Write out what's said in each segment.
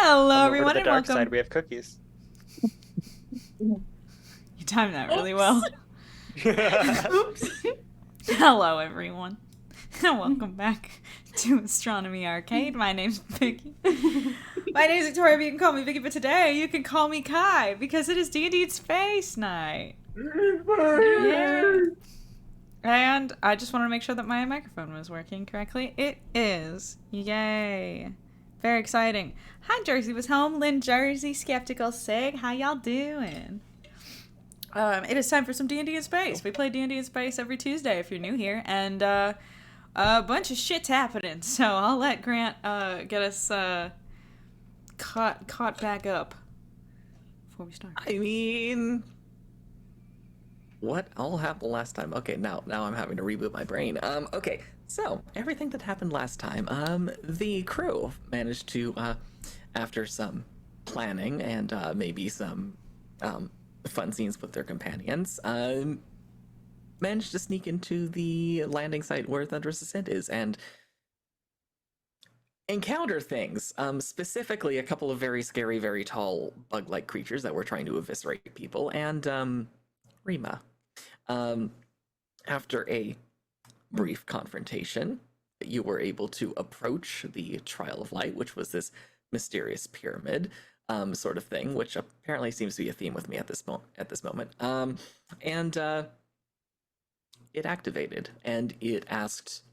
Hello, Over to everyone, the and dark welcome. side, we have cookies. You timed that really Oops. well. Oops. Hello, everyone, and welcome back to Astronomy Arcade. My name's Vicky. My name's Victoria, but you can call me Vicky. But today, you can call me Kai because it is D&D Space Night. Yeah. And I just wanted to make sure that my microphone was working correctly. It is. Yay. Very exciting. Hi, Jersey was home. Lynn Jersey, Skeptical Sig. How y'all doing? It is time for some D&D in Space. We play D&D in Space every Tuesday if you're new here. And a bunch of shit's happening. So I'll let Grant get us caught back up before we start. I mean, what all happened last time? Okay, now I'm having to reboot my brain. Okay, so everything that happened last time, the crew managed to, after some planning and maybe some fun scenes with their companions, managed to sneak into the landing site where Thunderous Ascent is and encounter things, specifically a couple of very scary, very tall bug-like creatures that were trying to eviscerate people, and Rima. After a brief confrontation, you were able to approach the Trial of Light, which was this mysterious pyramid sort of thing, which apparently seems to be a theme with me at this moment. And it activated, and it asked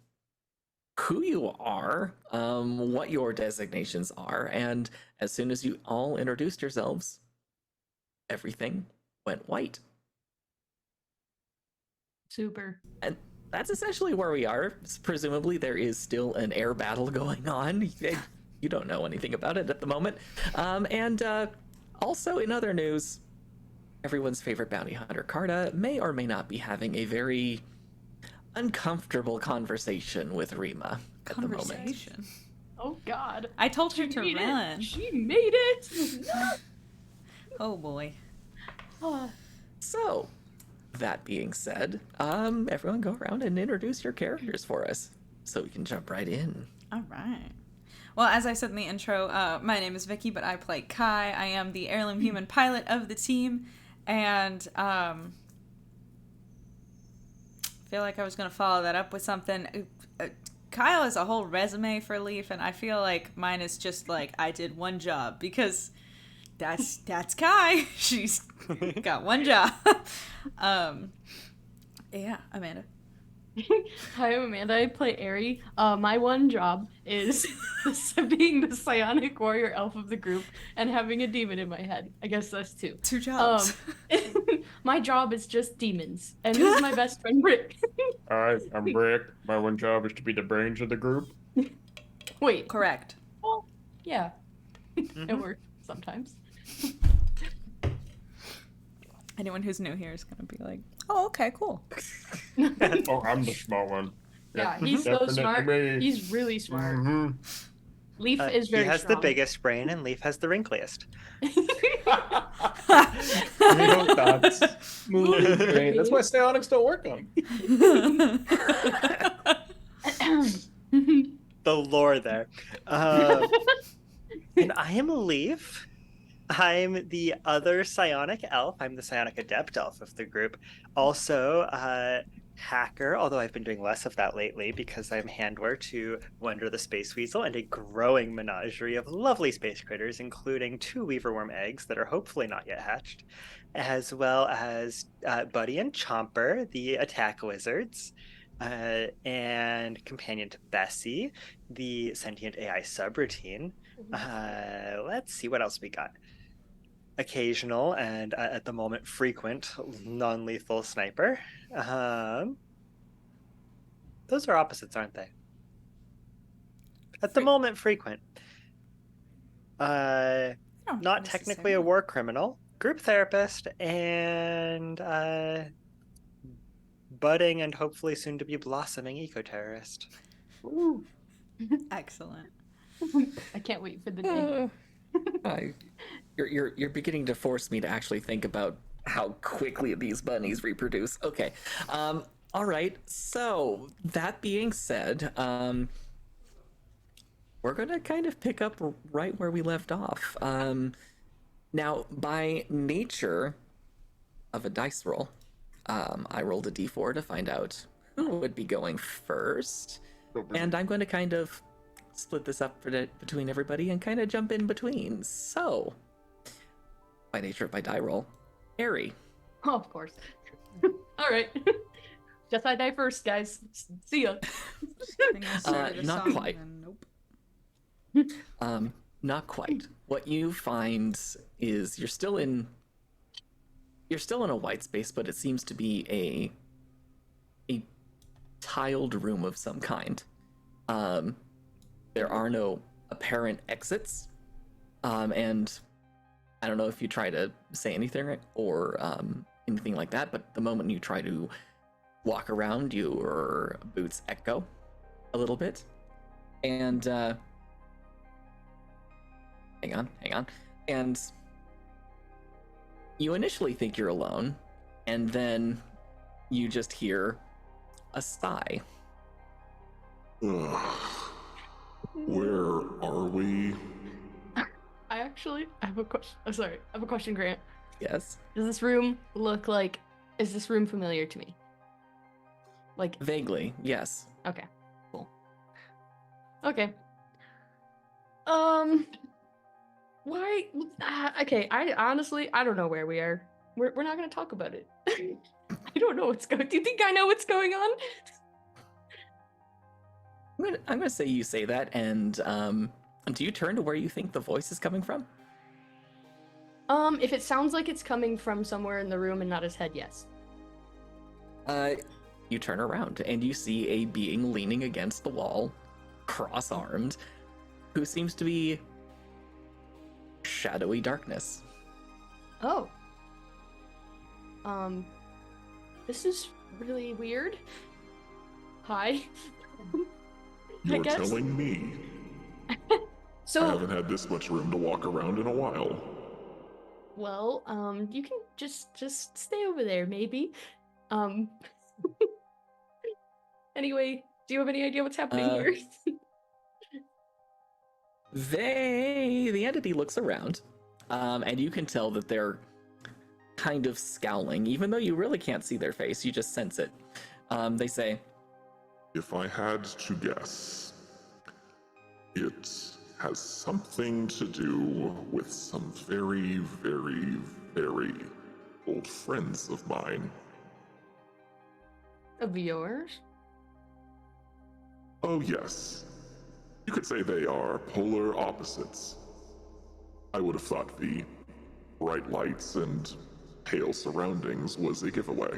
who you are, what your designations are, and as soon as you all introduced yourselves, everything went white. Super. And that's essentially where we are. Presumably there is still an air battle going on. You don't know anything about it at the moment. And also in other news, everyone's favorite bounty hunter, Carta, may or may not be having a very uncomfortable conversation with Rima at the moment. Conversation? Oh God. I told her She to made run. it. She made it. Oh, boy. No. So, that being said, everyone go around and introduce your characters for us so we can jump right in. All right. Well, as I said in the intro, my name is Vicky, but I play Kai. I am the heirloom human pilot of the team, and I feel like I was going to follow that up with something. Kyle has a whole resume for Leaf, and I feel like mine is just like I did one job because that's Kai. She's got one job. Yeah, Amanda. Hi, I'm Amanda. I play Aerie. My one job is being the psionic warrior elf of the group and having a demon in my head. I guess that's two. Two jobs. My job is just demons, and this is my best friend Brick. Hi, I'm Brick. My one job is to be the brains of the group. Wait. Correct. Well, yeah. It works sometimes. Anyone who's new here is going to be like, oh, okay, cool. Oh, I'm the small one. Yeah, he's so Definitely smart. me. He's really smart. Mm-hmm. Leaf is very He has strong. the biggest brain, and Leaf has the wrinkliest. That's smooth brain. That's why psionics don't work on me. The lore there. And I am Leaf. I'm the other psionic elf. I'm the psionic adept elf of the group. Also, hacker, although I've been doing less of that lately because I'm handler to Wonder the Space Weasel and a growing menagerie of lovely space critters, including 2 weaverworm eggs that are hopefully not yet hatched, as well as Buddy and Chomper, the attack wizards, and companion to Bessie, the sentient AI subroutine. Let's see what else we got. Occasional and at the moment frequent non-lethal sniper. Those are opposites, aren't they? At the moment frequent. Not technically a war criminal, group therapist, and budding and hopefully soon to be blossoming eco-terrorist. Ooh. Excellent. I can't wait for the day. You're beginning to force me to actually think about how quickly these bunnies reproduce. Okay. All right. So that being said, we're gonna kind of pick up right where we left off. Now, by nature of a dice roll, I rolled a d4 to find out who would be going first, and I'm going to kind of split this up between everybody and kind of jump in between. So, by nature of my die roll, Ari. Oh, of course. All right. Guess I die first, guys. See ya. Not quite. Nope. Not quite. What you find is you're still in a white space, but it seems to be a tiled room of some kind. There are no apparent exits, and I don't know if you try to say anything or anything like that, but the moment you try to walk around, your boots echo a little bit, and hang on, and you initially think you're alone, and then you just hear a sigh. Where are we? I have a question. Oh, sorry. I have a question, Grant. Yes? Does this room look like... Is this room familiar to me? Like... Vaguely, yes. Okay. Cool. Okay. Why? Okay, I don't know where we are. We're not gonna talk about it. I don't know what's going... Do you think I know what's going on? I'm gonna say you say that, and do you turn to where you think the voice is coming from? If it sounds like it's coming from somewhere in the room and not his head, yes. You turn around, and you see a being leaning against the wall, cross-armed, who seems to be shadowy darkness. Oh. This is really weird. Hi. You're guess. telling me. So, I haven't had this much room to walk around in a while. well, you can just stay over there, maybe. Anyway, do you have any idea what's happening here? The entity looks around, and you can tell that they're kind of scowling, even though you really can't see their face, you just sense it. They say, If I had to guess, it has something to do with some very, very, very old friends of mine. Of yours? Oh yes. You could say they are polar opposites. I would have thought the bright lights and pale surroundings was a giveaway.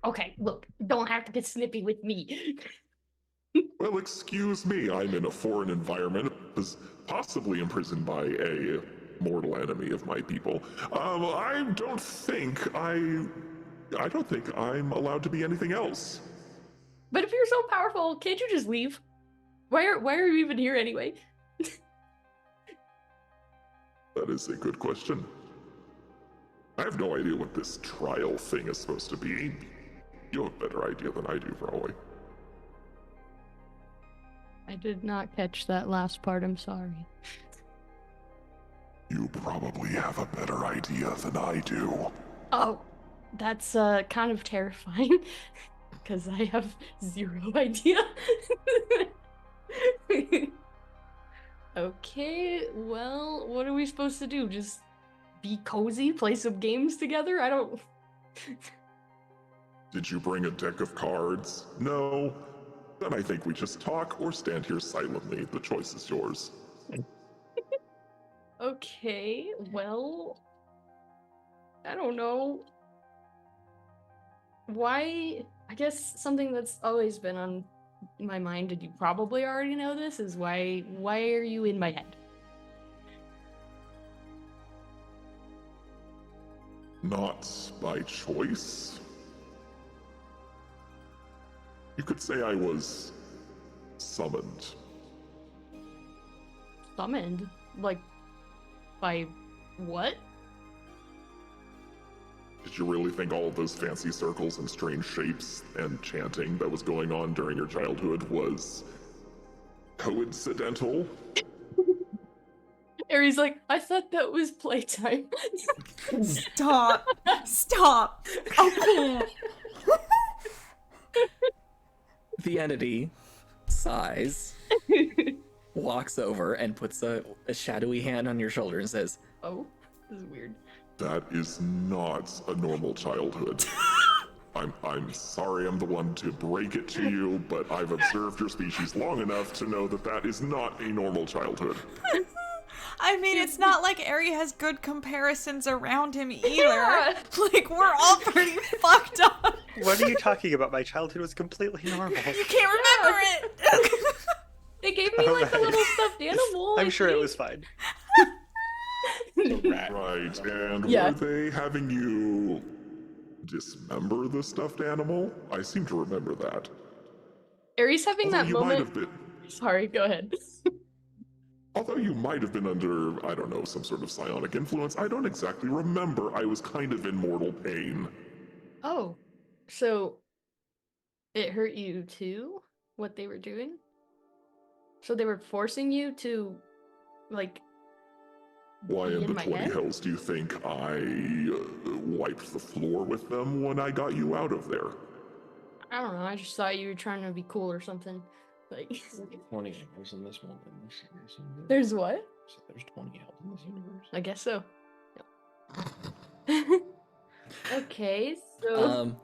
Okay, look, don't have to get snippy with me. Well, excuse me, I'm in a foreign environment, was possibly imprisoned by a mortal enemy of my people. I don't think I'm allowed to be anything else. But if you're so powerful, can't you just leave? Why are you even here anyway? That is a good question. I have no idea what this trial thing is supposed to be. You have a better idea than I do, probably. I did not catch that last part, I'm sorry. You probably have a better idea than I do. Oh, that's kind of terrifying, because I have zero idea. Okay, well, what are we supposed to do? Just be cozy, play some games together? I don't... Did you bring a deck of cards? No? Then I think we just talk or stand here silently. The choice is yours. Okay, well... I don't know. Why... I guess something that's always been on my mind, and you probably already know this, is why are you in my head? Not by choice. You could say I was summoned. Summoned? Like, by what? Did you really think all of those fancy circles and strange shapes and chanting that was going on during your childhood was coincidental? Aries like, I thought that was playtime. Stop. Stop. I can't. The entity sighs, walks over, and puts a shadowy hand on your shoulder and says, Oh, this is weird. That is not a normal childhood. I'm sorry I'm the one to break it to you, but I've observed your species long enough to know that that is not a normal childhood. I mean, it's not like Ari has good comparisons around him either. Yeah. Like, we're all pretty fucked up. What are you talking about? My childhood was completely normal. You can't remember it. They gave me like a Alright. little stuffed animal. I'm I sure it think. was fine. Right, and Yeah. were they having you dismember the stuffed animal? I seem to remember that. Aries having Although that you might moment. have been, Sorry, go ahead. although you might have been under, I don't know, some sort of psionic influence, I don't exactly remember. I was kind of in mortal pain. Oh, so it hurt you too? What they were doing? So they were forcing you to, like, Why be in in the my 20 head? hells do you think I wiped the floor with them when I got you out of there? I don't know. I just thought you were trying to be cool or something. Like, 20 hells in this one. In this universe. there's what? So there's 20 hells in this universe. I guess so. Okay, so.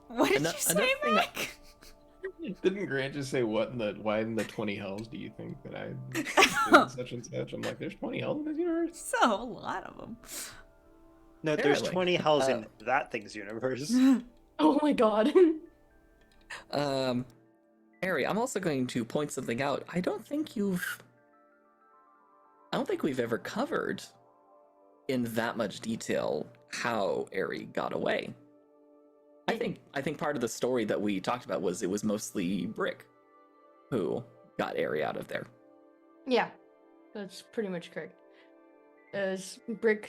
What did Ano- you say, another thing Mac? Didn't Grant just say why in the 20 hells do you think that I did such and such? I'm like, there's 20 hells in this universe? So, a lot of them. No, there's Apparently. 20 hells in that thing's universe. Oh my god. Ari, I'm also going to point something out. I don't think we've ever covered in that much detail how Ari got away. I think part of the story that we talked about was it was mostly Brick who got Ari out of there. Yeah, that's pretty much correct. As Brick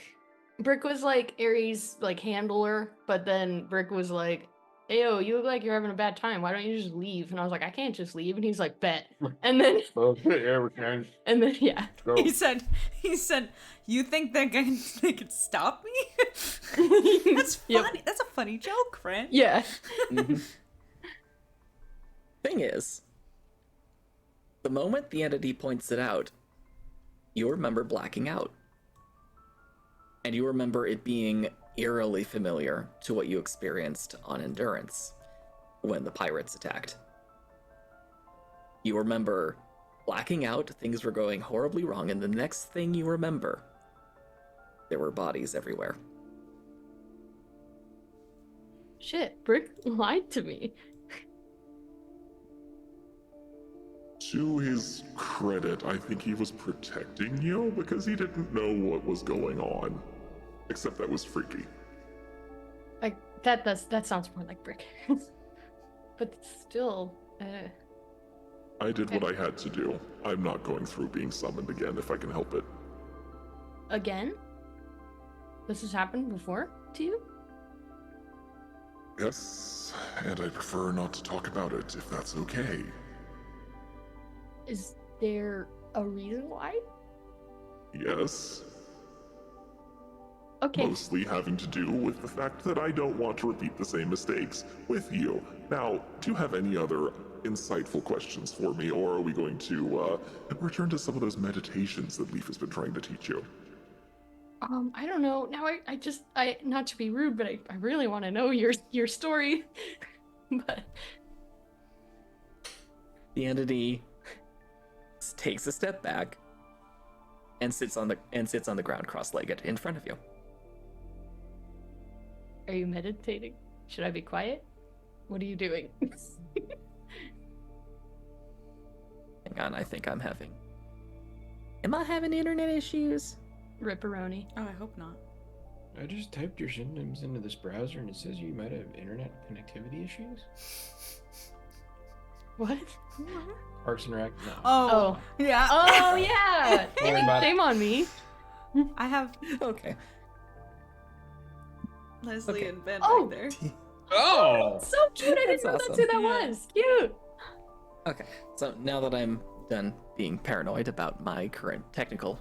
was like Aries' like handler, but then Brick was like, "Ayo, you look like you're having a bad time. Why don't you just leave?" And I was like, "I can't just leave." And he's like, "Bet." And then Okay, yeah, we can. and then yeah. Go. He said, you think they could stop me? That's Yep. funny. That's a funny joke, friend. Yeah. Thing is, the moment the entity points it out, you remember blacking out. And you remember it being eerily familiar to what you experienced on Endurance when the pirates attacked. You remember blacking out, things were going horribly wrong, and the next thing you remember, there were bodies everywhere. Shit, Brick lied to me. To his credit, I think he was protecting you because he didn't know what was going on. Except that was freaky. Like that sounds more like Brick. But still, I did what I had to do. I'm not going through being summoned again if I can help it. again? This has happened before to you? Yes, and I prefer not to talk about it if that's okay. Is there a reason why? Yes, Okay. mostly having to do with the fact that I don't want to repeat the same mistakes with you. Now, do you have any other insightful questions for me, or are we going to return to some of those meditations that Leaf has been trying to teach you? I don't know. Now I not to be rude, but I really want to know your story. But The entity takes a step back and sits on the ground cross-legged in front of you. are you meditating? Should I be quiet? What are you doing? Hang on, I think Am I having internet issues? Ripperoni. Oh, I hope not. I just typed your synonyms into this browser and it says you might have internet connectivity issues. What? Parks and Rec? No. Oh, yeah. Oh yeah. Don't worry about it. Shame on me. I have Okay. Leslie Okay. and Ben Oh. right there. Oh! So cute. I didn't That's know that's awesome. who that Yeah. was. Cute. Okay. So now that I'm done being paranoid about my current technical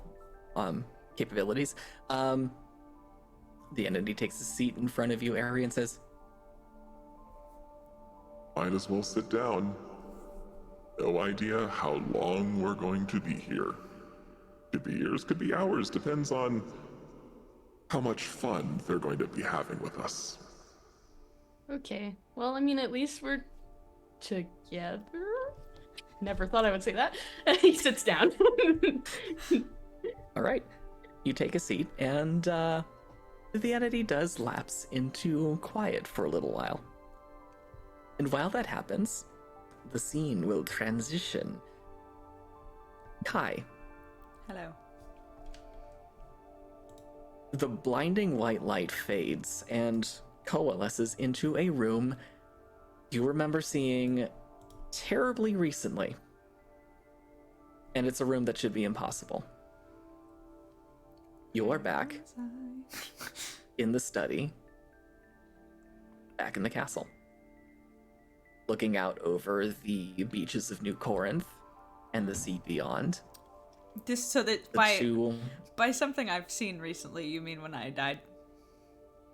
capabilities, the entity takes a seat in front of you, Ari, and says, Might as well sit down. No idea how long we're going to be here. Could be years, could be hours, depends on how much fun they're going to be having with us. Okay. Well, I mean, at least we're together. Never thought I would say that. He sits down. all right. You take a seat, and the entity does lapse into quiet for a little while. And while that happens, the scene will transition. Kai, Hello. the blinding white light fades and coalesces into a room you remember seeing terribly recently. And it's a room that should be impossible. You're back in the study, back in the castle, looking out over the beaches of New Corinth and the sea beyond. Just so that The by something I've seen recently, you mean when I died?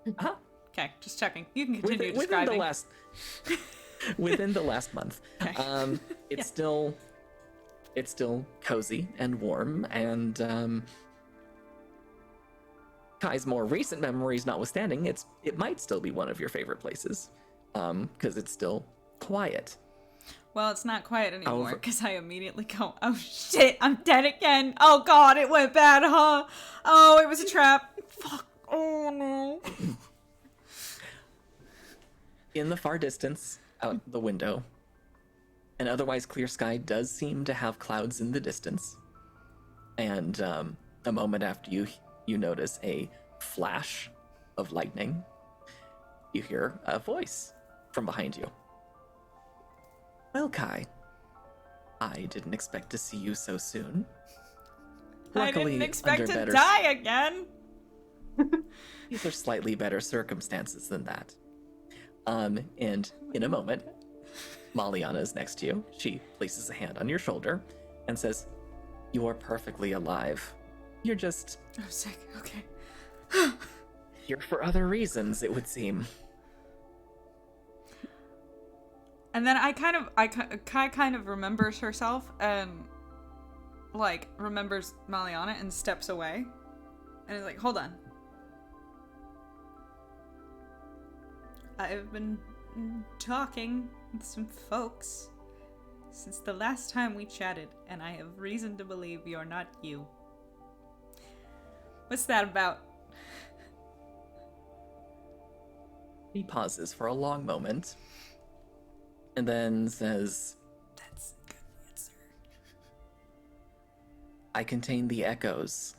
uh-huh. Okay, just checking. You can continue within describing. the last within the last month. Okay. It's Yeah. still cozy and warm, and Kai's more recent memories notwithstanding, it might still be one of your favorite places, because it's still quiet. Well, it's not quiet anymore Over. because I immediately go, oh shit, I'm dead again. Oh god, it went bad, huh? Oh, it was a trap. Fuck. Oh no. In the far distance, out the window, an otherwise clear sky does seem to have clouds in the distance. And a moment after you notice a flash of lightning, you hear a voice from behind you. Well, Kai, I didn't expect to see you so soon. I didn't expect under to better die again. These are slightly better circumstances than that. And in a moment, Maliana is next to you. She places a hand on your shoulder and says, "You are perfectly alive. You're just I'm sick. Okay. here for other reasons, it would seem." And then Kai kind of remembers herself and like remembers Maliana and steps away. And is like, hold on. I've been talking with some folks since the last time we chatted, and I have reason to believe you're not you. What's that about? He pauses for a long moment and then says, That's a good answer. "I contain the echoes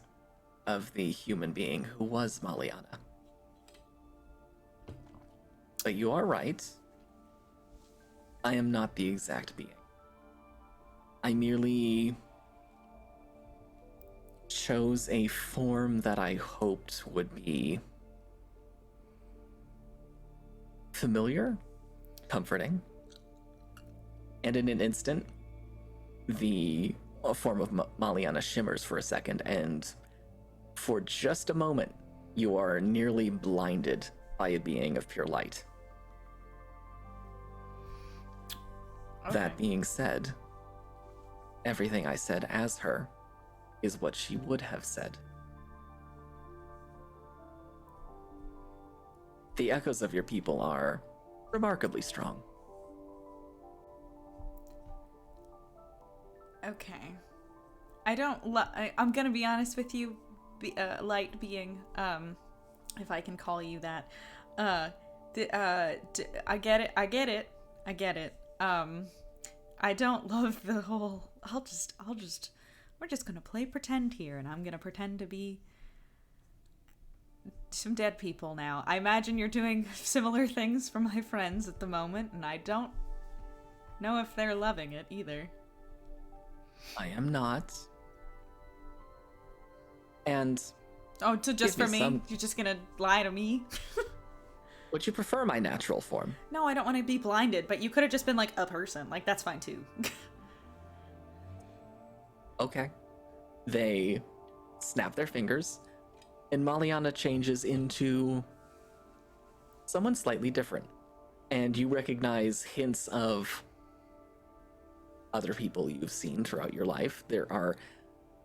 of the human being who was Maliana. But you are right. I am not the exact being. I merely chose a form that I hoped would be familiar, comforting, and in an instant, the form of Maliana shimmers for a second, and for just a moment, you are nearly blinded by a being of pure light. That being said, everything I said as her is what she would have said. The echoes of your people are remarkably strong. Okay. I don't I'm gonna be honest with you, light being, if I can call you that. I get it. I don't love the whole, we're just gonna play pretend here, and I'm gonna pretend to be some dead people now. I imagine you're doing similar things for my friends at the moment, and I don't know if they're loving it either. I am not. And Oh, so just give for me me? some- You're just gonna lie to me? would you prefer my natural form? No, I don't want to be blinded, but you could have just been like a person. Like, that's fine too. Okay. They snap their fingers, and Maliana changes into someone slightly different. And you recognize hints of other people you've seen throughout your life. There are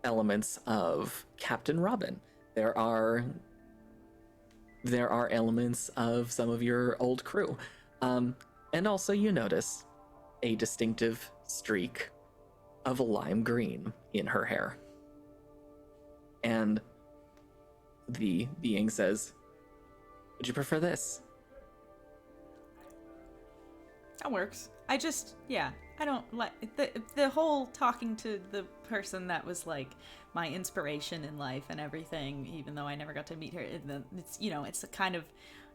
elements of Captain Robin. There are elements of some of your old crew. And also you notice a distinctive streak of lime green in her hair. And the being says, would you prefer this? That works. I don't like the whole talking to the person that was like my inspiration in life and everything, even though I never got to meet her. It's, it's a kind of,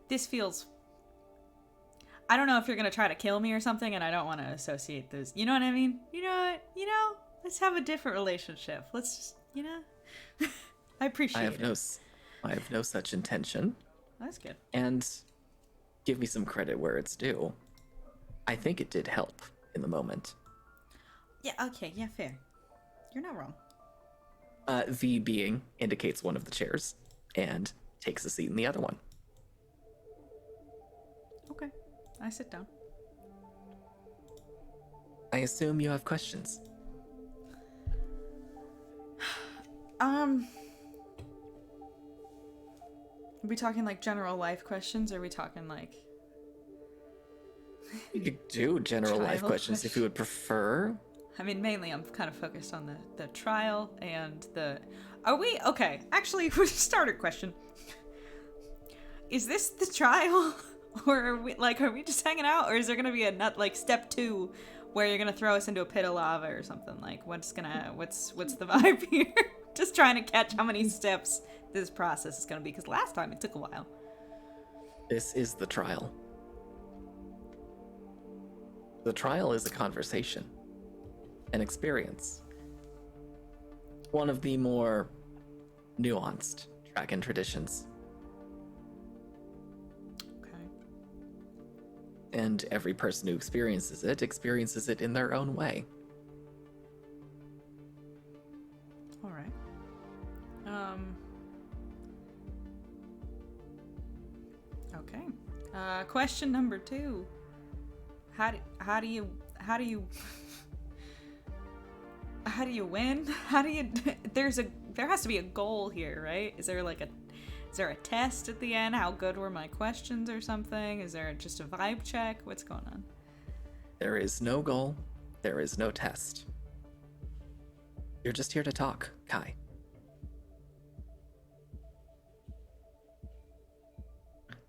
this feels, I don't know if you're going to try to kill me or something, and I don't want to associate those. You know what I mean? You know what? Let's have a different relationship. Let's just, I appreciate it. I have no such intention. That's good. And give me some credit where it's due. I think it did help in the moment. Yeah, okay, yeah, fair. You're not wrong. The being indicates one of the chairs and takes a seat in the other one. Okay, I sit down. I assume you have questions. Are we talking like general life questions, or are we talking like... You could do general life Trial questions if you would prefer. I mean, mainly I'm kind of focused on the trial and the... Okay, actually, starter question. Is this the trial? Or are we just hanging out? Or is there gonna be a step 2 where you're gonna throw us into a pit of lava or something? Like, what's the vibe here? Just trying to catch how many steps this process is gonna be, because last time it took a while. This is the trial. The trial is a conversation, an experience. One of the more nuanced dragon traditions. Okay. And every person who experiences it in their own way. All right. Okay. Question number 2. How do you win? There has to be a goal here, right? Is there a test at the end? How good were my questions or something? Is there just a vibe check? What's going on? There is no goal. There is no test. You're just here to talk, Kai.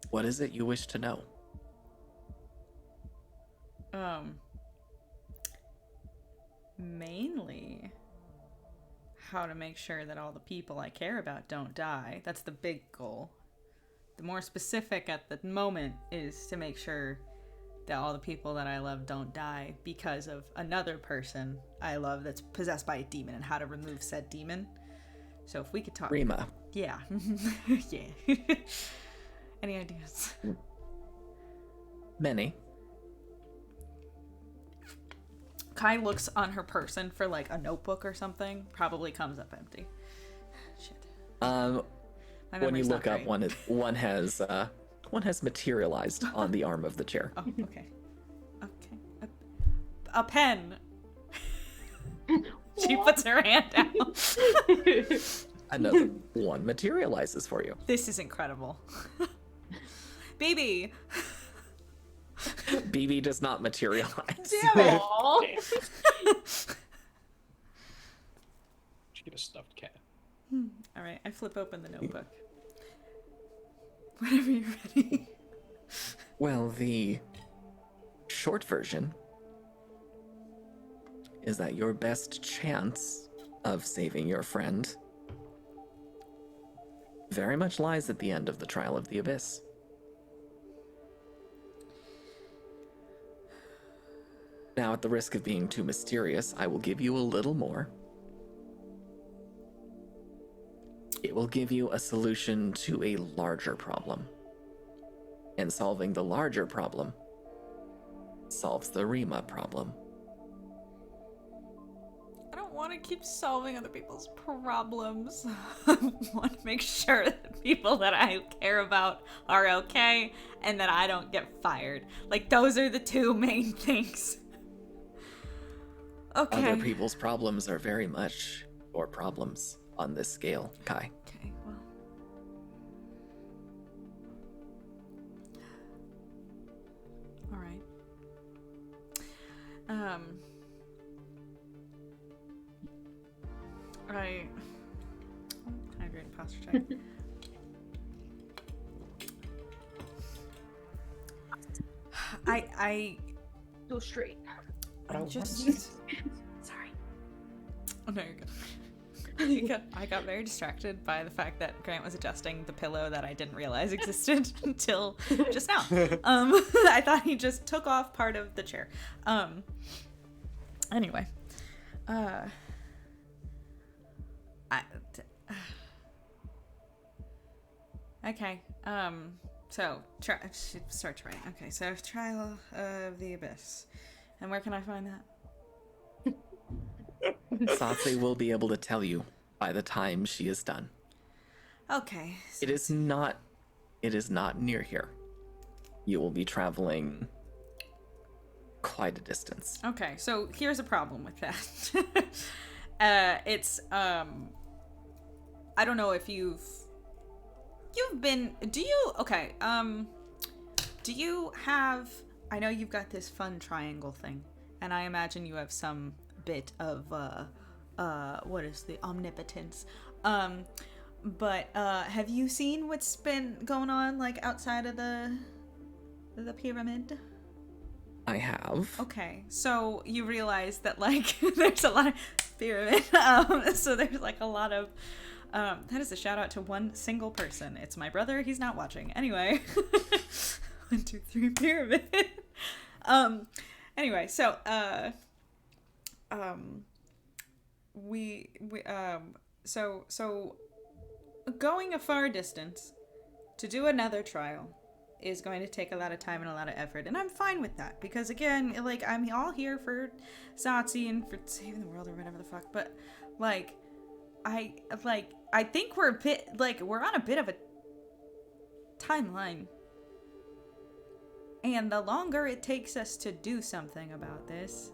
What is it you wish to know? Mainly how to make sure that all the people I care about don't die. That's the big goal. The more specific at the moment is to make sure that all the people that I love don't die because of another person I love that's possessed by a demon, and how to remove said demon. So if we could talk... Rima. Yeah. Yeah. Any ideas? Many. Kai looks on her person for like a notebook or something. Probably comes up empty. Shit. When you look up, one has materialized on the arm of the chair. Oh, okay. Okay. A pen. She puts her hand out. Another one materializes for you. This is incredible. BB. BB does not materialize. Damn it. Should get a stuffed cat. All right, I flip open the notebook. Whenever you're ready. Well, the short version is that your best chance of saving your friend very much lies at the end of the Trial of the Abyss. Now, at the risk of being too mysterious, I will give you a little more. It will give you a solution to a larger problem. And solving the larger problem solves the Rima problem. I don't want want to keep solving other people's problems. I want to make sure that the people that I care about are okay and that I don't get fired. Like, those are the two main things. Okay. Other people's problems are very much your problems on this scale, Kai. Okay, well. All right. Hydrate and posture check. I Go straight. just sorry. Oh no, you're good. I got very distracted by the fact that Grant was adjusting the pillow that I didn't realize existed until just now. I thought he just took off part of the chair. Anyway, okay. So start trying. Okay, so Trial of the Abyss, and where can I find that? Satsi will be able to tell you by the time she is done. Okay. So It is not near here. You will be traveling quite a distance. Okay, so here's a problem with that. It's I don't know if you've been, do you have, I know you've got this fun triangle thing, and I imagine you have some bit of what is the omnipotence, but have you seen what's been going on, like, outside of the pyramid? I have. Okay, so you realize that, like, there's a lot of pyramid, so there's, like, a lot of, that is a shout out to one single person. It's my brother, he's not watching. Anyway, 1, 2, 3 pyramid. Anyway, so, so going a far distance to do another trial is going to take a lot of time and a lot of effort, and I'm fine with that, because again, like, I'm all here for Satsi and for saving the world or whatever the fuck, but like, I think we're on a bit of a timeline, and the longer it takes us to do something about this,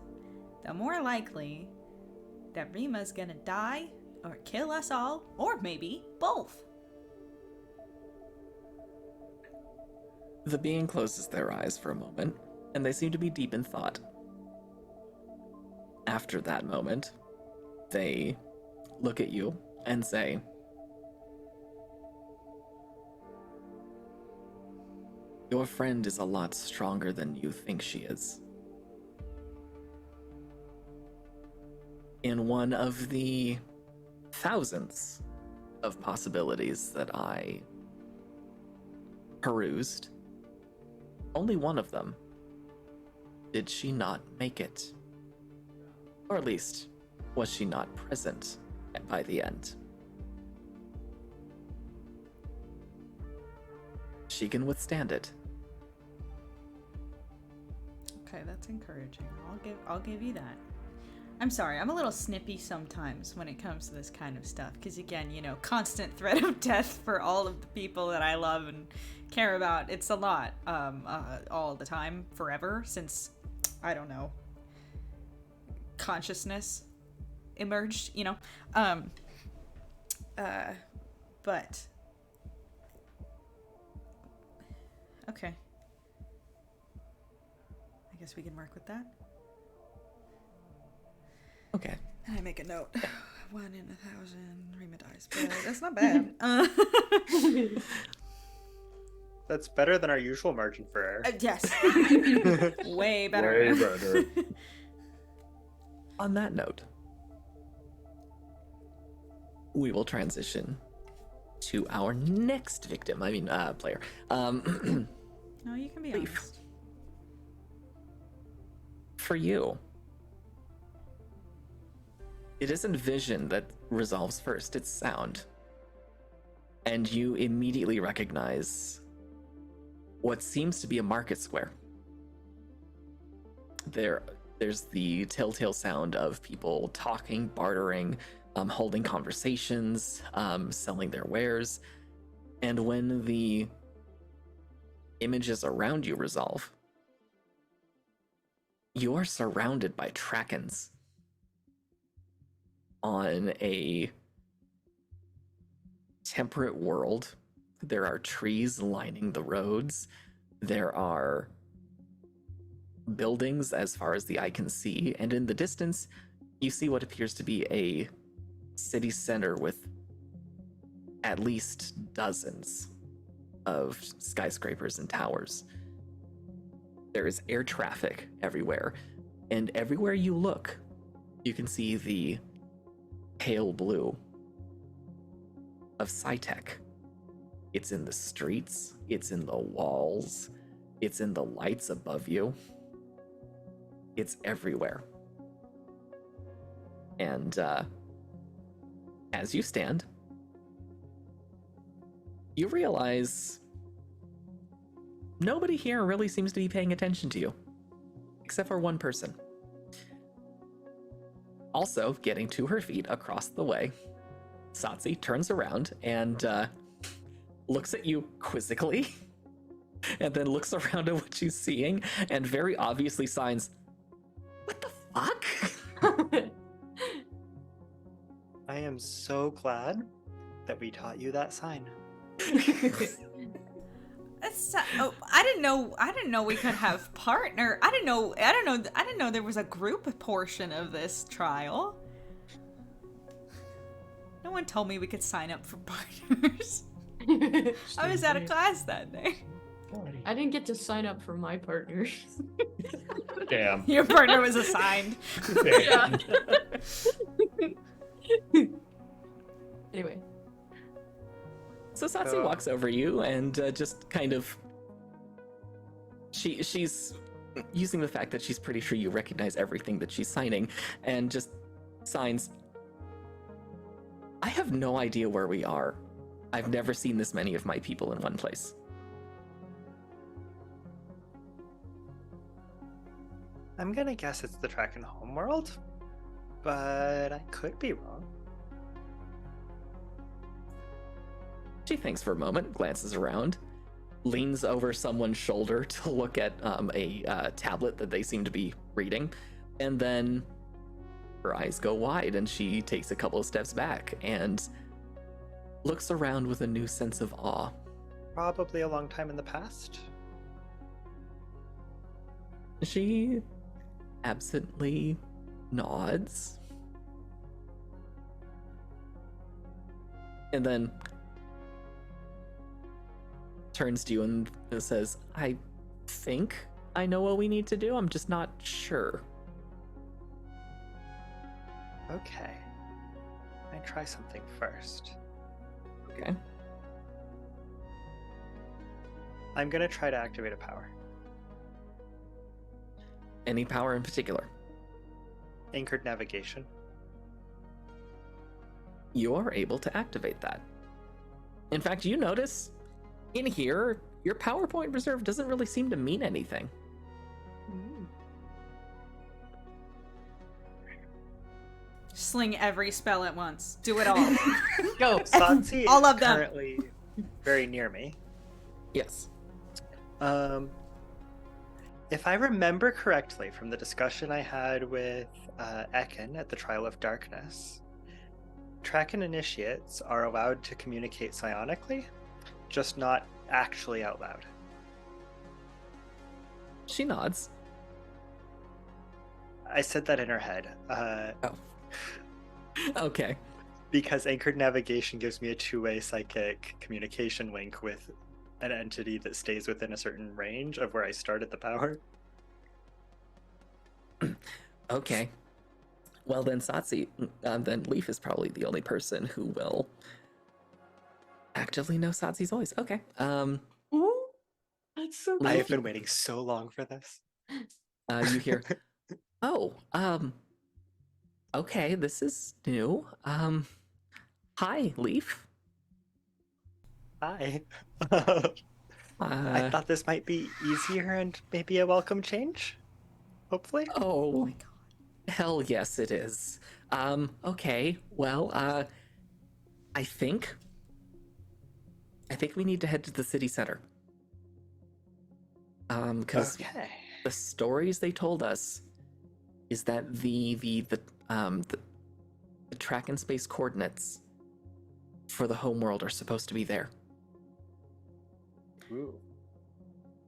the more likely that Rima's gonna die or kill us all, or maybe both. The being closes their eyes for a moment, and they seem to be deep in thought. After that moment, they look at you and say, "Your friend is a lot stronger than you think she is." In one of the thousands of possibilities that I perused, only one of them did she not make it. Or at least, was she not present by the end. She can withstand it. Okay, that's encouraging. I'll give you that. I'm sorry, I'm a little snippy sometimes when it comes to this kind of stuff, because again, you know, constant threat of death for all of the people that I love and care about. It's a lot, all the time, forever, since, I don't know, consciousness emerged, you know? But okay. I guess we can work with that. Okay. And I make a note. 1 in 1,000, Rima dies. But that's not bad. That's better than our usual margin for error. Yes. Way better. Way better. On that note, we will transition to our next victim. Player. No, you can be Brief. honest. For you, it isn't vision that resolves first, it's sound. And you immediately recognize what seems to be a market square. There There's the telltale sound of people talking, bartering, holding conversations, selling their wares. And when the images around you resolve, you are surrounded by Trakens on a temperate world. There are trees lining the roads. There are buildings as far as the eye can see, and in the distance, you see what appears to be a city center with at least dozens of skyscrapers and towers. There is air traffic everywhere, and everywhere you look, you can see the pale blue of SciTech. It's in the streets, it's in the walls, it's in the lights above you. It's everywhere. And as you stand, you realize nobody here really seems to be paying attention to you, except for one person. Also, getting to her feet across the way, Satsi turns around and looks at you quizzically, and then looks around at what she's seeing, and very obviously signs, "What the fuck?" I am so glad that we taught you that sign. I didn't know we could have partner. I didn't know there was a group portion of this trial. No one told me we could sign up for partners. I was out of class that day. I didn't get to sign up for my partner. Damn. Your partner was assigned. Yeah. Anyway. So Satsi walks over you and just kind of... She's using the fact that she's pretty sure you recognize everything that she's signing, and just signs, "I have no idea where we are. I've never seen this many of my people in one place." I'm gonna guess it's the Track and Homeworld, but I could be wrong. She thinks for a moment, glances around, leans over someone's shoulder to look at a tablet that they seem to be reading, and then her eyes go wide and she takes a couple of steps back and looks around with a new sense of awe. Probably a long time in the past. She absently nods. And then turns to you and says, "I think I know what we need to do. I'm just not sure." Okay. I try something first. Okay. I'm gonna try to activate a power. Any power in particular? Anchored navigation. You are able to activate that. In fact, you notice in here, your PowerPoint reserve doesn't really seem to mean anything. Sling every spell at once. Do it all. Go. Satsi All is of them. currently very near me. Yes. If I remember correctly from the discussion I had with Ekin at the Trial of Darkness, Traken initiates are allowed to communicate psionically, just not actually out loud. She nods. I said that in her head. Okay. Because anchored navigation gives me a two-way psychic communication link with an entity that stays within a certain range of where I started the power. Okay. Well then, Satsi, then Leaf is probably the only person who will actively know Satsi's voice. Okay. Ooh, that's so I cool. have been waiting so long for this. You hear, "Oh, okay, this is new. Hi, Leaf. Hi. I Uh, thought this might be easier and maybe a welcome change. hopefully. Oh, my God. hell yes, it is. Okay. Well, I think we need to head to the city center. Because Okay. the stories they told us is that the track and space coordinates for the homeworld are supposed to be there. Ooh.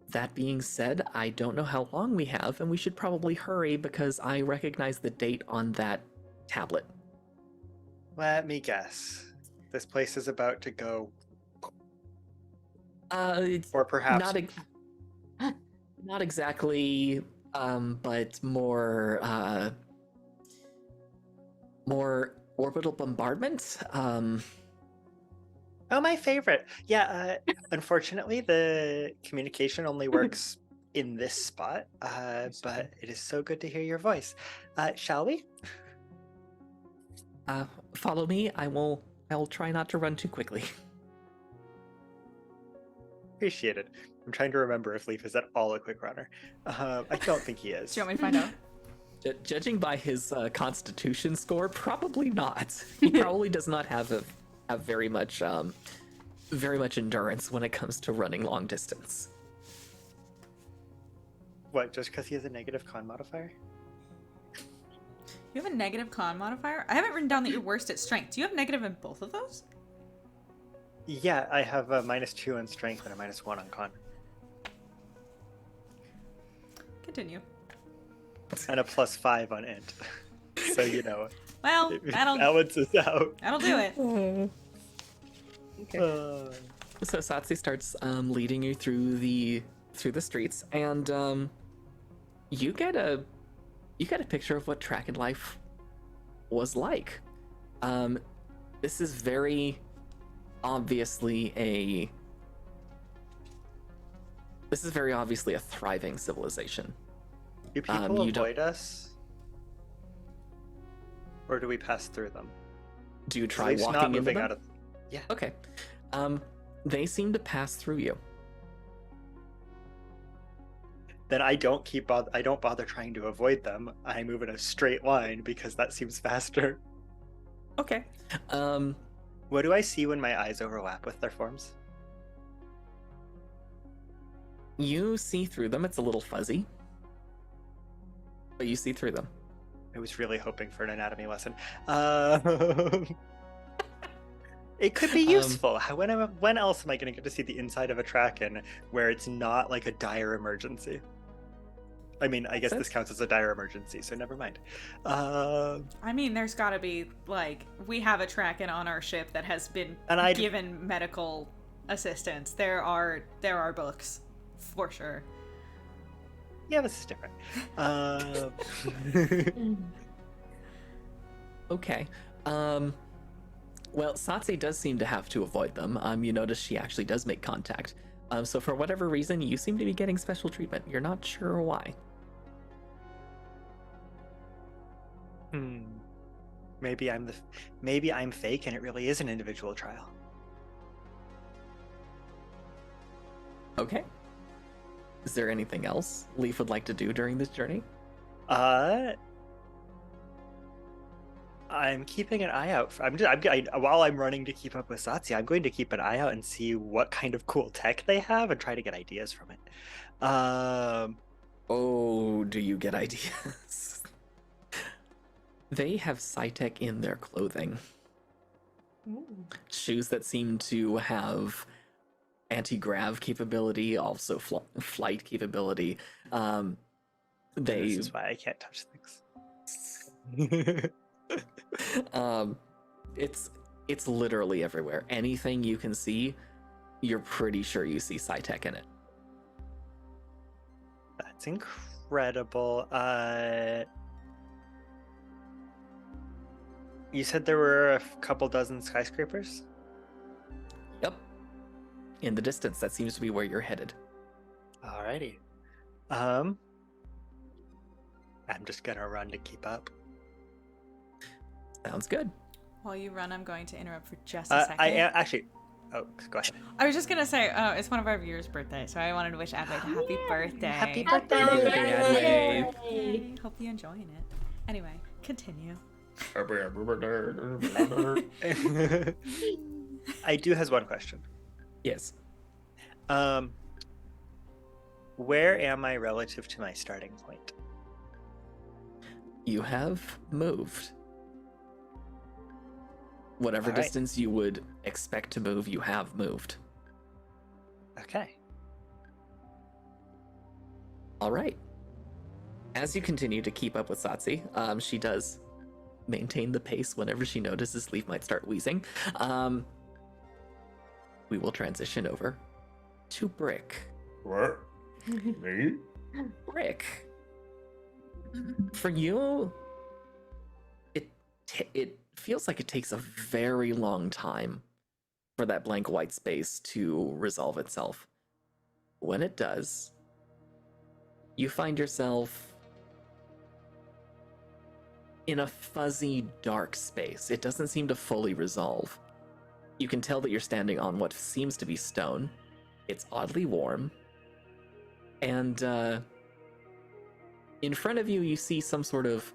That being said, I don't know how long we have, and we should probably hurry because I recognize the date on that tablet. Let me guess. This place is about to go, It's or perhaps not exactly, but more orbital bombardment. Oh, my favorite. Yeah, unfortunately, the communication only works in this spot, but it is so good to hear your voice. Shall we? Follow me. I'll try not to run too quickly. Appreciate it. I'm trying to remember if Leaf is at all a quick runner. I don't think he is. Do you want me to find out? Judging by his constitution score, probably not. He probably does not have very much endurance when it comes to running long distance. What, just because he has a negative con modifier? You have a negative con modifier? I haven't written down that you're worst at strength. Do you have negative in both of those? Yeah, I have a -2 on strength and a -1 on con. Continue. And a +5 on int. So, you know, Well, it that'll balances out. do it. So Satsi starts leading you through the streets, and you get a picture of what Track and Life was like. This is very obviously a thriving civilization. Do people you don't- avoid us? Or do we pass through them? Do you At try least walking not into moving them? out of. Yeah. Okay. They seem to pass through you. Then I don't bother trying to avoid them. I move in a straight line because that seems faster. Okay. What do I see when my eyes overlap with their forms? You see through them. It's a little fuzzy, but you see through them. I was really hoping for an anatomy lesson. It could be useful. When else am I going to get to see the inside of a Traken where it's not like a dire emergency? I mean, I guess this counts as a dire emergency, so never mind. I mean, there's got to be, like, we have a Traken on our ship that has been given medical assistance. There are books, for sure. Yeah, this is different. Okay. Well, Satse does seem to have to avoid them. You notice she actually does make contact. So for whatever reason, you seem to be getting special treatment. You're not sure why. Maybe I'm fake and it really is an individual trial. Okay. Is there anything else Leaf would like to do during this journey? I'm keeping an eye out. While I'm running to keep up with Satsi, I'm going to keep an eye out and see what kind of cool tech they have and try to get ideas from it. Oh, do you get ideas? They have SciTech in their clothing. Ooh. Shoes that seem to have anti-grav capability, also flight capability. This is why I can't touch things. It's literally everywhere. Anything you can see, you're pretty sure you see SciTech in it. That's incredible. You said there were a couple dozen skyscrapers? Yep. In the distance, that seems to be where you're headed. Alrighty. I'm just gonna run to keep up. Sounds good. While you run, I'm going to interrupt for just a second. Oh, go ahead. I was just gonna say, it's one of our viewers' birthday, so I wanted to wish Adelaide a happy birthday. Happy Happy birthday, Adelaide. Yay. Hope you're enjoying it. Anyway, continue. I do has one question. Yes. Where am I relative to my starting point? You have moved. Whatever All right. distance you would expect to move, you have moved. Okay. All right. As you continue to keep up with Satsi, she does maintain the pace whenever she notices Leaf might start wheezing. We will transition over to Brick. What? Me? Brick, for you, it feels like it takes a very long time for that blank white space to resolve itself. When it does, you find yourself in a fuzzy, dark space. It doesn't seem to fully resolve. You can tell that you're standing on what seems to be stone. It's oddly warm. And in front of you, you see some sort of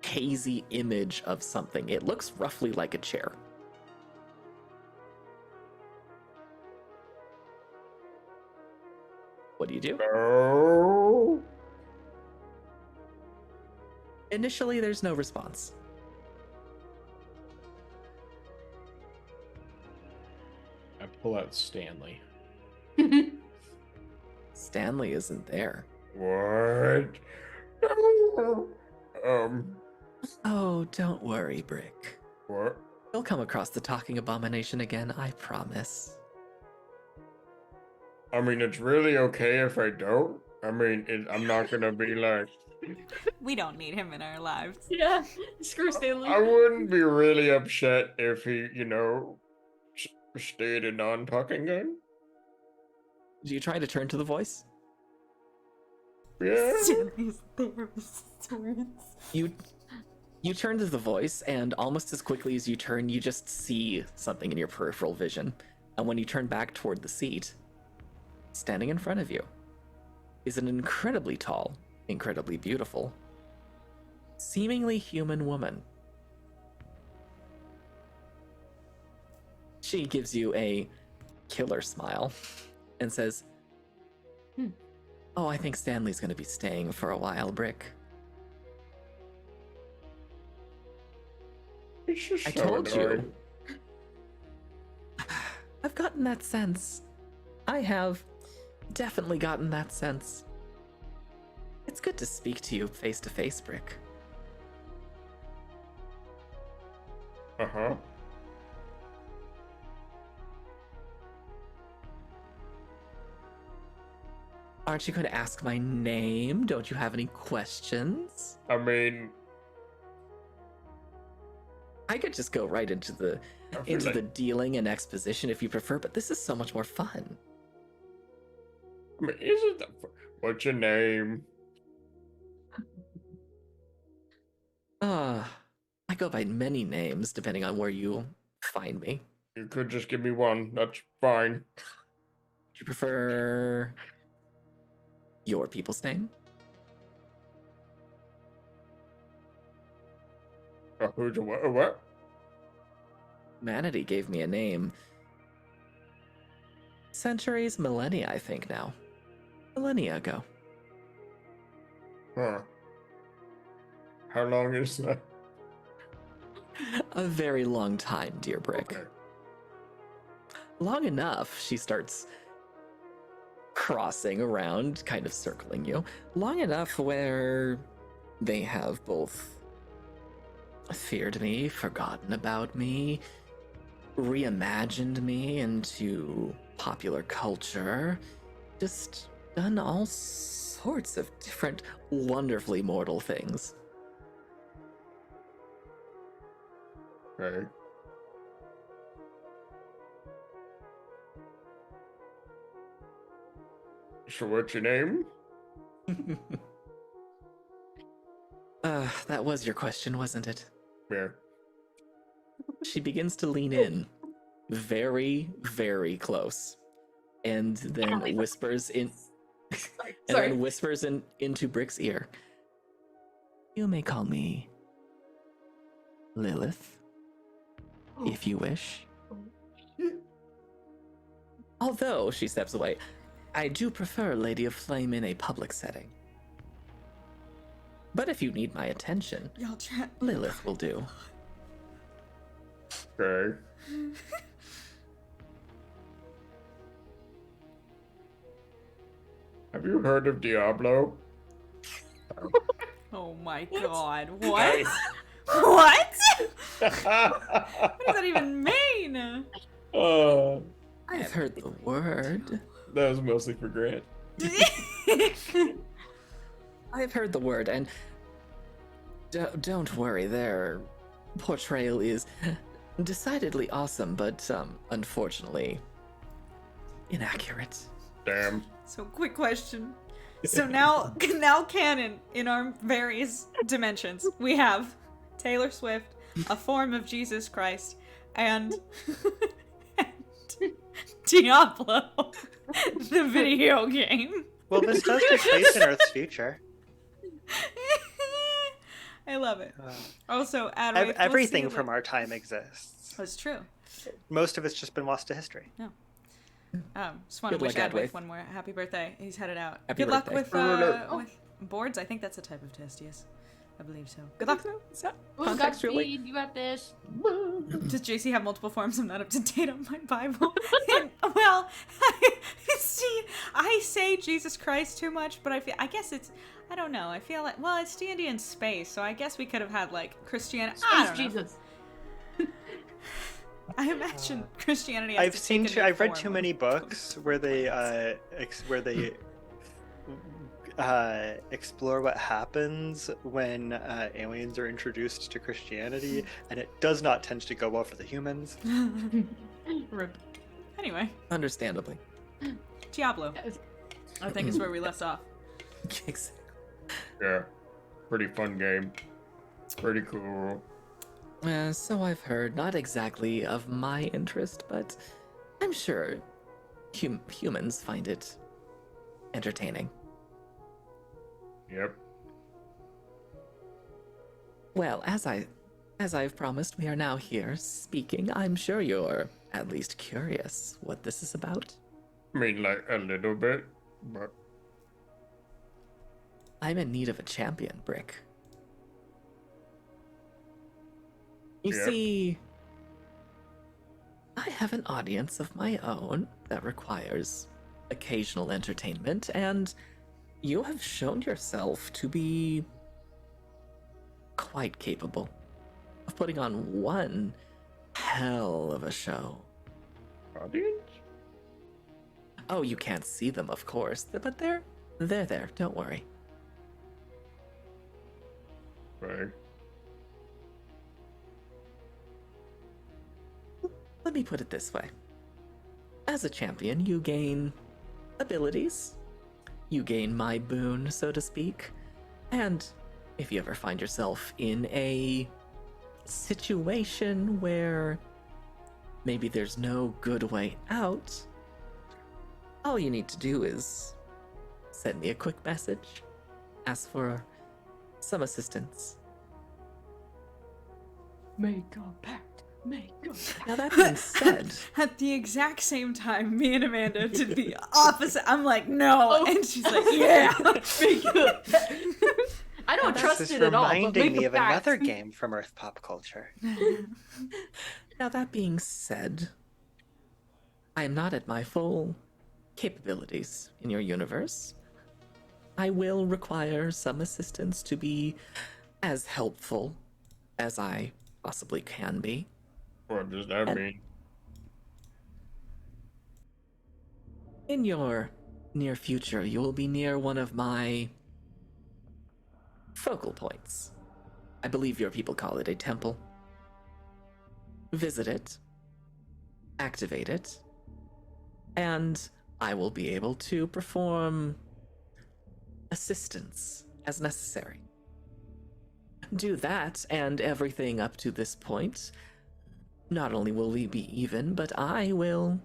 hazy image of something. It looks roughly like a chair. What do? Oh. Initially, there's no response. I pull out Stanley. Stanley isn't there. What? Oh, don't worry, Brick. What? You'll come across the talking abomination again, I promise. I mean, it's really okay if I don't. I mean, I'm not gonna be like. We don't need him in our lives. Yeah, screw Stanley. I wouldn't be really upset if he, stayed a non-talking guy. Do you try to turn to the voice? Yeah. Stanley's there with swords. You turn to the voice, and almost as quickly as you turn, you just see something in your peripheral vision. And when you turn back toward the seat, standing in front of you is an incredibly tall, incredibly beautiful, seemingly human woman. She gives you a killer smile and says, Oh, I think Stanley's gonna be staying for a while, Brick. It's just I so told annoying. you. I've gotten that sense. I have definitely gotten that sense. It's good to speak to you face to face, Brick. Uh-huh. Aren't you going to ask my name? Don't you have any questions? I mean, I could just go right into the I feel like, the dealing and exposition if you prefer, but this is so much more fun. I mean, isn't that what's your name? I go by many names depending on where you find me. You could just give me one. That's fine. Do you prefer your people's name? Who's a what? Humanity gave me a name. Centuries, millennia, I think now. Millennia ago. Huh. How long is that? A very long time, dear Brick. Okay. Long enough, she starts crossing around, kind of circling you. Long enough where they have both feared me, forgotten about me, reimagined me into popular culture, just done all sorts of different wonderfully mortal things. Okay. So what's your name? That was your question, wasn't it? Yeah. She begins to lean in very, very close, and then whispers in, Sorry. and then whispers into Brick's ear. You may call me Lilith, if you wish. Although, she steps away, I do prefer Lady of Flame in a public setting. But if you need my attention, Y'all chat. Lilith will do. Okay. Have you heard of Diablo? Oh my god. What? What? What does that even mean? I've heard the word. That was mostly for Grant. I've heard the word, and don't worry, their portrayal is decidedly awesome, but unfortunately inaccurate. Damn. So, quick question. So now canon in our various dimensions, we have Taylor Swift, a form of Jesus Christ, and Diablo, the video game. Well, this does take place in Earth's future. I love it. Also, Everything from our time exists. That's true. Most of it's just been lost to history. No. Just want to Good wish luck, Adwave Adwave. one more happy birthday. He's headed out. Happy Good luck birthday. with boards. I think that's a type of test. Yes, I believe so. Good luck. Oh, Godspeed, you got this. Does JC have multiple forms? I'm not up to date on my Bible. Well, see, I say Jesus Christ too much, but I guess it's, I don't know. I feel like, well, it's D&D in space, so I guess we could have had like Christianity. I don't know. Jesus. I imagine Christianity. Has I've read too many books where they explore what happens when aliens are introduced to Christianity, and it does not tend to go well for the humans. Rip. Anyway, Understandably. Diablo, I think is where we left off. Yeah. Pretty fun game. Pretty cool. So I've heard, not exactly of my interest, but I'm sure humans find it entertaining. Yep. Well, as I've promised, we are now here speaking. I'm sure you're at least curious what this is about. I mean, like, a little bit, but... I'm in need of a champion, Brick. You Yep. see, I have an audience of my own that requires occasional entertainment, and you have shown yourself to be quite capable of putting on one hell of a show. Audience? Oh, you can't see them, of course, but they're there, don't worry. Right. Let me put it this way. As a champion, you gain abilities. You gain my boon, so to speak. And if you ever find yourself in a situation where maybe there's no good way out, all you need to do is send me a quick message, ask for some assistance. Make a pact. Make a pact. Now that being said, At the exact same time, me and Amanda did the opposite. I'm like, no, and she's like, yeah. I don't This trust is it at all. But reminding make me a of pact. another game from Earth pop culture. now that being said, I am not at my full capabilities in your universe. I will require some assistance to be as helpful as I possibly can be. What does that And- mean? In your near future, you will be near one of my focal points. I believe your people call it a temple. Visit it, activate it, and I will be able to perform assistance as necessary. Do that, and everything up to this point not only will we be even, but I will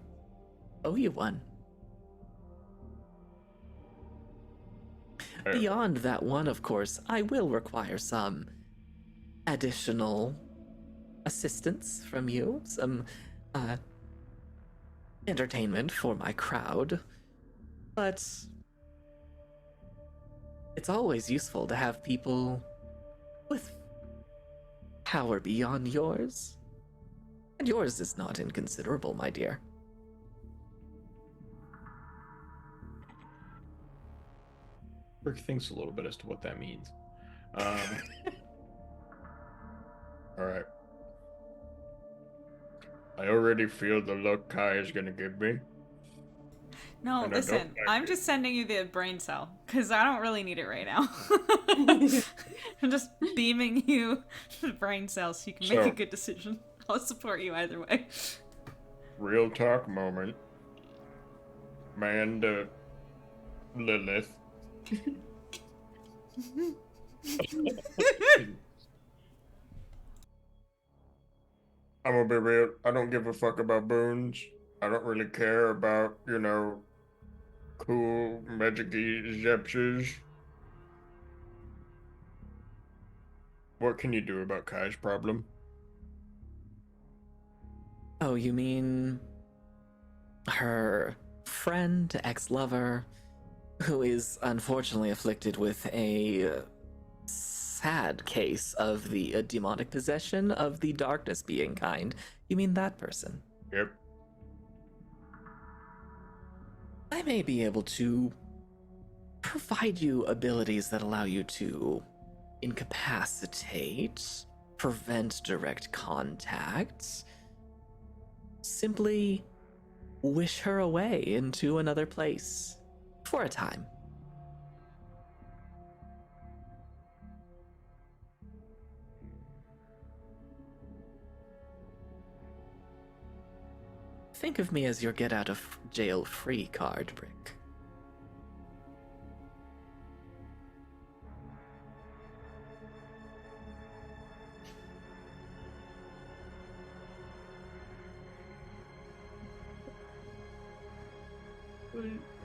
owe you one. Beyond that one, of course, I will require some additional assistance from you, some entertainment for my crowd, but it's always useful to have people with power beyond yours. And yours is not inconsiderable, my dear. Rick thinks a little bit as to what that means. All right. I already feel the look Kai is gonna give me. No, And I listen, don't like I'm it. just sending you the brain cell, because I don't really need it right now. I'm just beaming you the brain cell so you can make a So- good decision. I'll support you either way. Real talk moment. Manda Lilith. I'm gonna be real. I don't give a fuck about boons. I don't really care about, cool magic-y zepses. What can you do about Kai's problem? Oh, you mean her friend, ex-lover, who is unfortunately afflicted with a sad case of the demonic possession of the darkness being kind? You mean that person? Yep. I may be able to provide you abilities that allow you to incapacitate, prevent direct contact, simply wish her away into another place for a time. Think of me as your get out of jail free card, Brick.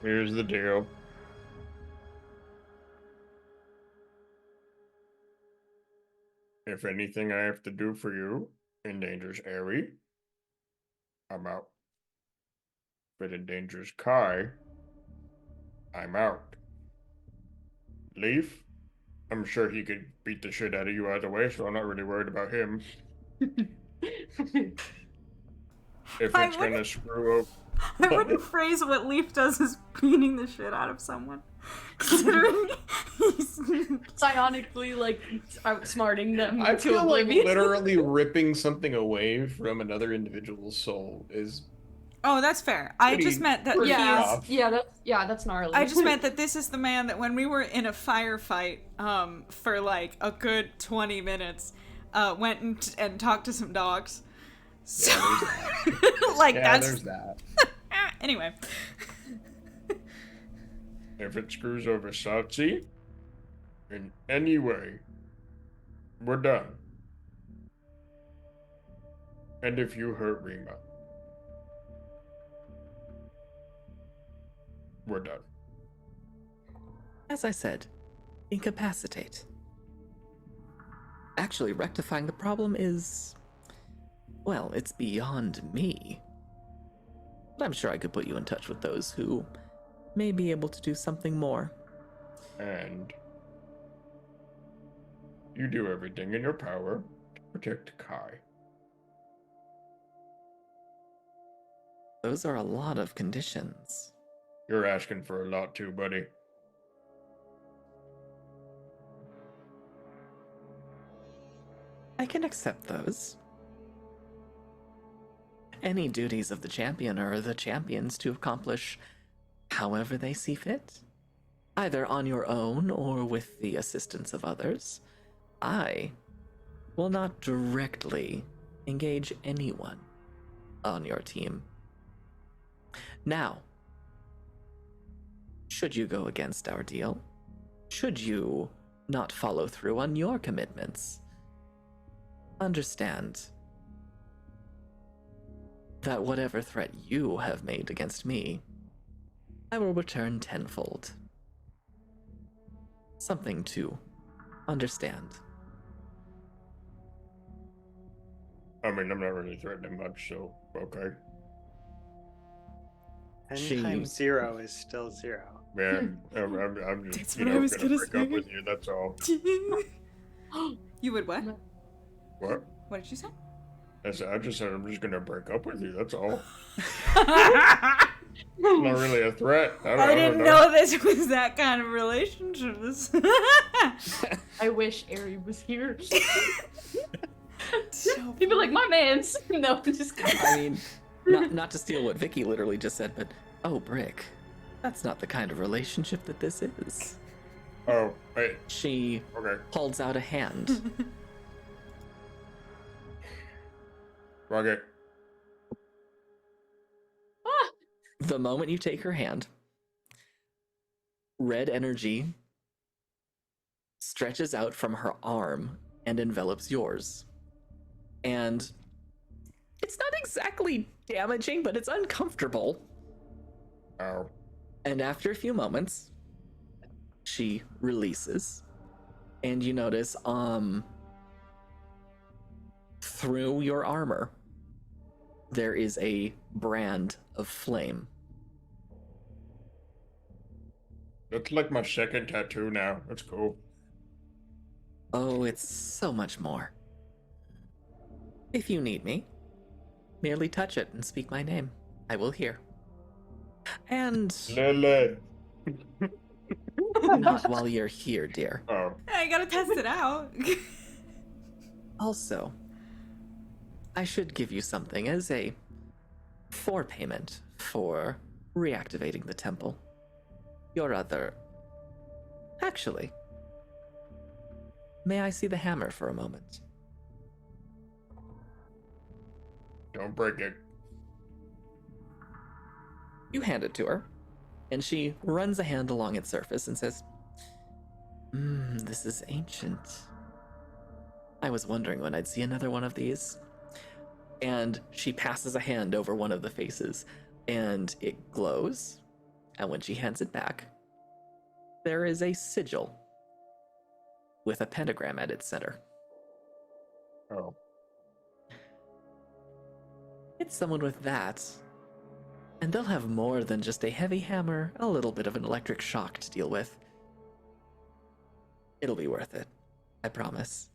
Here's the deal. If anything I have to do for you endangers Aerie, I'm out. If it endangers Kai, I'm out. Leaf, I'm sure he could beat the shit out of you either way, so I'm not really worried about him. If I it's gonna wouldn't- screw up. I wouldn't phrase what Leaf does as beating the shit out of someone. Considering he's... Psionically, like, outsmarting them I to feel like oblivion. literally ripping something away from another individual's soul is Oh, that's fair. I Pretty- just meant that pretty he is... rough. That's gnarly. I just meant that this is the man that when we were in a firefight for like a good 20 minutes, went and talked to some dogs. So, like, yeah, that's... there's that. Anyway. If it screws over Satsi in any way, we're done. And if you hurt Rima, we're done. As I said, incapacitate. Actually, rectifying the problem is... well, it's beyond me. But I'm sure I could put you in touch with those who may be able to do something more. And you do everything in your power to protect Kai. Those are a lot of conditions. You're asking for a lot too, buddy. I can accept those. Any duties of the champion are the champion's to accomplish however they see fit, either on your own or with the assistance of others. I will not directly engage anyone on your team. Now, should you go against our deal, should you not follow through on your commitments, understand that whatever threat you have made against me, I will return tenfold. Something to understand. I mean, I'm not really threatening much, so okay. 10 times 0 is still 0. Man, I'm just, That's you what I know, was gonna gonna break up say. with you, that's all. You would what? What? What did you say? I just said I'm just gonna break up with you, that's all. Not really a threat. I didn't know this was that kind of relationship. I wish Ari was here. So He'd be like, my man's. No, just kidding. I mean, not to steal what Vicky literally just said, but oh, Brick, that's not the kind of relationship that this is. Oh, wait. She Okay. holds out a hand. Rocket. Ah! The moment you take her hand, red energy stretches out from her arm and envelops yours. And it's not exactly damaging, but it's uncomfortable. Ow. And after a few moments, she releases, and you notice, through your armor, there is a brand of flame. That's like my second tattoo now. That's cool. Oh, it's so much more. If you need me, merely touch it and speak my name. I will hear. And Lily. not while you're here, dear. Oh. I gotta test it out. Also, I should give you something as a forepayment for reactivating the temple. Your other... Actually, may I see the hammer for a moment? Don't break it. You hand it to her, and she runs a hand along its surface and says, this is ancient. I was wondering when I'd see another one of these. And she passes a hand over one of the faces, and it glows. And when she hands it back, there is a sigil with a pentagram at its center. Oh. It's someone with that, and they'll have more than just a heavy hammer, a little bit of an electric shock to deal with. It'll be worth it, I promise.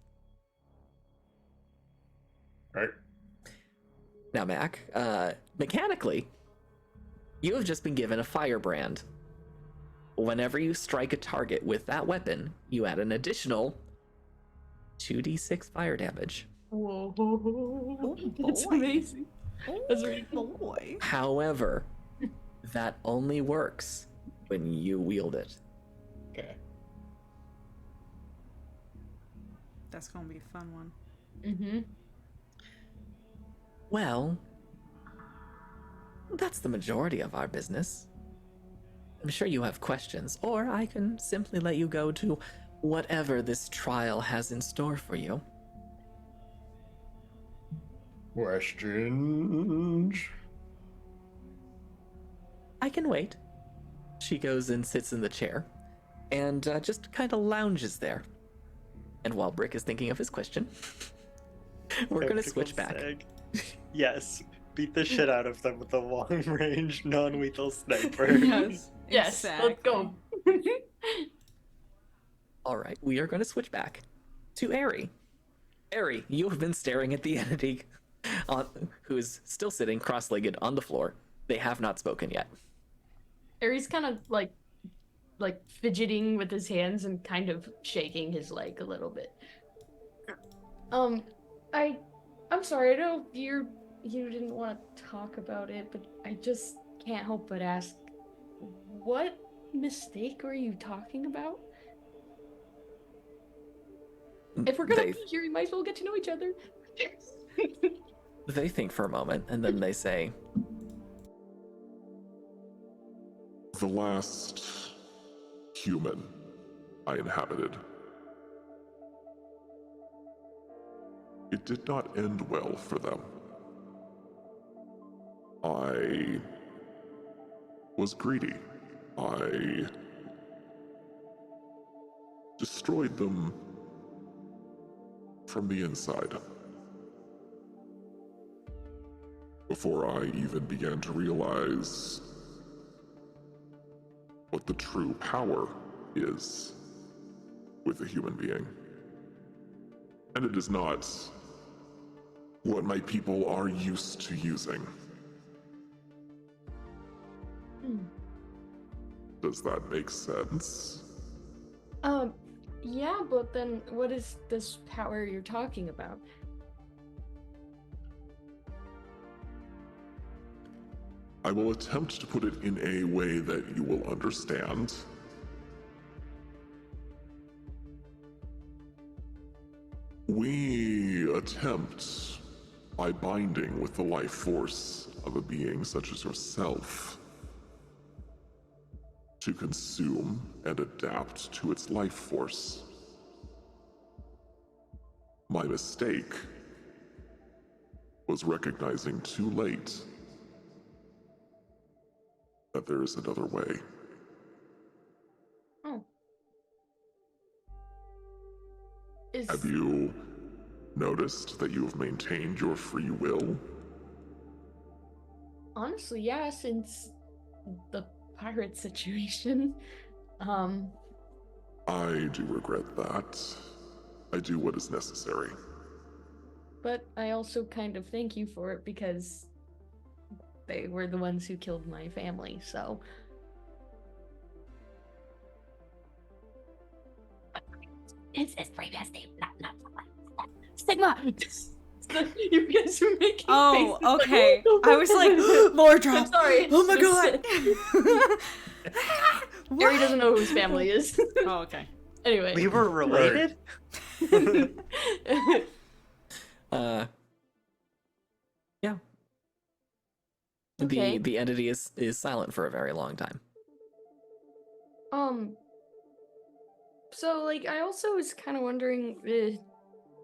Right. Now, Mac, mechanically, you have just been given a firebrand. Whenever you strike a target with that weapon, you add an additional 2d6 fire damage. Whoa. That's boy. amazing. That's really cool. Boy. However, that only works when you wield it. Okay. That's gonna be a fun one. Mm-hmm. Well, that's the majority of our business. I'm sure you have questions, or I can simply let you go to whatever this trial has in store for you. Questions? I can wait. She goes and sits in the chair and just kind of lounges there. And while Brick is thinking of his question, we're going to switch back. Yes. Beat the shit out of them with a long-range, non-lethal sniper. Yes. Yes, let's go. All right, we are going to switch back to Ari. Ari, you have been staring at the entity who is still sitting cross-legged on the floor. They have not spoken yet. Ari's kind of like fidgeting with his hands and kind of shaking his leg a little bit. I'm sorry, I know you didn't want to talk about it, but I just can't help but ask, what mistake were you talking about? If we're gonna be here, we might as well get to know each other. They think for a moment, and then they say, The last human I inhabited. It did not end well for them. I was greedy. I destroyed them from the inside. Before I even began to realize what the true power is with a human being. And it is not what my people are used to using. Does that make sense? Yeah, but then what is this power you're talking about? I will attempt to put it in a way that you will understand. We attempt, by binding with the life force of a being such as yourself, to consume and adapt to its life force. My mistake was recognizing too late that there is another way. Oh. Have you noticed that you have maintained your free will? Honestly, yeah, since the pirate situation. I do regret that. I do what is necessary. But I also kind of thank you for it because they were the ones who killed my family, so. It's previous name, not Sigma! You guys are making Oh, faces like, okay. I was like, more drop. I'm sorry. Oh my god. Harry doesn't know who his family is. Oh, okay. Anyway. We were related? Yeah. Okay. The entity is silent for a very long time. So, like, I also was kind of wondering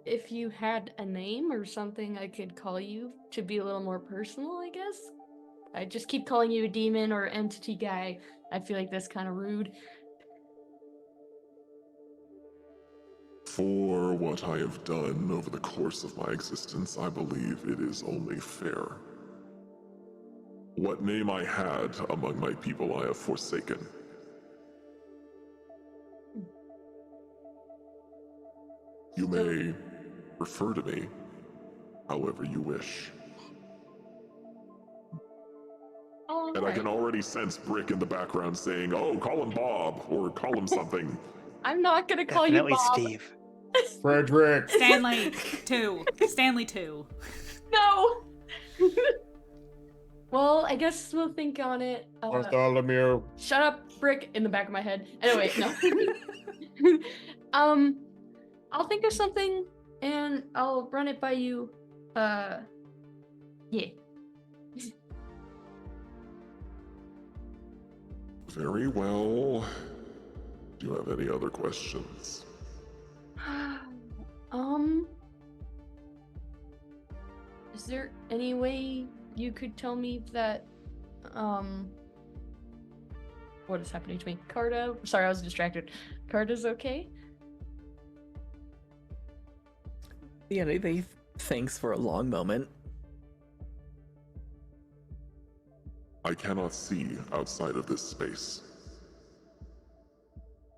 if you had a name or something I could call you to be a little more personal, I guess? I just keep calling you a demon or entity guy. I feel like that's kind of rude. For what I have done over the course of my existence, I believe it is only fair. What name I had among my people I have forsaken. You may refer to me however you wish. Oh, And I can already sense Brick in the background saying, "Oh, call him Bob," or call him something. I'm not gonna call Definitely you Bob. Steve. Frederick! Stanley 2. Stanley 2. No! Well, I guess we'll think on it. Bartholomew! Shut up, Brick, in the back of my head. Anyway, no. I'll think of something and I'll run it by you. Yeah. Very well. Do you have any other questions? Is there any way you could tell me that, what is happening to me? Carta? Sorry, I was distracted. Carta's okay? The entity thinks for a long moment. I cannot see outside of this space.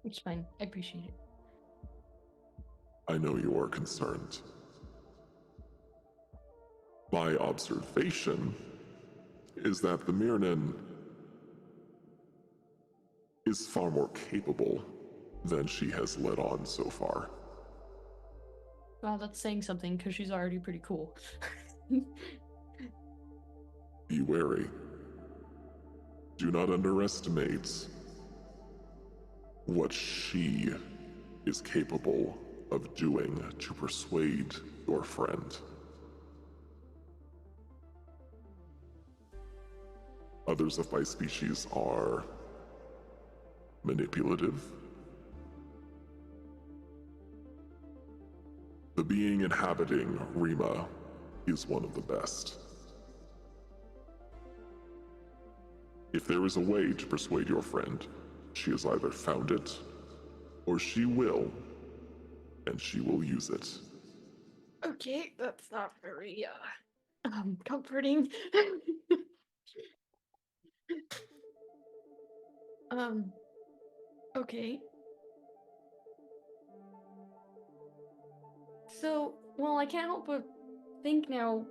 It's fine. I appreciate it. I know you are concerned. My observation is that the Mirnan is far more capable than she has let on so far. Wow, that's saying something because she's already pretty cool. Be wary. Do not underestimate what she is capable of doing to persuade your friend. Others of my species are manipulative. The being inhabiting Rima is one of the best. If there is a way to persuade your friend, she has either found it, or she will, and she will use it. Okay, that's not very comforting. Okay. So, well, I can't help but think now.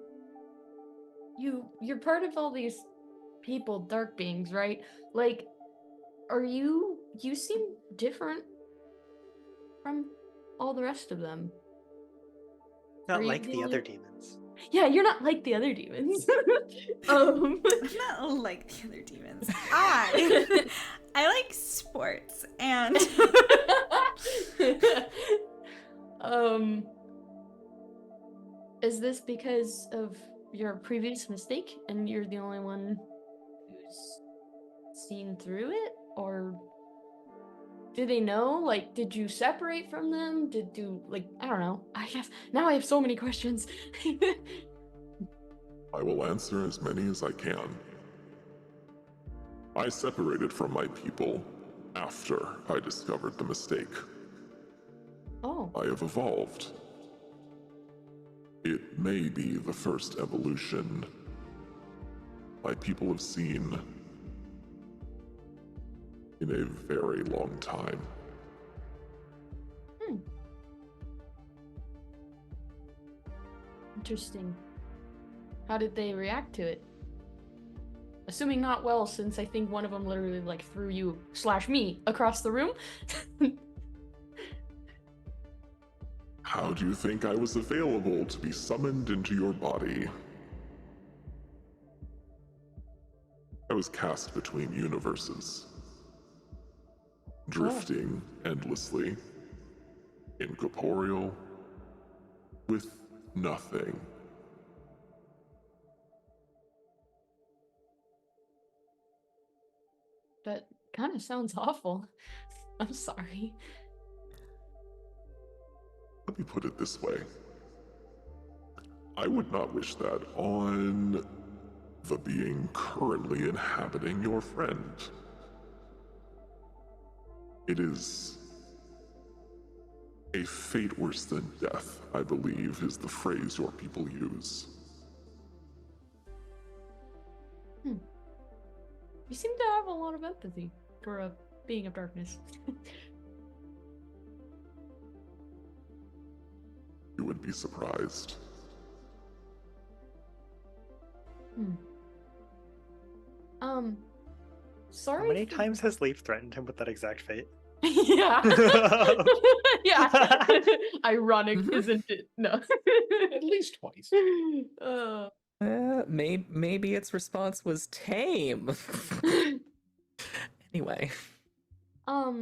You're part of all these people, dark beings, right? Like, you seem different from all the rest of them. Not Are you like the the only- other demons. Yeah, you're not like the other demons. I'm not like the other demons. I like sports and Is this because of your previous mistake and you're the only one who's seen through it? Or do they know? Like, did you separate from them? Did you, like, I don't know. I guess now I have so many questions. I will answer as many as I can. I separated from my people after I discovered the mistake. Oh, I have evolved. It may be the first evolution my people have seen in a very long time. interesting. How did they react to it? Assuming not well, since I think one of them literally like threw you / me across the room. How do you think I was available to be summoned into your body? I was cast between universes, drifting endlessly, incorporeal, with nothing. That kind of sounds awful. I'm sorry. Let me put it this way. I would not wish that on the being currently inhabiting your friend. It is a fate worse than death, I believe, is the phrase your people use. You seem to have a lot of empathy for a being of darkness. You would be surprised. Sorry. How many for- times has Leaf threatened him with that exact fate? Yeah. Yeah. Ironic, isn't it? No. At least twice. Maybe its response was tame. Anyway. I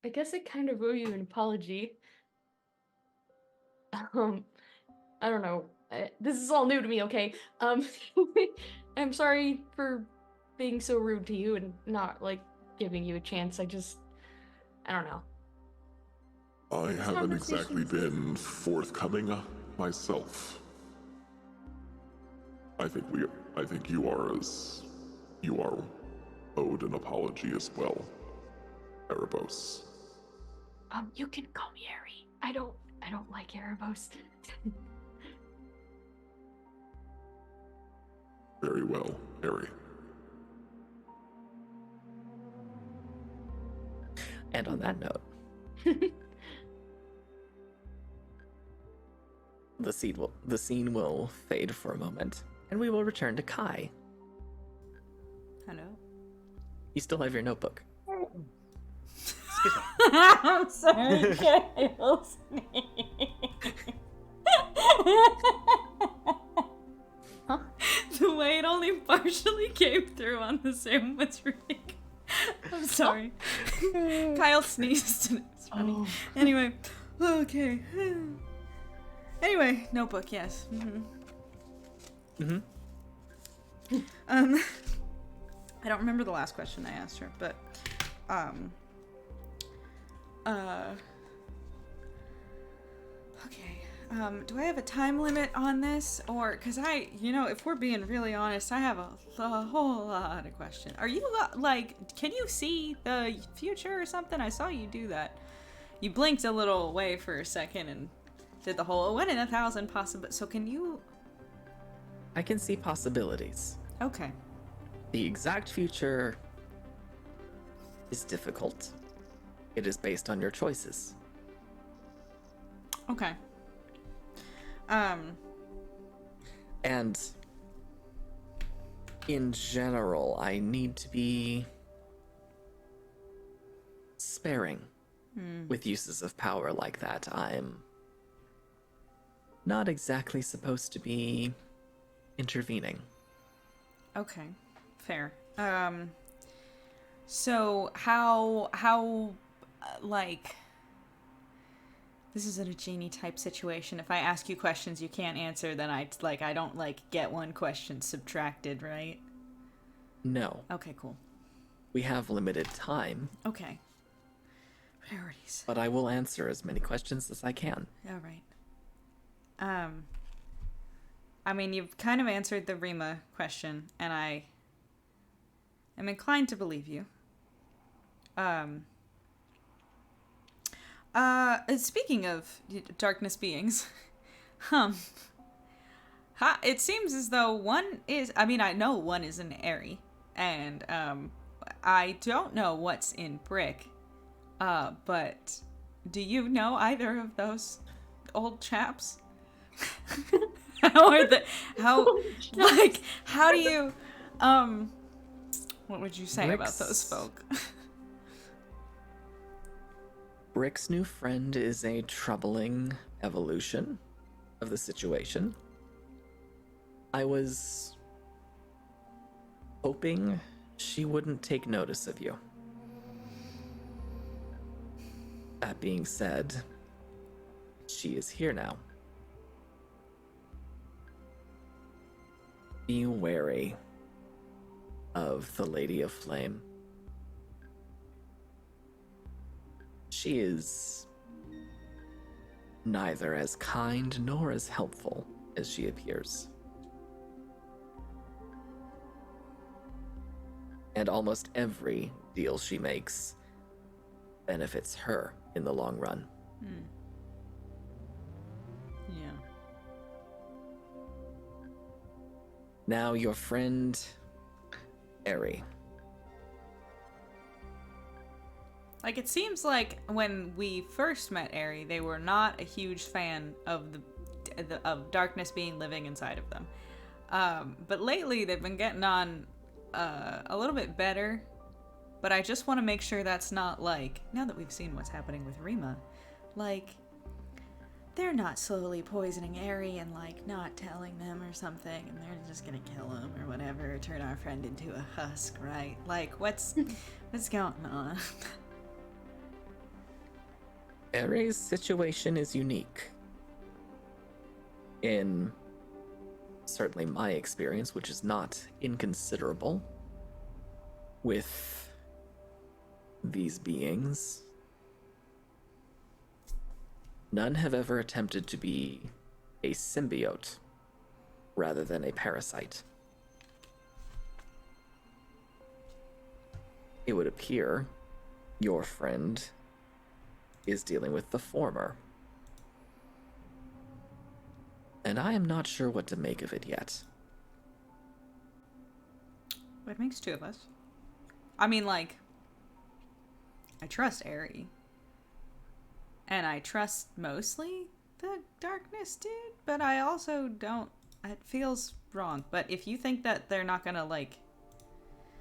I guess I kind of owe you an apology. I don't know. This is all new to me, okay? I'm sorry for being so rude to you and not, like, giving you a chance. I don't know. I haven't exactly conversations- been forthcoming myself. I think you are owed an apology as well, Erebos. You can call me Ari. I don't like Erebos. Very well, Harry. And on that note, the scene will fade for a moment, and we will return to Kai. hello. You still have your notebook. Excuse me. I'm sorry, Kyle's Huh? The way it only partially came through on the Zoom was ridiculous. I'm sorry. Kyle sneezed and it was funny. Oh. Anyway, okay. Anyway, notebook, yes. I don't remember the last question I asked her, but okay. Do I have a time limit on this? Or, because if we're being really honest, I have a whole lot of questions. Are you, can you see the future or something? I saw you do that. You blinked a little away for a second and did the whole 1 in 1,000 possible. So can you... I can see possibilities. Okay. The exact future is difficult. It is based on your choices. Okay. And in general, I need to be sparing with uses of power like that. I'm not exactly supposed to be intervening. Okay. Fair. So how this isn't a genie type situation. If I ask you questions you can't answer, then I don't get one question subtracted, right? No. Okay, cool. We have limited time. Okay. Priorities. But I will answer as many questions as I can. All right. I mean, you've kind of answered the Rima question, and I am inclined to believe you. Speaking of darkness beings, it seems as though I know one is an Airy, and, I don't know what's in Brick, but do you know either of those old chaps? How do you, what would you say about those folk? Brick's new friend is a troubling evolution of the situation. I was hoping she wouldn't take notice of you. That being said, she is here now. Be wary of the Lady of Flame. She is neither as kind nor as helpful as she appears. And almost every deal she makes benefits her in the long run. Yeah. Now your friend, Eri. It seems like when we first met Eri, they were not a huge fan of of darkness being living inside of them. But lately they've been getting on a little bit better. But I just want to make sure that's not now that we've seen what's happening with Rima, they're not slowly poisoning Eri and not telling them or something, and they're just gonna kill him or whatever, turn our friend into a husk, right? What's going on? Eri's situation is unique. In certainly my experience, which is not inconsiderable, with these beings, none have ever attempted to be a symbiote rather than a parasite. It would appear your friend is dealing with the former. And I am not sure what to make of it yet. It makes two of us. I mean, I trust Eri. And I trust mostly the darkness dude, but I also don't. It feels wrong. But if you think that they're not gonna,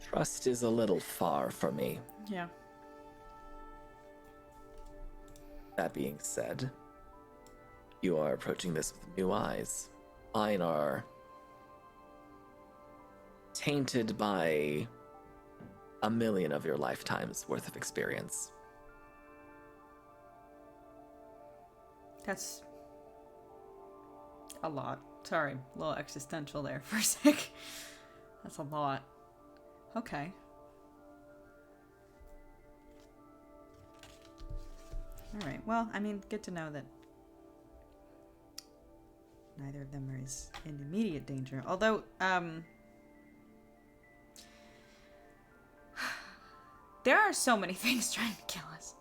Trust is a little far for me. Yeah. That being said, you are approaching this with new eyes. Mine are tainted by a million of your lifetime's worth of experience. That's a lot. Sorry, a little existential there for a sec. That's a lot. Okay. Alright, well, I mean, good to know that neither of them is in immediate danger. Although, there are so many things trying to kill us.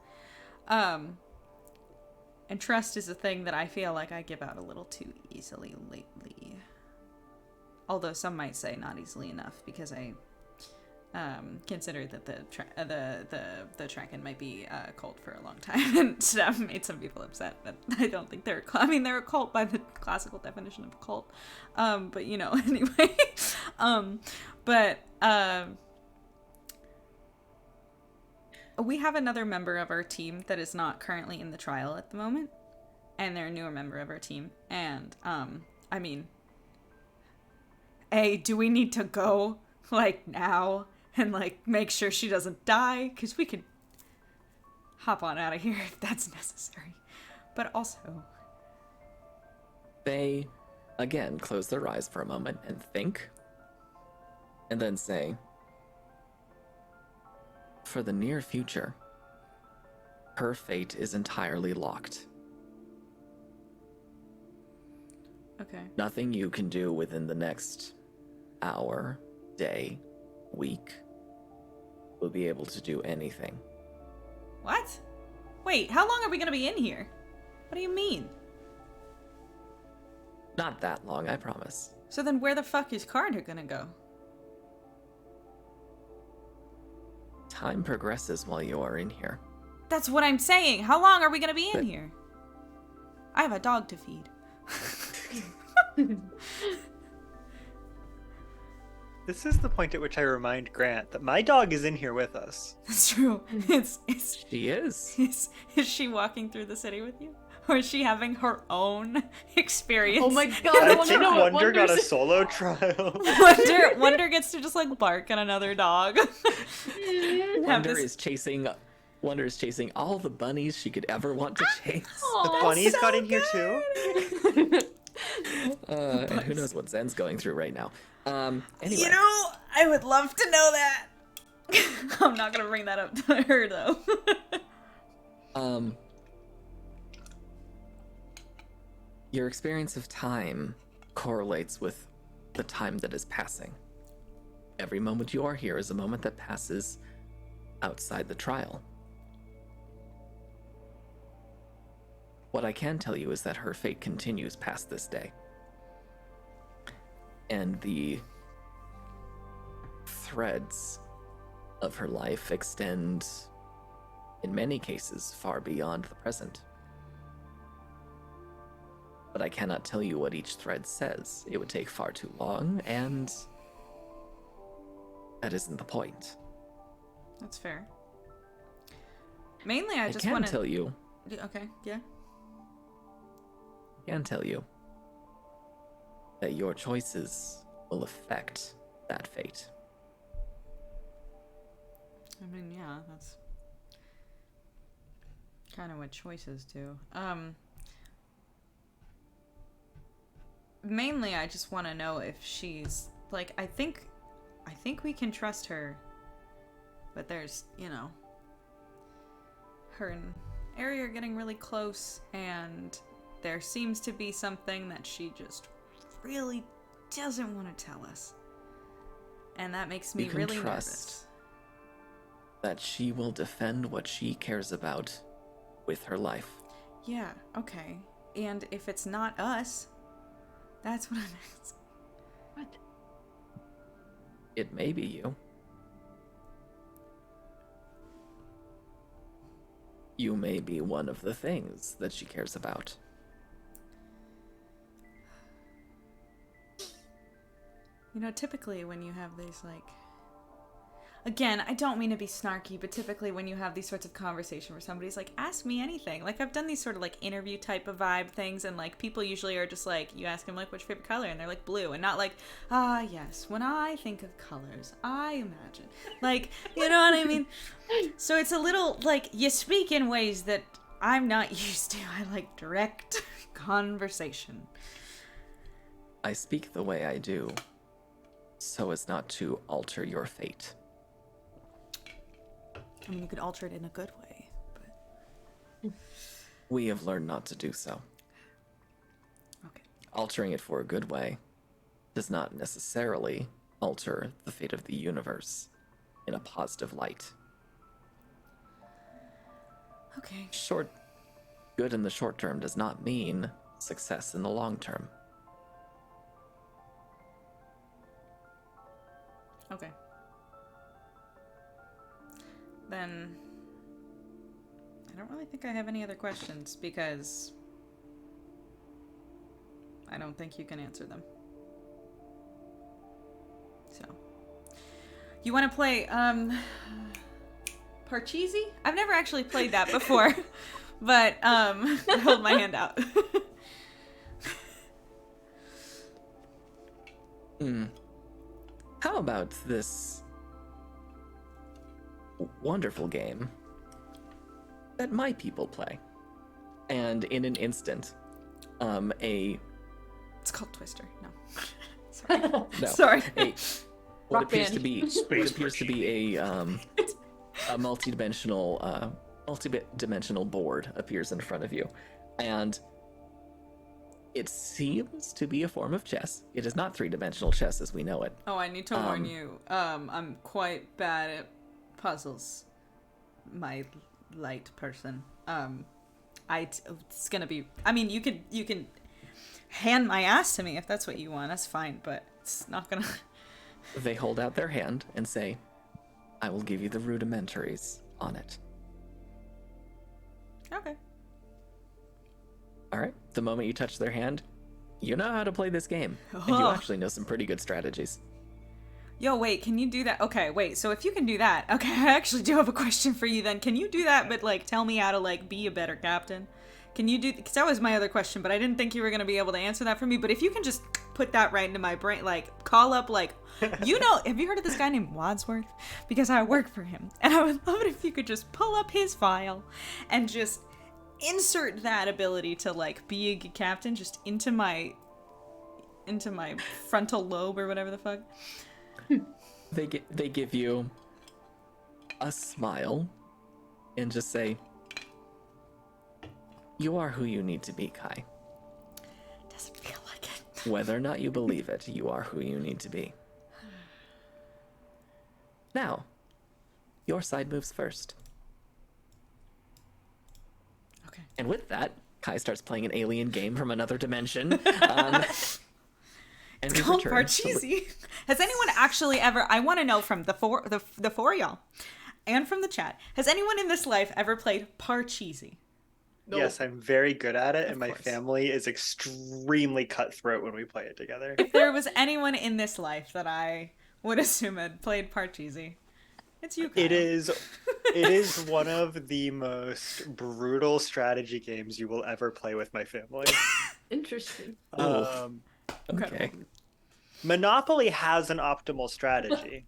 And trust is a thing that I feel like I give out a little too easily lately. Although some might say not easily enough, because I consider that the Traken might be a cult for a long time, and that made some people upset. But I don't think they're. They're a cult by the classical definition of a cult. But you know, anyway. We have another member of our team that is not currently in the trial at the moment, and they're a newer member of our team. And I mean, do we need to go like now and like make sure she doesn't die? Because we could hop on out of here if that's necessary. But also, They, again, close their eyes for a moment and think, and then say, for the near future, her fate is entirely locked. okay. Nothing you can do within the next hour, day, week will be able to do anything. What? Wait, how long are we gonna be in here? What do you mean? Not that long, I promise. So then where the fuck is Carter gonna go? Time progresses while you are in here. That's what I'm saying. How long are we gonna be in But- here? I have a dog to feed. This is the point at which I remind Grant that my dog is in here with us. That's true. Is She is. she walking through the city with you? Or is she having her own experience? Oh my god, I I want to think know what Wonder got a Wonder's... solo trial. Wonder gets to just like bark at another dog. Have Wonder this- is chasing all the bunnies she could ever want to chase. The bunnies got in here too. And who knows what Zen's going through right now. Anyway. You know, I would love to know that. I'm not gonna bring that up to her though. Your experience of time correlates with the time that is passing. Every moment you are here is a moment that passes outside the trial. What I can tell you is that her fate continues past this day. And the threads of her life extend, in many cases, far beyond the present. But I cannot tell you what each thread says. It would take far too long, and that isn't the point. That's fair. Mainly, I just can want to tell you. Okay, yeah. I can tell you that your choices will affect that fate. I mean, yeah, that's kind of what choices do. Mainly, I just want to know if she's like, I think we can trust her, but there's, you know, her and Ari are getting really close, and there seems to be something that she just really doesn't want to tell us, and that makes me You can really trust nervous. that she will defend what she cares about with her life. Yeah, okay. And if it's not us, that's what I'm asking. What? It may be you. You may be one of the things that she cares about. You know, typically when you have these, like... Again, I don't mean to be snarky, but typically when you have these sorts of conversation where somebody's like, ask me anything. Like, I've done these sort of, like, interview type of vibe things, and, like, people usually are just like, you ask them, like, what's your favorite color? And they're like, blue. And not like, yes, when I think of colors, I imagine. Like, you know what I mean? So it's a little, like, you speak in ways that I'm not used to. I like direct conversation. I speak the way I do, so as not to alter your fate. I mean, you could alter it in a good way, but... We have learned not to do so. Okay. altering it for a good way does not necessarily alter the fate of the universe in a positive light. Okay. Good in the short term does not mean success in the long term. Okay. Then I don't really think I have any other questions because I don't think you can answer them. So, you want to play Parcheesi? I've never actually played that before, but I hold my hand out. How about this wonderful game that my people play? And in an instant, It's called Twister. No. Sorry. no, Sorry. What Rock appears band. to be a multi-dimensional board appears in front of you, and it seems to be a form of chess. It is not three-dimensional chess as we know it. Oh, I need to warn you. I'm quite bad at puzzles. My light person. It's gonna be. I mean, you can hand my ass to me if that's what you want. That's fine, but it's not gonna. They hold out their hand and say, "I will give you the rudimentaries on it." Okay. All right. The moment you touch their hand, you know how to play this game, and you Oh. actually know some pretty good strategies. Yo, wait, can you do that? Okay, wait, so if you can do that, okay, I actually do have a question for you then. Can you do that, but, like, tell me how to, like, be a better captain? Can you do, because that was my other question, but I didn't think you were going to be able to answer that for me, but if you can just put that right into my brain, like, call up, like, you know, have you heard of this guy named Wadsworth? Because I work for him, and I would love it if you could just pull up his file and just insert that ability to, like, be a good captain just into my frontal lobe or whatever the fuck. They give you a smile and just say, "You are who you need to be, Kai. Doesn't feel like it. Whether or not you believe it, you are who you need to be." Now, your side moves first. Okay. And with that, Kai starts playing an alien game from another dimension. And It's we called return. Parcheesi. Has anyone actually ever? I want to know from the four of y'all, and from the chat. Has anyone in this life ever played Parcheesi? Nope. Yes, I'm very good at it, Of and my course. family is extremely cutthroat when we play it together. If there was anyone in this life that I would assume had played Parcheesi, it's you, Kyle. It is one of the most brutal strategy games you will ever play with my family. Interesting. Okay. Monopoly has an optimal strategy.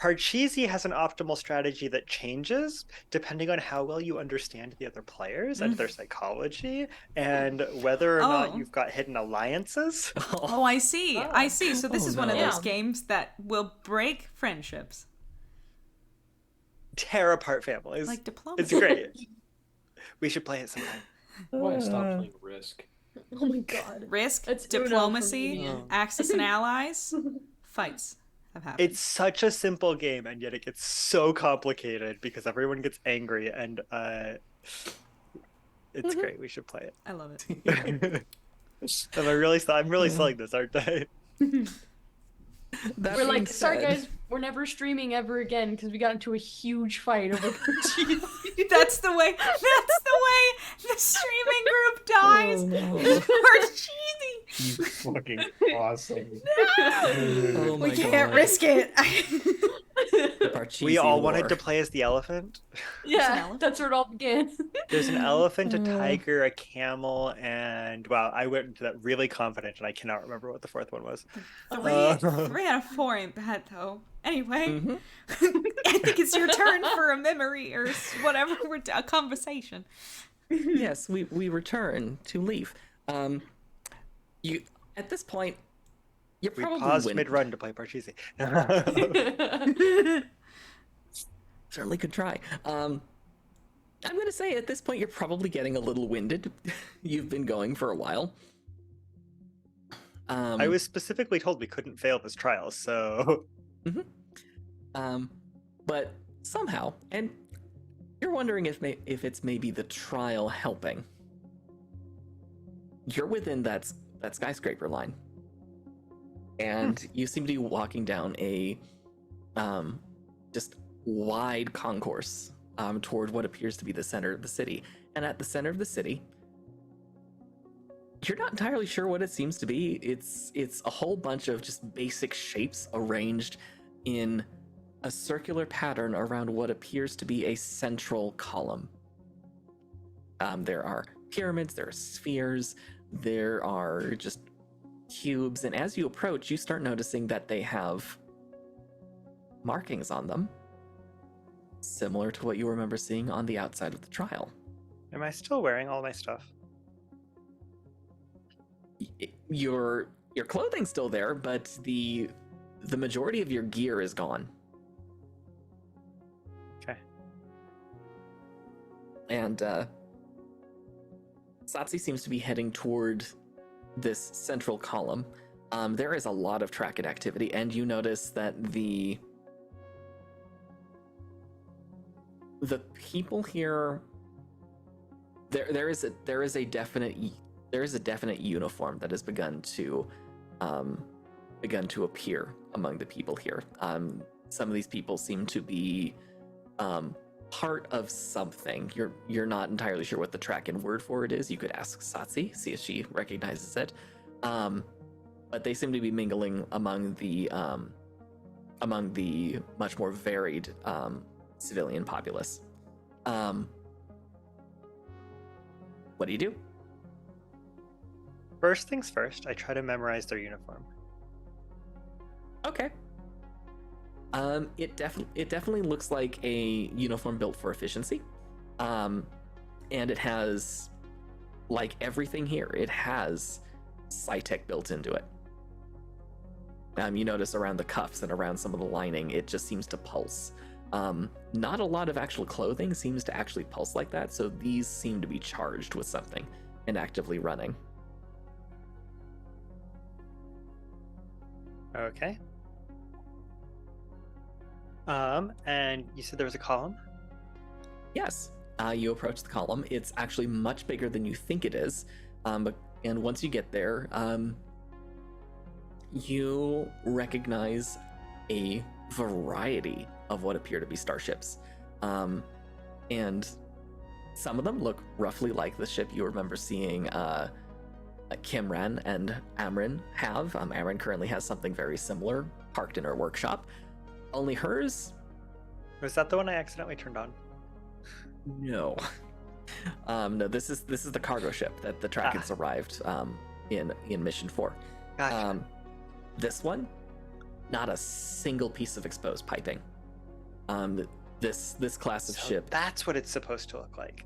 Parcheesi has an optimal strategy that changes depending on how well you understand the other players and their psychology and whether or not Oh. you've got hidden alliances. Oh, I see. I see. So this Oh, is one of no. those Yeah. games that will break friendships, Tear apart families. like diplomacy. It's great. We should play it sometime. Why I stopped playing Risk? Oh my god. Risk, That's Uno for diplomacy, me. Oh. Axis and allies, fights have happened. It's such a simple game, and yet it gets so complicated because everyone gets angry, and it's great. We should play I love it. it. I'm really selling this, aren't I? That We're like, being sorry said- guys, we're never streaming ever again because we got into a huge fight over Parcheesi. That's the way the streaming group dies. Oh, no. Parcheesi. You fucking awesome. Oh my We can't God. risk it. The Parcheesi We all wanted lore. to play as the elephant. Yeah, elephant? that's where it all began. There's an elephant, a tiger, a camel, and wow, I went into that really confident, and I cannot remember what the fourth one was. Three out of four ain't bad though. Anyway, Mhm. I think it's your turn for a memory or whatever. A conversation. Yes, we return to Leaf. You at this point, you're We probably paused winning. mid-run to play Parcheesi. Certainly could try. I'm going to say at this point you're probably getting a little winded. You've been going for a while. I was specifically told we couldn't fail this trial, so... But somehow, and you're wondering if it's maybe the trial helping. You're within that skyscraper line, and you seem to be walking down a just wide concourse toward what appears to be the center of the city. And at the center of the city, you're not entirely sure what it seems to be. It's a whole bunch of just basic shapes arranged in a circular pattern around what appears to be a central column. There are pyramids, there are spheres, there are just cubes, and as you approach, you start noticing that they have markings on them, similar to what you remember seeing on the outside of the trial. Am I still wearing all my stuff? Your clothing's still there, but the majority of your gear is gone. Okay. And Satsi seems to be heading toward this central column. There is a lot of tracked activity, and you notice that the people here, there is a definite uniform that has begun to appear among the people here. Some of these people seem to be part of something. You're not entirely sure what the track-in word for it is. You could ask Satsi, see if she recognizes it. But they seem to be mingling among the much more varied civilian populace. What do you do? First things first, I try to memorize their uniform. Okay. It definitely looks like a uniform built for efficiency. And it has, like everything here, it has SciTech built into it. You notice around the cuffs and around some of the lining, it just seems to pulse. Not a lot of actual clothing seems to actually pulse like that, so these seem to be charged with something and actively running. Okay. And you said there was a column? Yes. You approach the column. It's actually much bigger than you think it is. And once you get there, you recognize a variety of what appear to be starships. And some of them look roughly like the ship you remember seeing Kimran and Amrin have. Amrin currently has something very similar parked in her workshop. Only hers? Was that the one I accidentally turned on? No. No, this is the cargo ship that the Trackens arrived in Mission 4. Gotcha. This one, not a single piece of exposed piping. This class of ship. That's what it's supposed to look like.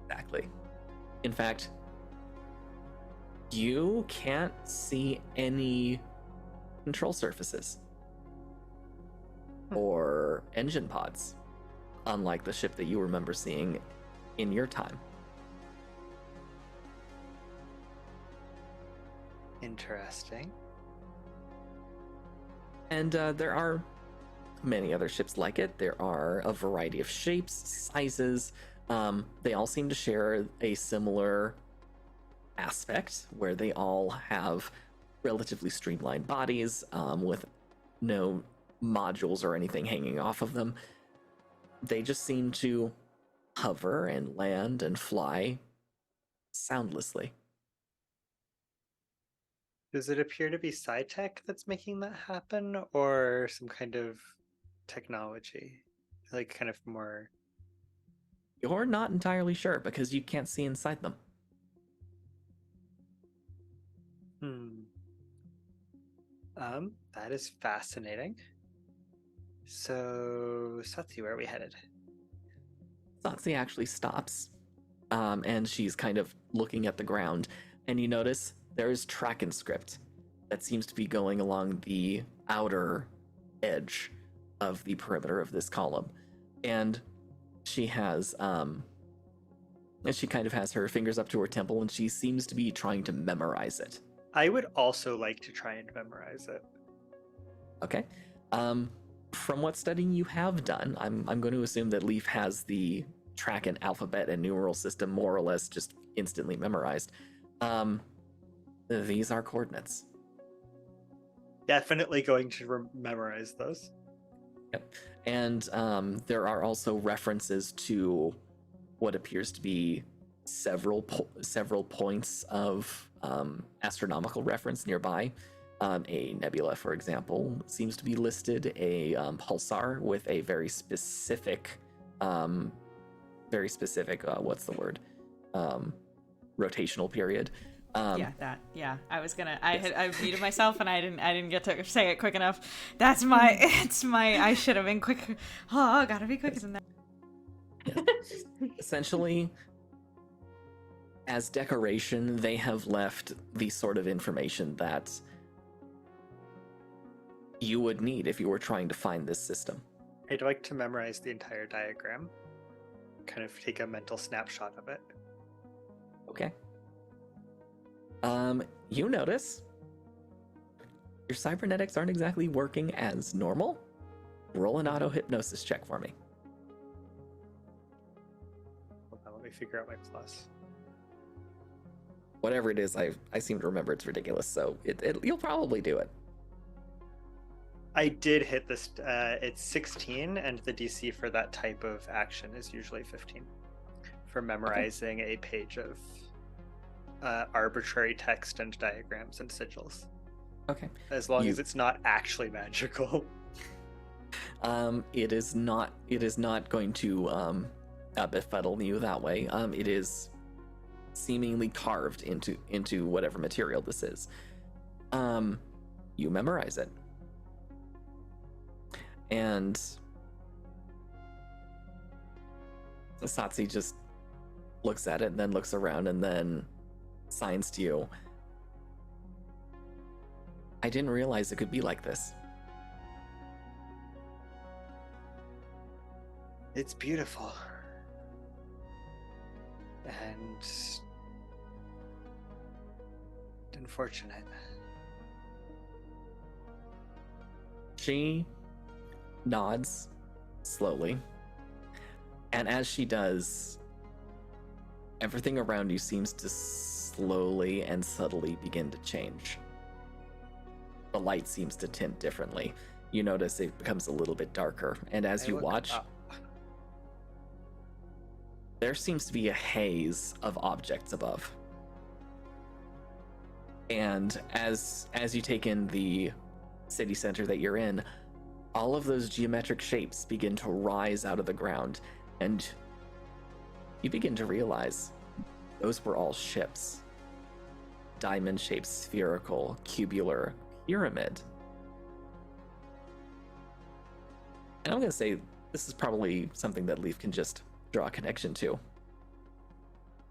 Exactly. In fact, you can't see any control surfaces or engine pods, unlike the ship that you remember seeing in your time. Interesting. And there are many other ships like it. There are a variety of shapes, sizes. They all seem to share a similar aspect, where they all have relatively streamlined bodies with no modules or anything hanging off of them. They just seem to hover and land and fly soundlessly. Does it appear to be SciTech that's making that happen, or some kind of technology? Like, kind of more... You're not entirely sure because you can't see inside them. That is fascinating. So, Satsi, where are we headed? Satsi actually stops, and she's kind of looking at the ground, and you notice there's Tracken script that seems to be going along the outer edge of the perimeter of this column. And she has and she kind of has her fingers up to her temple, and she seems to be trying to memorize it. I would also like to try and memorize it. Okay. From what studying you have done, I'm going to assume that Leaf has the track and alphabet and numeral system more or less just instantly memorized. These are coordinates. Definitely going to memorize those. Yep. And there are also references to what appears to be several points of astronomical reference nearby. A nebula, for example, seems to be listed. A pulsar with a very specific, what's the word? Rotational period. I muted myself and I didn't get to say it quick enough. I should have been quick. Oh, gotta be quicker than that. Yeah. Essentially, as decoration, they have left the sort of information that you would need if you were trying to find this system. I'd like to memorize the entire diagram. Kind of take a mental snapshot of it. Okay. You notice your cybernetics aren't exactly working as normal. Roll an auto hypnosis check for me. Hold on, let me figure out my plus. Whatever it is, I seem to remember it's ridiculous, so you'll probably do it. I did hit this. It's 16, and the DC for that type of action is usually 15. For memorizing a page of arbitrary text and diagrams and sigils. Okay. As long as it's not actually magical. It is not going to befuddle you that way. It is seemingly carved into whatever material this is. You memorize it. And Satsi just looks at it and then looks around and then signs to you. I didn't realize it could be like this. It's beautiful. And unfortunate. She nods slowly, and as she does, everything around you seems to slowly and subtly begin to change. The light seems to tint differently. You notice it becomes a little bit darker, and as you watch, there seems to be a haze of objects above. And as you take in the city center that you're in, all of those geometric shapes begin to rise out of the ground, and you begin to realize those were all ships. Diamond-shaped, spherical, cubular, pyramid. And I'm going to say this is probably something that Leaf can just draw a connection to.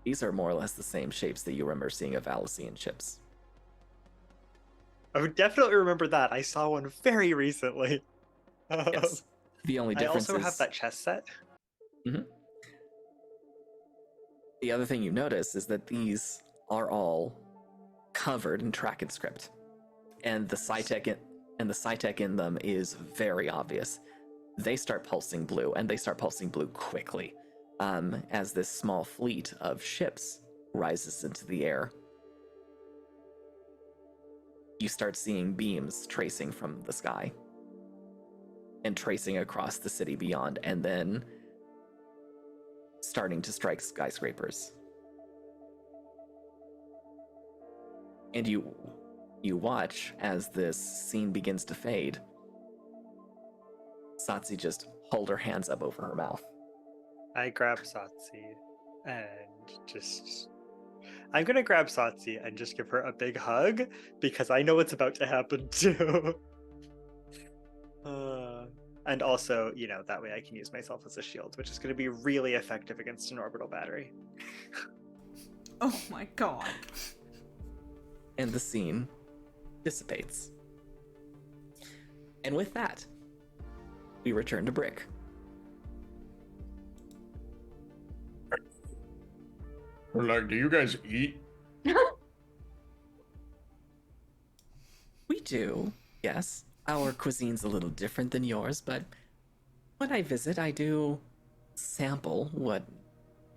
These are more or less the same shapes that you remember seeing of Alician ships. I would definitely remember that. I saw one very recently. Yes. The only difference I also is... have that chess set. Mm-hmm. The other thing you notice is that these are all covered in track and script. And the SciTech in them is very obvious. They start pulsing blue, and they start pulsing blue quickly, as this small fleet of ships rises into the air. You start seeing beams tracing from the sky and tracing across the city beyond, and then starting to strike skyscrapers. And you watch as this scene begins to fade. Satsi just hold her hands up over her mouth. I grab Satsi and I'm gonna grab Satsi and just give her a big hug because I know what's about to happen too. And also, that way I can use myself as a shield, which is going to be really effective against an orbital battery. Oh my god. And the scene dissipates. And with that, we return to Brick. Or like, do you guys eat? We do, yes. Our cuisine's a little different than yours, but when I visit, I do sample what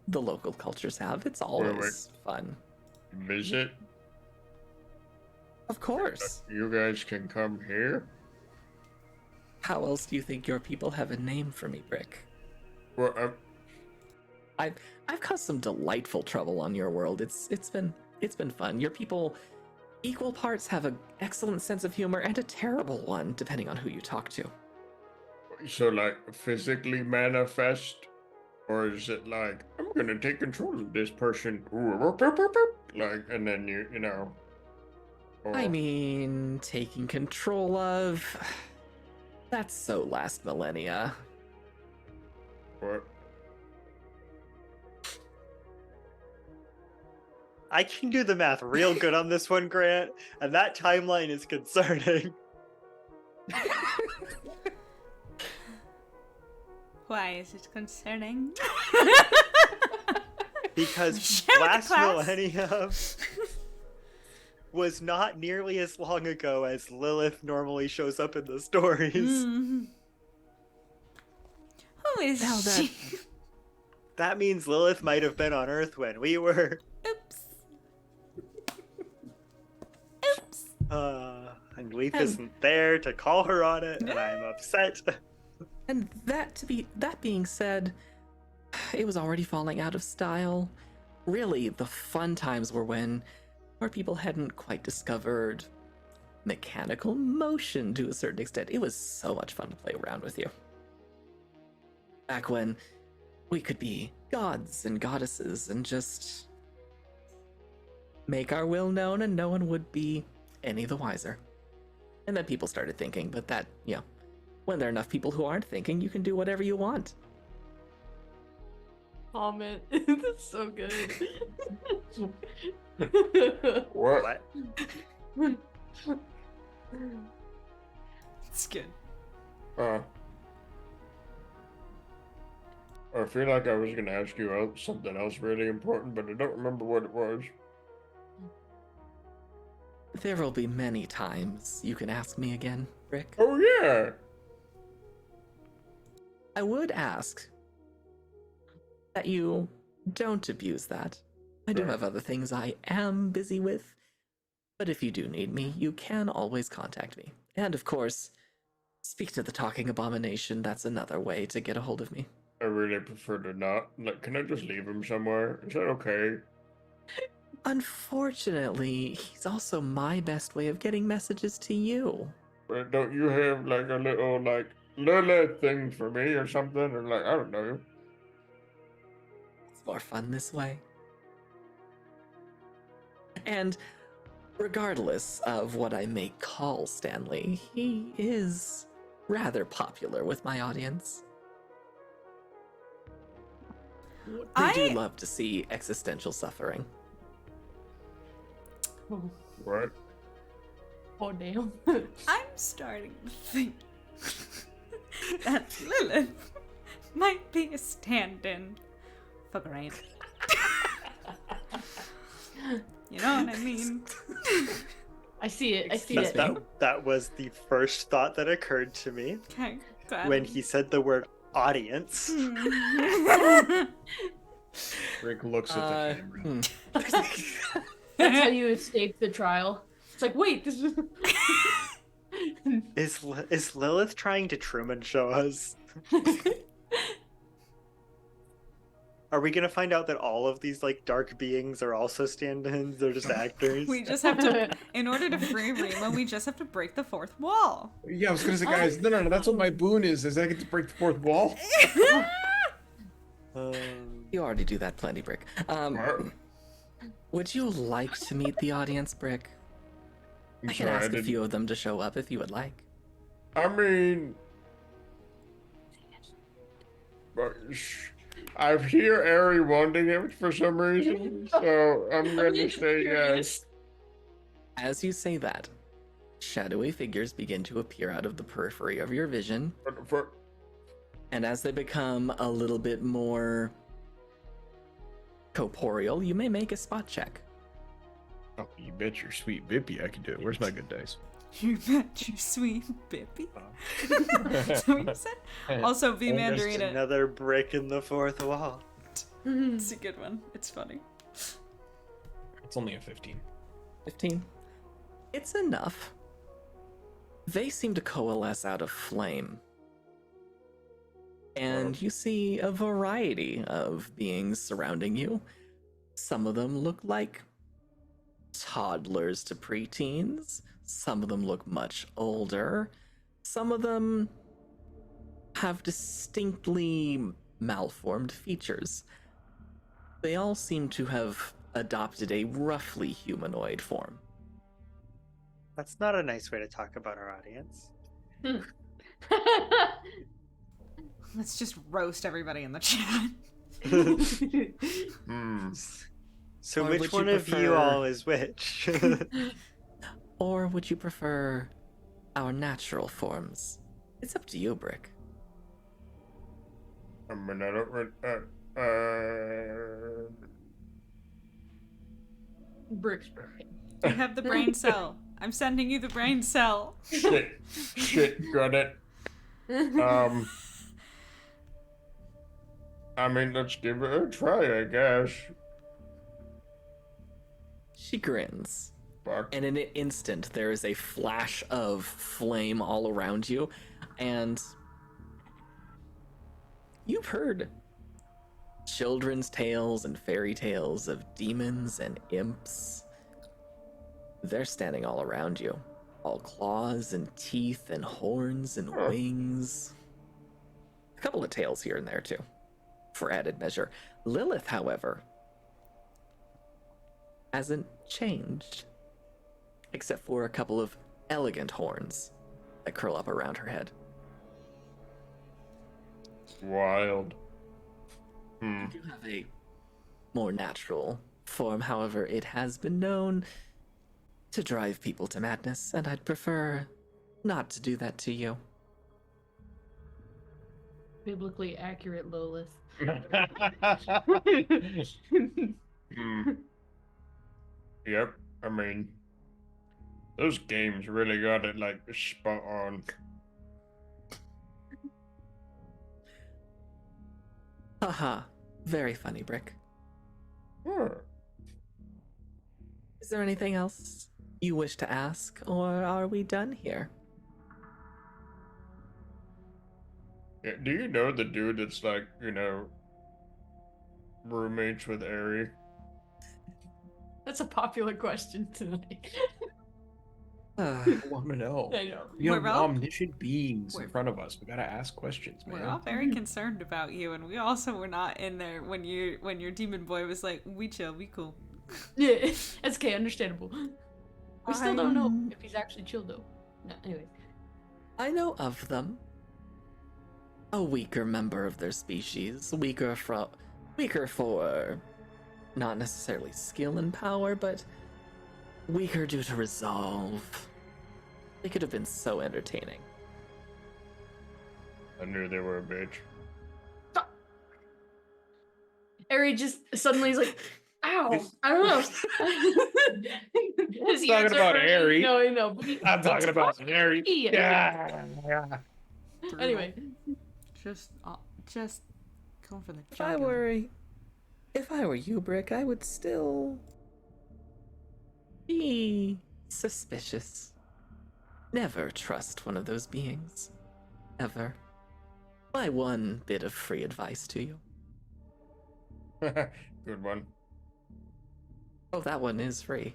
the local cultures have. It's always fun. Visit? Of course. You guys can come here? How else do you think your people have a name for me, Brick? Well, I've caused some delightful trouble on your world. It's been fun. Your people equal parts have an excellent sense of humor and a terrible one, depending on who you talk to. so like physically manifest? Or is it like, I'm gonna take control of this person? Like, and then you know. I mean, taking control of... That's so last millennia. What? I can do the math real good on this one, Grant, and that timeline is concerning. Why is it concerning? Because Share with the last class. millennium was not nearly as long ago as Lilith normally shows up in the stories. Mhm. Who is Now that- she? That means Lilith might have been on Earth when we were. Oops. Oops. And Leaf isn't there to call her on it, and I'm upset. And that being said, it was already falling out of style. Really, the fun times were when our people hadn't quite discovered mechanical motion to a certain extent. It was so much fun to play around with you. Back when we could be gods and goddesses and just make our will known and no one would be any the wiser. And then people started thinking, but that, when there are enough people who aren't thinking, you can do whatever you want. Oh man, that's so good. What? It's good. I feel like I was gonna ask you something else really important, but I don't remember what it was. There will be many times you can ask me again, Rick. Oh yeah! I would ask that you don't abuse that. I do have other things I am busy with, but if you do need me, you can always contact me. And of course, speak to the Talking Abomination. That's another way to get a hold of me. I really prefer to not. Like, can I just leave him somewhere? Is that okay? Unfortunately, he's also my best way of getting messages to you. But don't you have like a little like Lilith thing for me or something? Or like, I don't know. It's more fun this way. And regardless of what I may call Stanley, he is rather popular with my audience. They do love to see existential suffering. What? Oh damn. I'm starting to think that Lilith might be a stand-in for Grant. You know what I mean? I see it. I see That, it. that was the first thought that occurred to me Okay, glad. when he said the word audience. Rick looks at the camera. That's how you escape the trial. It's like, wait, this is. Is Lilith trying to Truman show us? Are we gonna find out that all of these like dark beings are also stand-ins? They're just actors. We just have to, in order to free Rima, we just have to break the fourth wall. Yeah, I was gonna say, guys, no, that's what my boon is I get to break the fourth wall. You already do that plenty, Brick. Would you like to meet the audience, Brick? I can ask a few of them to show up if you would like. I mean, I hear Ari wanting it for some reason, so I'm gonna say yes. As you say that, shadowy figures begin to appear out of the periphery of your vision, and as they become a little bit more corporeal, you may make a spot check. Oh, you bet your sweet Bippy I can do it. Where's my good dice? You bet your sweet Bippy. Is that what you said? Also, V Just Mandarina. another brick in the fourth wall. It's a good one. It's funny. It's only a 15. 15. It's enough. They seem to coalesce out of flame. And you see a variety of beings surrounding you. Some of them look like toddlers to preteens. Some of them look much older. Some of them have distinctly malformed features. They all seem to have adopted a roughly humanoid form. That's not a nice way to talk about our audience. Let's just roast everybody in the chat. So Or which would you one of you prefer- all is which? Or would you prefer our natural forms? It's up to you, Brick. I mean, I don't really, Brick's brain. You have the brain cell. I'm sending you the brain cell. shit, got it. I mean, let's give it a try, I guess. She grins. Fuck. And in an instant, there is a flash of flame all around you, and you've heard children's tales and fairy tales of demons and imps. They're standing all around you, all claws and teeth and horns and wings. A couple of tails here and there, too, for added measure. Lilith, however, hasn't changed, except for a couple of elegant horns that curl up around her head. Wild. You do have a more natural form, however, it has been known to drive people to madness, and I'd prefer not to do that to you. Biblically accurate Lolith. Yep, I mean, those games really got it, like, spot on. Haha, very funny, Brick. Is there anything else you wish to ask, or are we done here? Yeah, do you know the dude that's like, roommates with Ari? That's a popular question tonight. I want to know. I know. We have We're all- omniscient beings we're- in front of us. We gotta ask questions, man. We're all very concerned about you, and we also were not in there when your demon boy was like, "We chill, we cool." Yeah, that's okay, understandable. We still don't know I'm- if he's actually chill though. No, anyway. I know of them. A weaker member of their species, weaker for not necessarily skill and power, but weaker due to resolve. They could have been so entertaining. I knew they were a bitch. Ari just suddenly is like, ow, I don't know. His talking ears are about burning. Ari. No, I know. But I'm talking about Harry. Yeah. Yeah. Anyway. Just going for the If I were you, Brick, I would still be suspicious. Never trust one of those beings. Ever. My one bit of free advice to you. Good one. Oh, that one is free.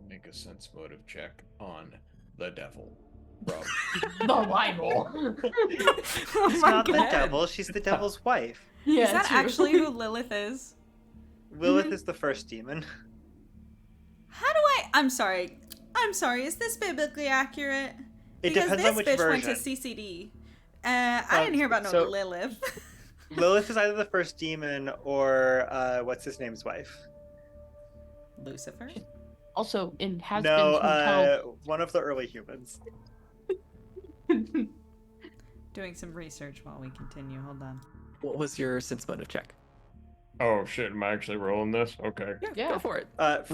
Make a sense motive check on the devil. Bro. The Bible. Oh She's my not the God. devil, she's the devil's wife. Yeah, Is that true. actually who Lilith is? Lilith is the first demon. How do I'm sorry. Is this biblically accurate? It Because depends this on which bitch version. went to CCD. I didn't hear about no so- Lilith. Lilith is either the first demon or what's his name's wife. Lucifer? Also, in has No, been one of the early humans. Do doing some research while we continue. Hold on. What was your sense motive check? Oh shit, am I actually rolling this? Okay. Yeah. Go for it.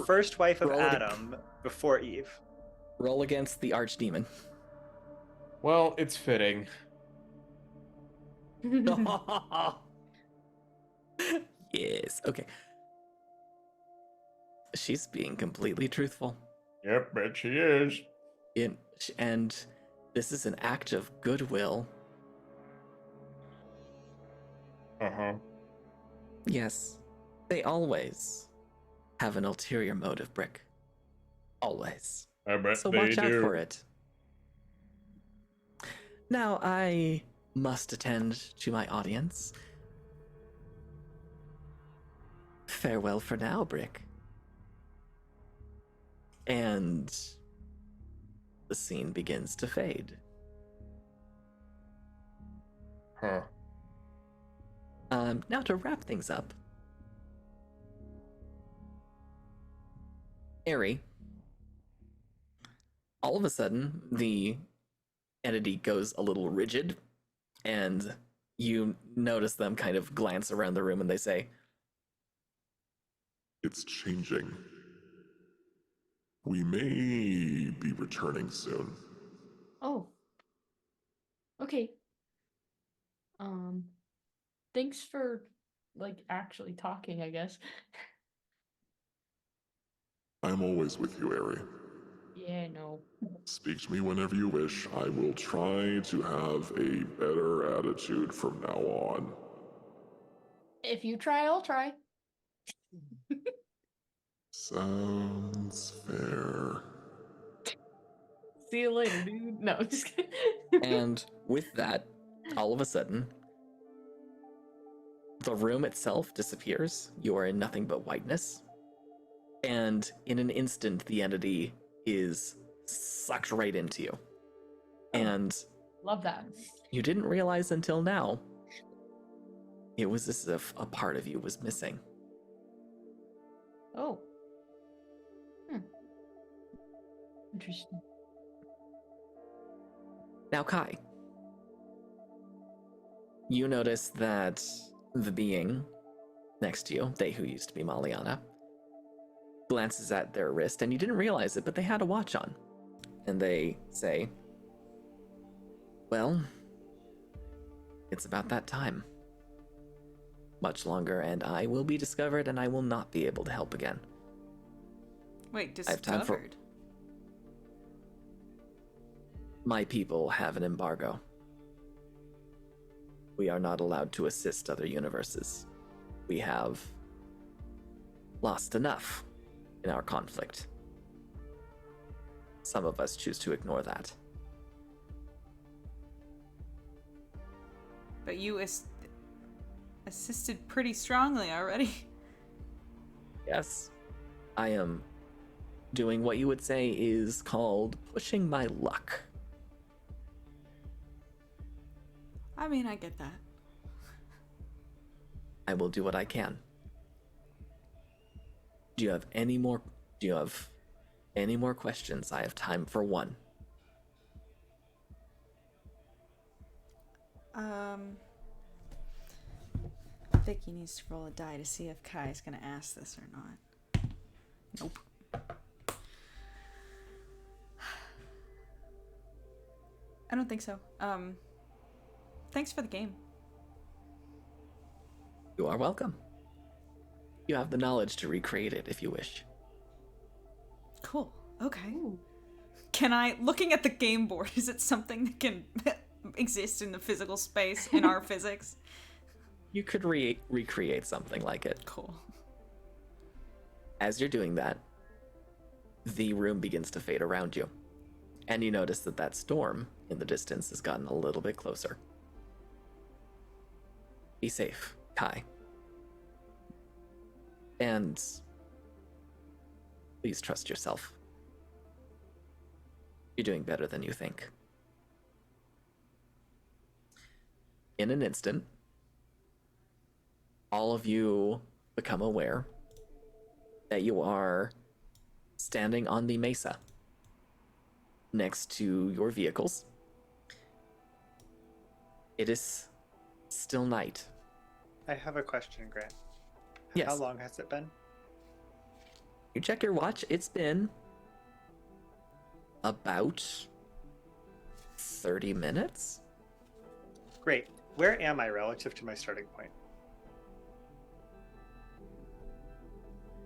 First wife of Roll it. Adam before Eve. Roll against the archdemon. Well, it's fitting. Yes. Okay. She's being completely truthful. Yep, bet she is. And this is an act of goodwill. Uh-huh. Yes. They always have an ulterior motive, Brick. Always. I bet So they watch out do. for it. Now I must attend to my audience. Farewell for now, Brick. And the scene begins to fade. Huh. Now to wrap things up. Ari, all of a sudden, the entity goes a little rigid, and you notice them kind of glance around the room and they say, It's changing. We may be returning soon. Oh. Okay. Thanks for like actually talking, I guess. I'm always with you, Ari. Yeah, no. Speak to me whenever you wish. I will try to have a better attitude from now on. If you try, I'll try. Sounds fair. See you later, dude. No, just kidding. and with that, all of a sudden, the room itself disappears. You are in nothing but whiteness. And in an instant, the entity is sucked right into you. And Love that. you didn't realize until now, it was as if a part of you was missing. Oh. Interesting. Now, Kai, you notice that the being next to you, they who used to be Maliana, glances at their wrist, and you didn't realize it, but they had a watch on. And they say, well, it's about that time. Much longer, and I will be discovered, and I will not be able to help again. Wait, I have time for- discovered? My people have an embargo. We are not allowed to assist other universes. We have lost enough in our conflict. Some of us choose to ignore that. But you assisted pretty strongly already. Yes, I am doing what you would say is called pushing my luck. I mean, I get that. I will do what I can. Do you have any more questions? I have time for one. Vicky needs to roll a die to see if Kai's gonna ask this or not. Nope. I don't think so. Thanks for the game. You are welcome. You have the knowledge to recreate it if you wish. Cool. Okay. Ooh. Can I, looking at the game board, is it something that can exist in the physical space in our physics? You could recreate something like it. Cool. As you're doing that, the room begins to fade around you. And you notice that storm in the distance has gotten a little bit closer. Be safe, Kai. And please trust yourself. You're doing better than you think. In an instant, all of you become aware that you are standing on the mesa next to your vehicles. It is still night. I have a question, Grant. Yes. How long has it been? You check your watch, it's been about 30 minutes? Great. Where am I relative to my starting point?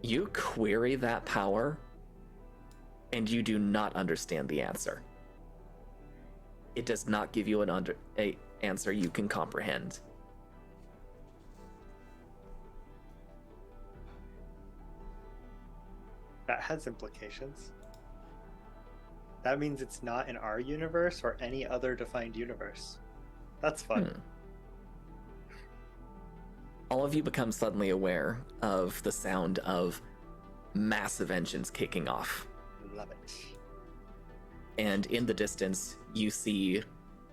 You query that power, and you do not understand the answer. It does not give you an answer you can comprehend. That has implications. That means it's not in our universe or any other defined universe. That's fun. All of you become suddenly aware of the sound of massive engines kicking off. Love it. And in the distance, you see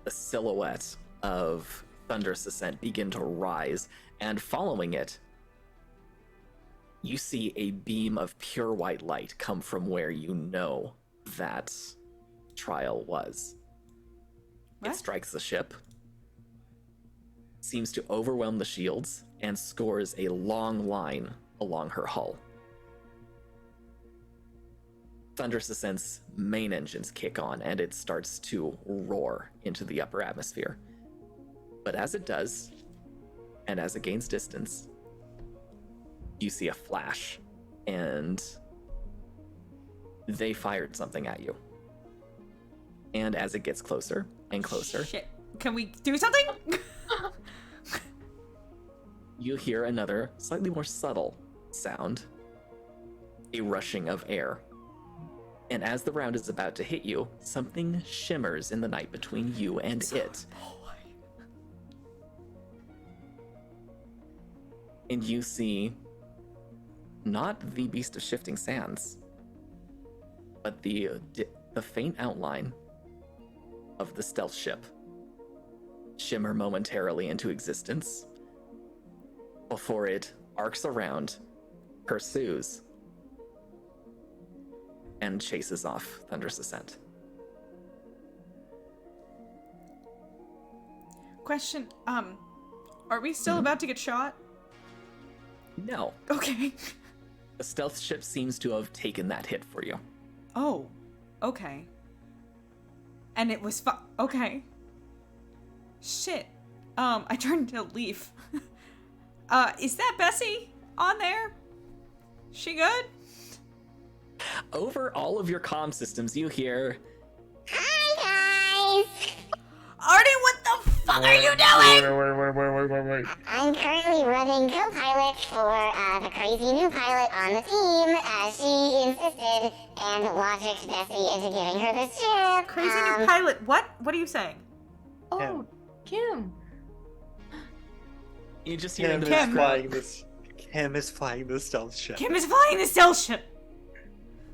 the silhouette of Thunderous Ascent begin to rise, and following it, you see a beam of pure white light come from where you know that trial was. What? It strikes the ship, seems to overwhelm the shields, and scores a long line along her hull. Thunderous Ascent's main engines kick on, and it starts to roar into the upper atmosphere. But as it does, and as it gains distance, you see a flash, and they fired something at you. And as it gets closer and closer, Shit. Can we do something? you hear another, slightly more subtle sound, a rushing of air. And as the round is about to hit you, something shimmers in the night between you and it. And you see not the Beast of Shifting Sands, but the faint outline of the stealth ship shimmer momentarily into existence before it arcs around, pursues, and chases off Thunderous Ascent. Question, are we still about to get shot? No, Okay. the stealth ship seems to have taken that hit for you. Oh, okay. And it was okay. Shit. I turned to Leaf. Is that Bessie on there? She good? Over all of your comm systems, you hear, Hi guys! Artie, what the fuck are you doing? Wait. I'm currently running co-pilot for the crazy new pilot on the team, as she insisted and logicked Bessie into giving her this ship. Crazy new pilot. What? What are you saying? Oh, Kim. you just hear in Kim the is Kim. flying this. Kim is flying the stealth ship. Kim is flying the stealth ship.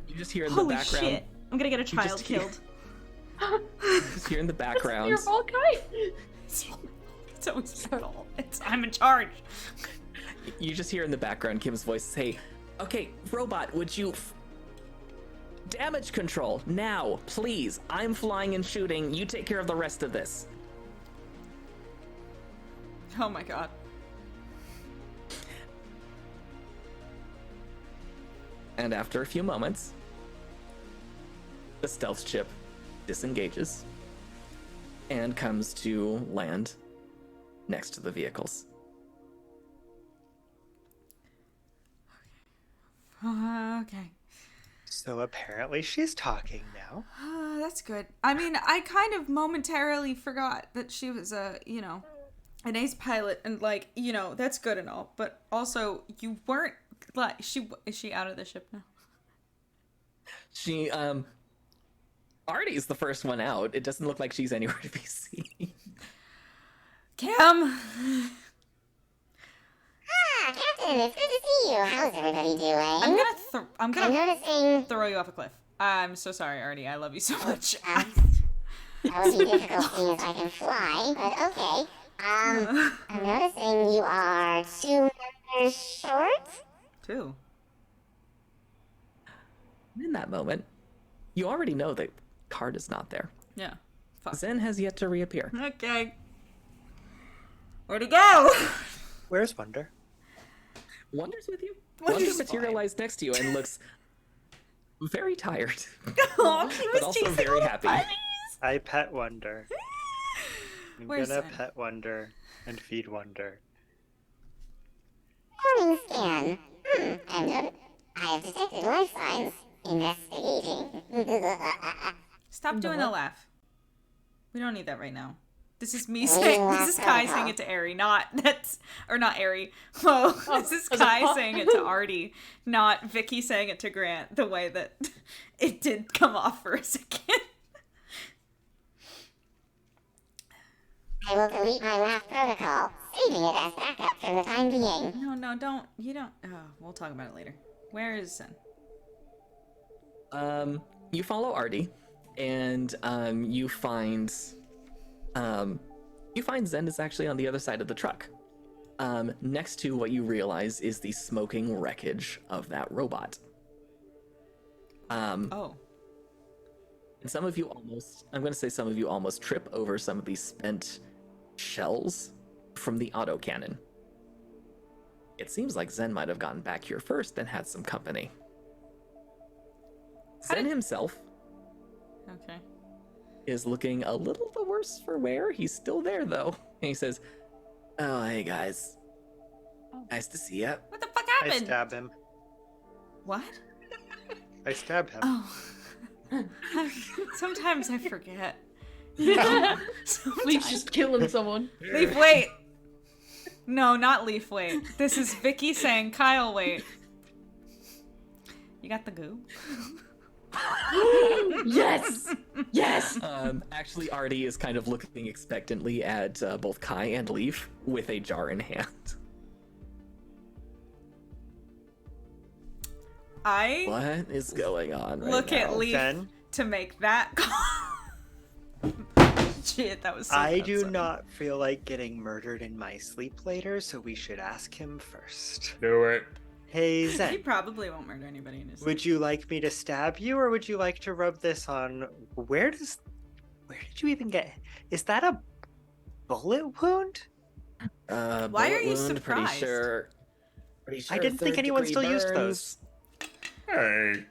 You just hear in the Holy background. shit. I'm gonna get a child just hear- killed. You just hear in the background. Your fault, Kai. It's always my fault. I'm in charge. You just hear in the background Kim's voice say, "Okay, robot, would you damage control now, please? I'm flying and shooting. You take care of the rest of this." Oh my god. And after a few moments, the stealth ship disengages and comes to land next to the vehicles. Okay. So apparently she's talking now. That's good. I mean, I kind of momentarily forgot that she was an ace pilot, and that's good and all, but also you weren't is she out of the ship now? She, Artie's the first one out. It doesn't look like she's anywhere to be seen. Kim! Captain, it's good to see you. How's everybody doing? I'm I'm gonna noticing throw you off a cliff. I'm so sorry, Artie. I love you so much. that would be difficult seeing as I can fly, but okay. I'm noticing you are 2 members short. Two. In that moment, you already know that Card is not there. Yeah. Fuck. Zen has yet to reappear. Okay. Where'd he go? Where's Wonder? Wonder's with you. Wonder's Wonder materialized next to you and looks very tired, Oh, he was but also chasing very all the happy. bunnies. I pet Wonder. I'm Where's gonna Zen? pet Wonder and feed Wonder. Morning scan. I have detected life signs. Investigating. Stop doing the what? laugh. We don't need that right now. This is me saying. This is Kai saying it to Ari, not Ari. Oh, this is Kai saying it to Artie, not Vicky saying it to Grant. The way that it did come off for a second. I will delete my last protocol, saving it as backup for the time being. No, don't. You don't. Oh, we'll talk about it later. Where is Zen? You follow Artie, and you find Zen is actually on the other side of the truck. Next to what you realize is the smoking wreckage of that robot. Oh. And some of you almost trip over some of these spent shells from the autocannon. It seems like Zen might have gotten back here first and had some company. Zen himself Okay. is looking a little the worse for wear. He's still there though. And he says, "Oh, hey guys. Nice to see ya." What the fuck I happened? stab him. What? I stab him. Oh. Sometimes I forget. You know? Leaf's just killing someone. Leaf, wait. No, not Leaf, wait. This is Vicky saying, Kyle, wait. You got the goo? Yes! Yes! Actually, Artie is kind of looking expectantly at both Kai and Leaf with a jar in hand. I What is going on right look now? at Leaf Zen? to make that call. Shit, that was so I do offensive. not feel like getting murdered in my sleep later, so we should ask him first. Do it. Hey He Zen, probably won't murder anybody in his would you like me to stab you, or would you like to rub this on? Where did you even get? Is that a bullet wound? Why Bullet are you wound, surprised? Pretty sure I didn't think anyone still used those. Hey.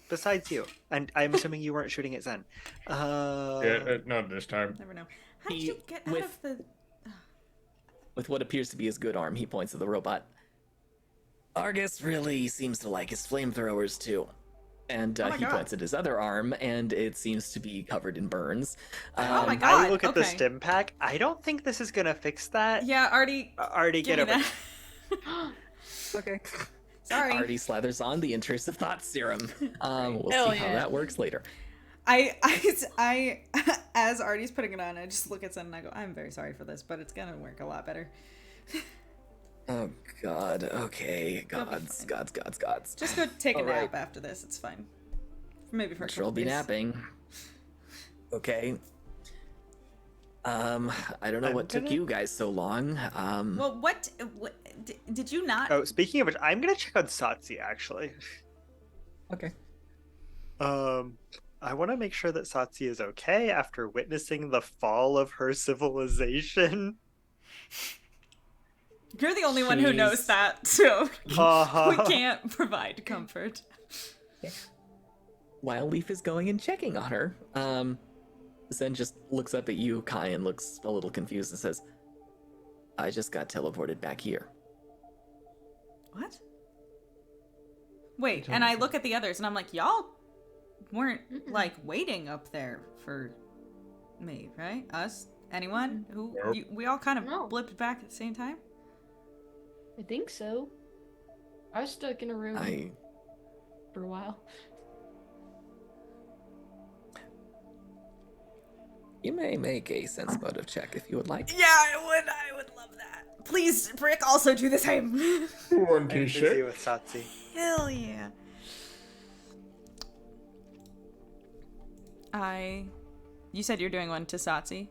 Besides you, and I'm assuming you weren't shooting at Zen. Yeah, not this time. Never know. How did He- you get out of the... With what appears to be his good arm, he points at the robot. Argus really seems to like his flamethrowers too. And Oh my he God. points at his other arm, and it seems to be covered in burns. Oh my I God, look at the okay. stim pack. I don't think this is gonna fix that. Yeah, Artie, Already give get me over. that. Okay. Sorry. Artie slathers on the intrusive thought serum. We'll Hell see how yeah. that works later. I, as Artie's putting it on, I just look at Zen and I go, I'm very sorry for this, but it's gonna work a lot better. Oh God. Okay. You'll be Gods. fine. Gods. Just go take a All right. nap after this. It's fine. Maybe for a Sure, couple I'll be days. napping. Okay. I don't know I'm what took gonna- you guys so long. Well, what did you not? Oh, speaking of which, I'm gonna check on Satsi actually. Okay. I want to make sure that Satsi is okay after witnessing the fall of her civilization. You're the only one who knows She's- that, so we Uh-huh. can't provide comfort. While Leaf is going and checking on her, Zen just looks up at you, Kai, and looks a little confused and says, "I just got teleported back here." What? Wait, and I look at the others and I'm like, y'all weren't like waiting up there for me, right? Us? Anyone? Who? Nope. We all kind of No. blipped back at the same time? I think so. I was stuck in a room for a while. You may make a sense motive check if you would like. Yeah, I would love that. Please, Brick, also do the same. 1 I'm busy with Satsi. Hell yeah. You said you're doing one to Satsi?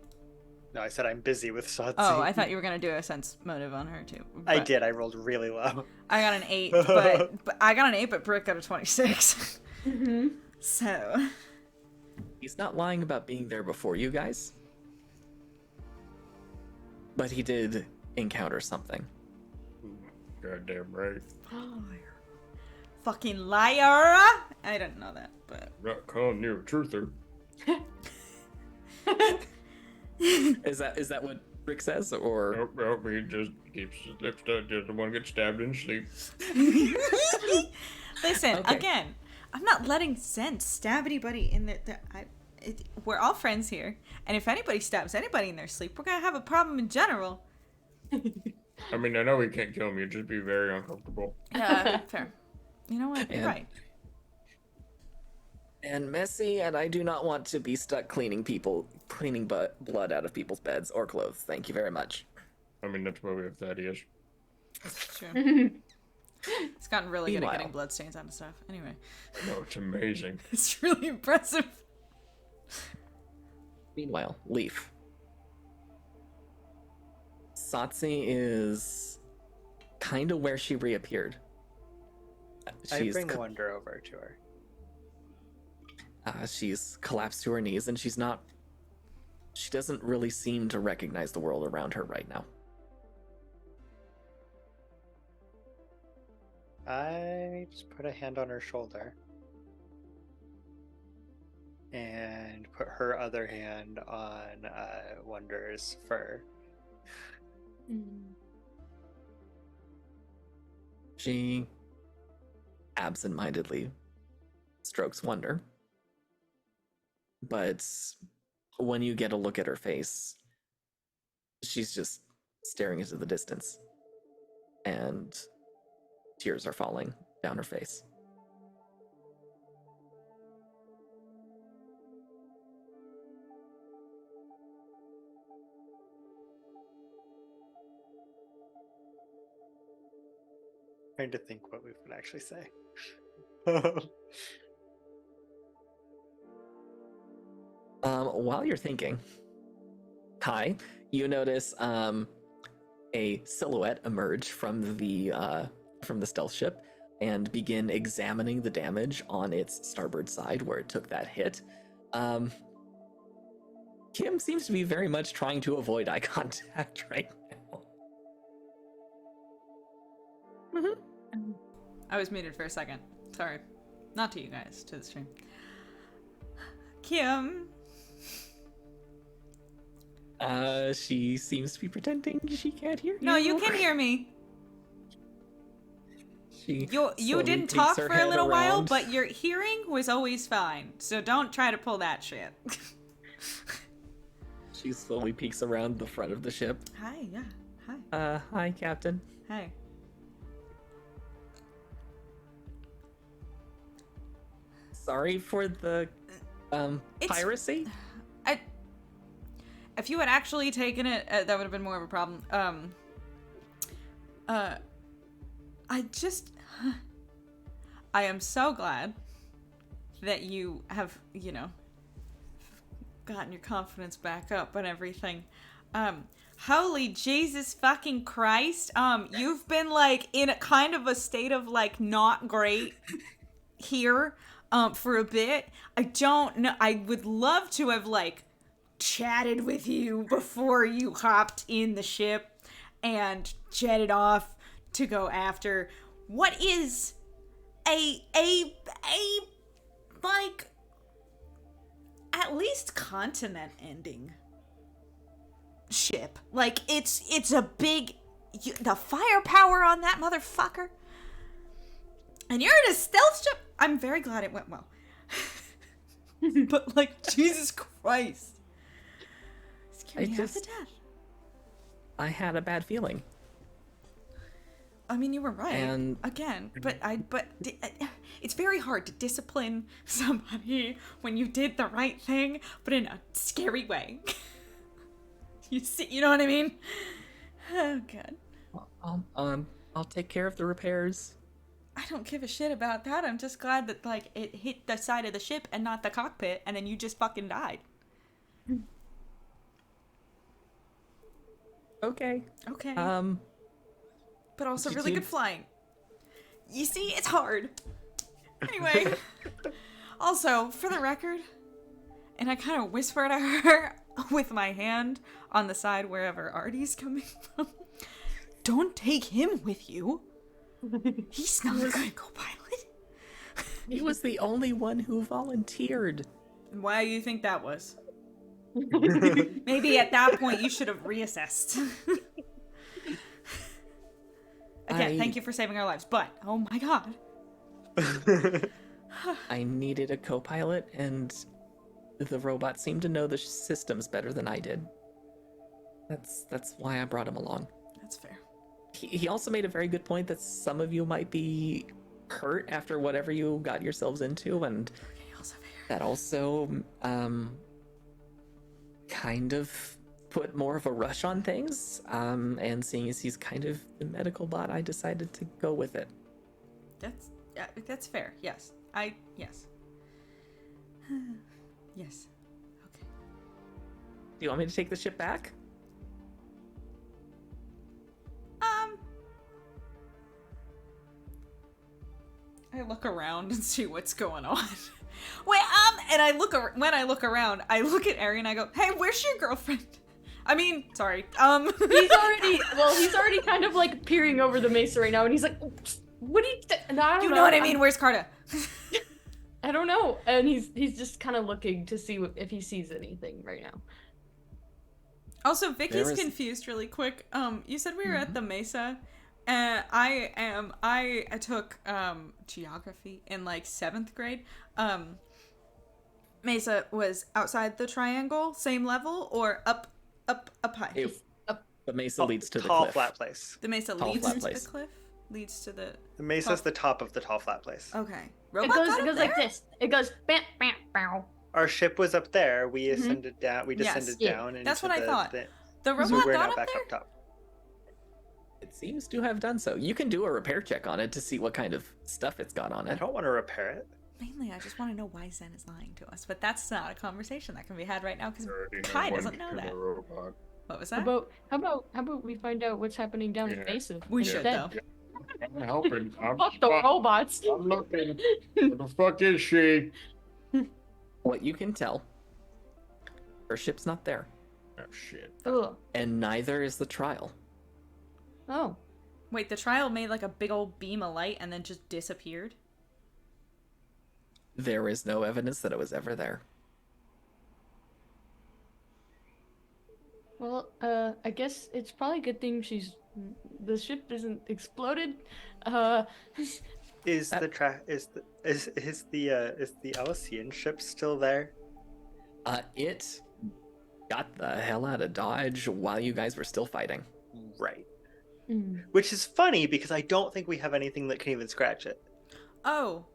No, I said I'm busy with Satsi. Oh, I thought you were gonna do a sense motive on her too. I but did. I rolled really low. I got an 8, but I got an 8, but Brick got a 26. Mm-hmm. So, He's not lying about being there before you guys. But he did encounter something. Goddamn right. Fucking liar! I didn't know that, but I'm not calling you a truther. Is that what Rick says, or Nope, he just keeps his lips shut, doesn't want to get stabbed in his sleep. listen Okay. again. I'm not letting Zen stab anybody in we're all friends here, and if anybody stabs anybody in their sleep, we're gonna have a problem in general. I mean, I know he can't kill me, it'd just be very uncomfortable. Yeah, fair. You know what? You're And- right. and messy, and I do not want to be stuck cleaning blood out of people's beds or clothes. Thank you very much. I mean, that's why we have Thaddeus. That's true. He's gotten really good at Meanwhile. getting bloodstains on stuff. Anyway, No, it's amazing. it's really impressive. Meanwhile, Leaf. Satsi is kind of where she reappeared. I bring Wonder over to her. She's collapsed to her knees, and she doesn't really seem to recognize the world around her right now. I just put a hand on her shoulder and put her other hand on Wonder's fur. She absentmindedly strokes Wonder. But when you get a look at her face, she's just staring into the distance. And tears are falling down her face. Trying to think what we would actually say. While you're thinking, Kai, you notice a silhouette emerge from the stealth ship and begin examining the damage on its starboard side where it took that hit. Kim seems to be very much trying to avoid eye contact right now. I was muted for a second. Sorry. Not to you guys, to the stream. Kim. She seems to be pretending she can't hear you. No, you can hear me. She You slowly didn't peeks talk her for a head little while, around. but your hearing was always fine. So don't try to pull that shit. She slowly peeks around the front of the ship. Hi, yeah. Hi. Hi, Captain. Hey. Sorry for the piracy. If you had actually taken it, that would have been more of a problem. I am so glad that you have, gotten your confidence back up and everything. Holy Jesus fucking Christ. You've been, in a kind of a state of, not great here, for a bit. I don't know. I would love to have, chatted with you before you hopped in the ship and jetted off to go after what is at least continent ending ship. It's a big, the firepower on that motherfucker, and you're in a stealth ship. I'm very glad it went well. But Jesus Christ. Scared me half to death. I had a bad feeling. I mean, you were right. And- again, but it's very hard to discipline somebody when you did the right thing, but in a scary way. You know what I mean? Oh God. I'll take care of the repairs. I don't give a shit about that. I'm just glad that it hit the side of the ship and not the cockpit, and then you just fucking died. Okay. Okay. But also did really you- good flying. You see, it's hard. Anyway. Also, for the record, and I kind of whispered at her with my hand on the side wherever Artie's coming from. don't take him with you. He's not a good co-pilot. He was the only one who volunteered. Why do you think that was? Maybe at that point you should have reassessed. Again, thank you for saving our lives, but oh my god. I needed a co-pilot, and the robot seemed to know the systems better than I did. That's why I brought him along. That's fair. He also made a very good point that some of you might be hurt after whatever you got yourselves into, and that also kind of put more of a rush on things. And seeing as he's kind of the medical bot, I decided to go with it. That's fair. Yes. Yes. Yes. Okay. Do you want me to take the ship back? I look around and see what's going on. Wait, and when I look around, I look at Ari and I go, "Hey, where's your girlfriend?" I mean, sorry. He's already kind of like peering over the mesa right now, and he's like, "What do you? No, I don't you know. know what I mean? Where's Carta? I don't know." And he's just kind of looking to see if he sees anything right now. Also, Vicky's confused really quick. You said we were at the mesa. I took geography in like 7th grade. Mesa was outside the triangle, same level, or up high? The mesa leads to the tall cliff. flat place. The mesa Tall, leads flat to place. the cliff? Leads to the... The mesa's the top of the tall flat place. Okay. It goes like this. It goes bam, bam, bow. Our ship was up there. We ascended down. We descended down. That's into what I thought. The robot so we're got now up back there? up top. It seems to have done so. You can do a repair check on it to see what kind of stuff it's got on I it. don't want to repair it. Mainly, I just want to know why Zen is lying to us. But that's not a conversation that can be had right now because Already had Kai one doesn't know killer that. robot. What was that? How about we find out what's happening down in Mesa? We should, though. I'm helping. Fuck the robots. I'm looking. Where the fuck is she? What you can tell, her ship's not there. Oh shit. Ugh. And neither is the trial. Oh. Wait, the trial made like a big old beam of light and then just disappeared? There is no evidence that it was ever there. Well, I guess it's probably a good thing the ship isn't exploded. Is the Elysian ship still there? It got the hell out of Dodge while you guys were still fighting. Right. Which is funny because I don't think we have anything that can even scratch it. Oh.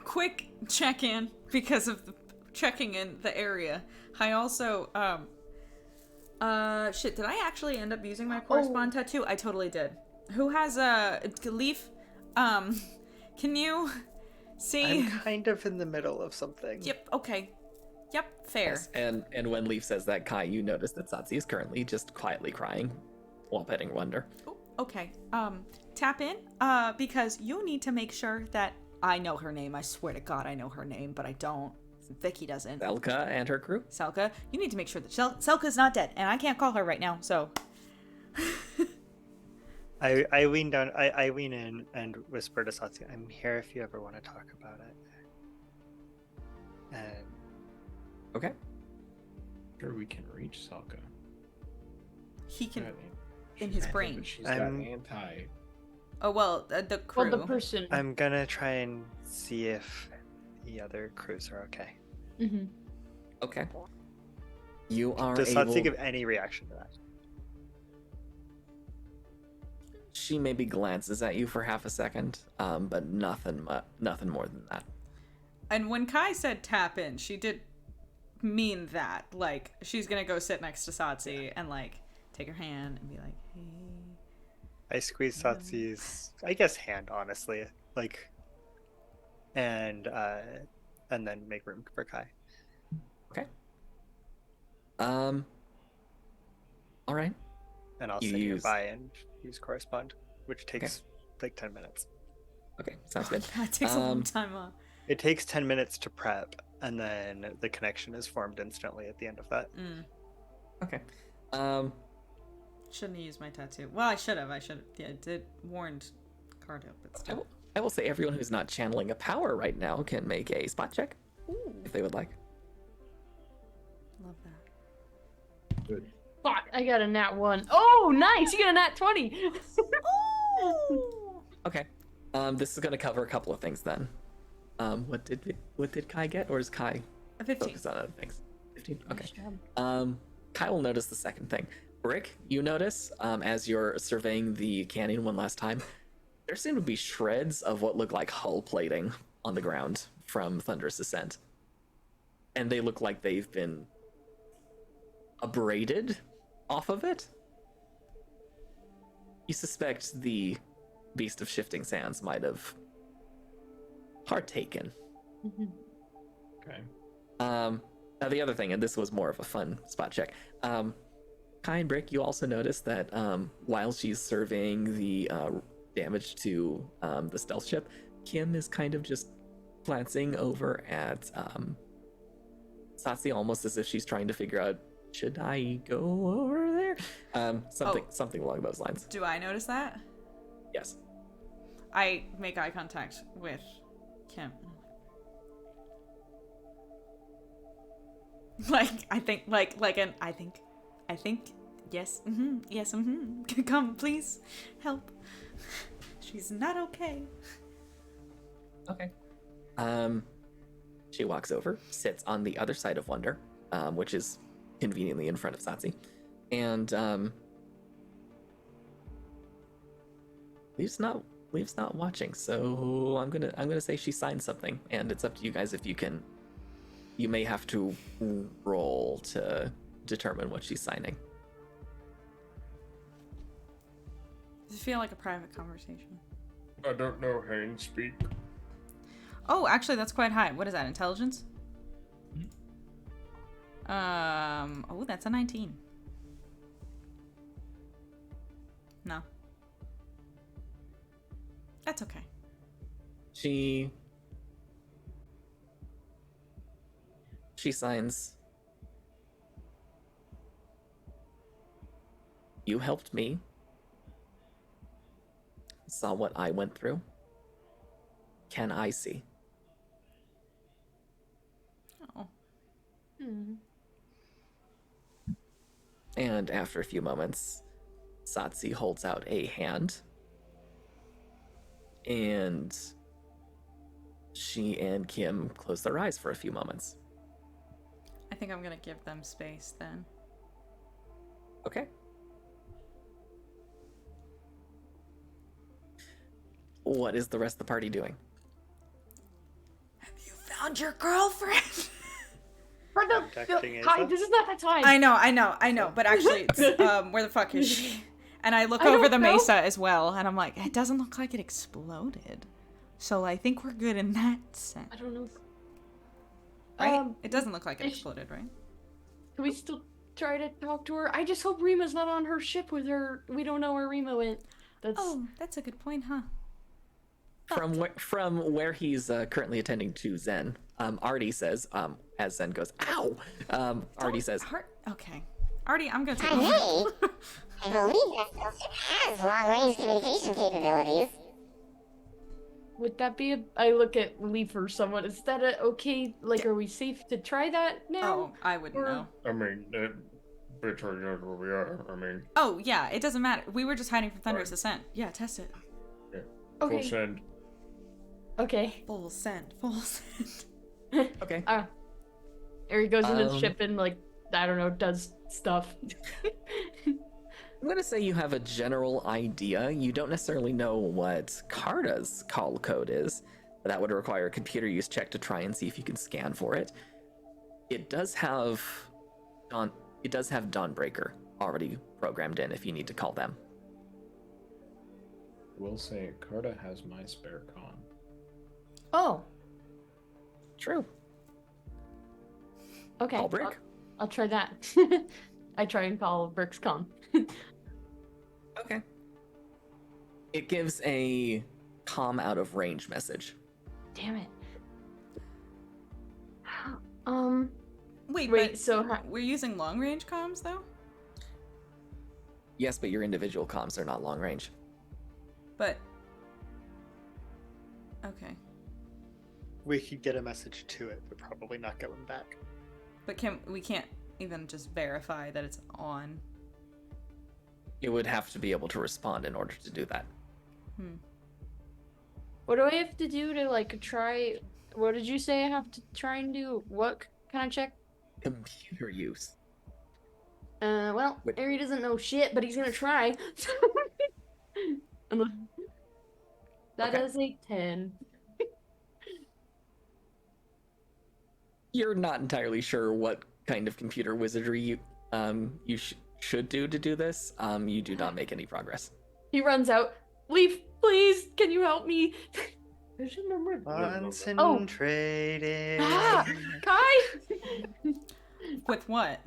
Quick check-in because of checking in the area. I also, shit, did I actually end up using my correspond tattoo? I totally did. Who has a Leaf? Can you see? I'm kind of in the middle of something. Yep, okay. Yep, fair. Yes, and when Leaf says that, Kai, you notice that Satsi is currently just quietly crying while petting Wonder. Ooh, okay. Tap in, because you need to make sure that I know her name. I swear to God I know her name, but I don't. Vicky doesn't. Selka and her crew. Selka, you need to make sure that Selka's not dead, and I can't call her right now, so... I lean down, I lean in and whisper to Satsi, I'm here if you ever want to talk about it. And... Okay. Sure, we can reach Salka. He can... in She's his active, brain. but she's got anti. Oh, well, the crew. Well, the person. I'm gonna try and see if the other crews are okay. Mm-hmm. Okay. You are Does able... Satsi give any reaction to that? She maybe glances at you for half a second, but nothing more than that. And when Kai said tap in, she did mean that. Like, she's gonna go sit next to Satsi and, like, take her hand and be like, hey. I squeeze Satsi's, I guess, hand, honestly. Like, and then make room for Kai. Okay. All right. And I'll You sit use- nearby and use correspond, which takes like 10 minutes. Okay, sounds good. That takes a long time off. It takes 10 minutes to prep, and then the connection is formed instantly at the end of that. Mm. Okay. Shouldn't have used my tattoo. Well, I should have. Yeah, I did warned Cardo, but still. I will say everyone who's not channeling a power right now can make a spot check if they would like. Love that. Good. Fuck, I got a nat 1. Oh, nice! You got a nat 20! Oh! Okay. This is going to cover a couple of things then. What did Kai get, or is Kai A 15. focus on other things? 15. Okay. Nice job. Kai will notice the second thing. Brick, you notice as you're surveying the canyon one last time, there seem to be shreds of what look like hull plating on the ground from Thunderous Ascent, and they look like they've been abraded off of it. You suspect the Beast of Shifting Sands might have partaken. Okay. Now the other thing, and this was more of a fun spot check. Kai and Brick, you also notice that while she's surveying the damage to the stealth ship, Kim is kind of just glancing over at Satsi, almost as if she's trying to figure out, should I go over there? Something along those lines. Do I notice that? Yes. I make eye contact with Kim. Like, I think, yes, yes, come, please, help. She's not okay. Okay. She walks over, sits on the other side of Wonder, which is conveniently in front of Satsi, and Leave's not watching, so I'm gonna say she signed something, and it's up to you guys if you can. You may have to roll to determine what she's signing. Does it feel like a private conversation? I don't know Hain speak. Oh, actually, that's quite high. What is that, intelligence? Oh, that's a 19. No. That's okay. She signs, "You helped me, saw what I went through. Can I see?" Oh. And after a few moments, Satsi holds out a hand, and she and Kim close their eyes for a few moments. I think I'm gonna give them space then. Okay. What is the rest of the party doing? Have you found your girlfriend? Protecting Hi, Asa? this is not the time. I know, but actually, it's, where the fuck is she? And I look I over don't the know. mesa as well, and I'm like, it doesn't look like it exploded. So I think we're good in that sense. I don't know. Right? It doesn't look like it is- exploded, right? Can we still try to talk to her? I just hope Rima's not on her ship with her. We don't know where Rima went. That's Oh, that's a good point, huh? From where he's currently attending to Zen, Artie says, as Zen goes, "Ow!" Artie says, Okay. Artie, I'm gonna take Hey, over. I believe that Stealth has long-range communication capabilities. Would that be a? I look at Leaf or someone. Is that a okay? Like, are we safe to try that now? Oh, I wouldn't Or- know. I mean, that bitch already knows where we are. I mean, Oh, yeah, it doesn't matter. We were just hiding from Thunderous Ascent. Yeah, test it. Okay. full send. Okay. Full send. Full send. "Okay." Ari goes into the Um, ship and, like, I don't know, does stuff. I'm gonna say you have a general idea. You don't necessarily know what Carta's call code is. That would require a computer use check to try and see if you can scan for it. It does have Dawnbreaker already programmed in if you need to call them. Will say Carta has my spare con. Oh, True. okay. Call Brick. I'll try that. I try and call Brick's con. Okay. It gives a comm out of range message. Damn it. Wait, Wait, but so we're using long range comms though? Yes, but your individual comms are not long range. But okay. We could get a message to it, but probably not get one back. But we can't even just verify that it's on. You would have to be able to respond in order to do that. What do I have to do to like try? What did you say I have to try and do? What can I check? Computer use. Well, Wait. Ari doesn't know shit, but he's gonna try. That Okay. is a 10. You're not entirely sure what kind of computer wizardry you should do to do this. You do not make any progress. He runs out. Leaf, please, can you help me? There's a number. Concentrating. Ah, Kai, With what?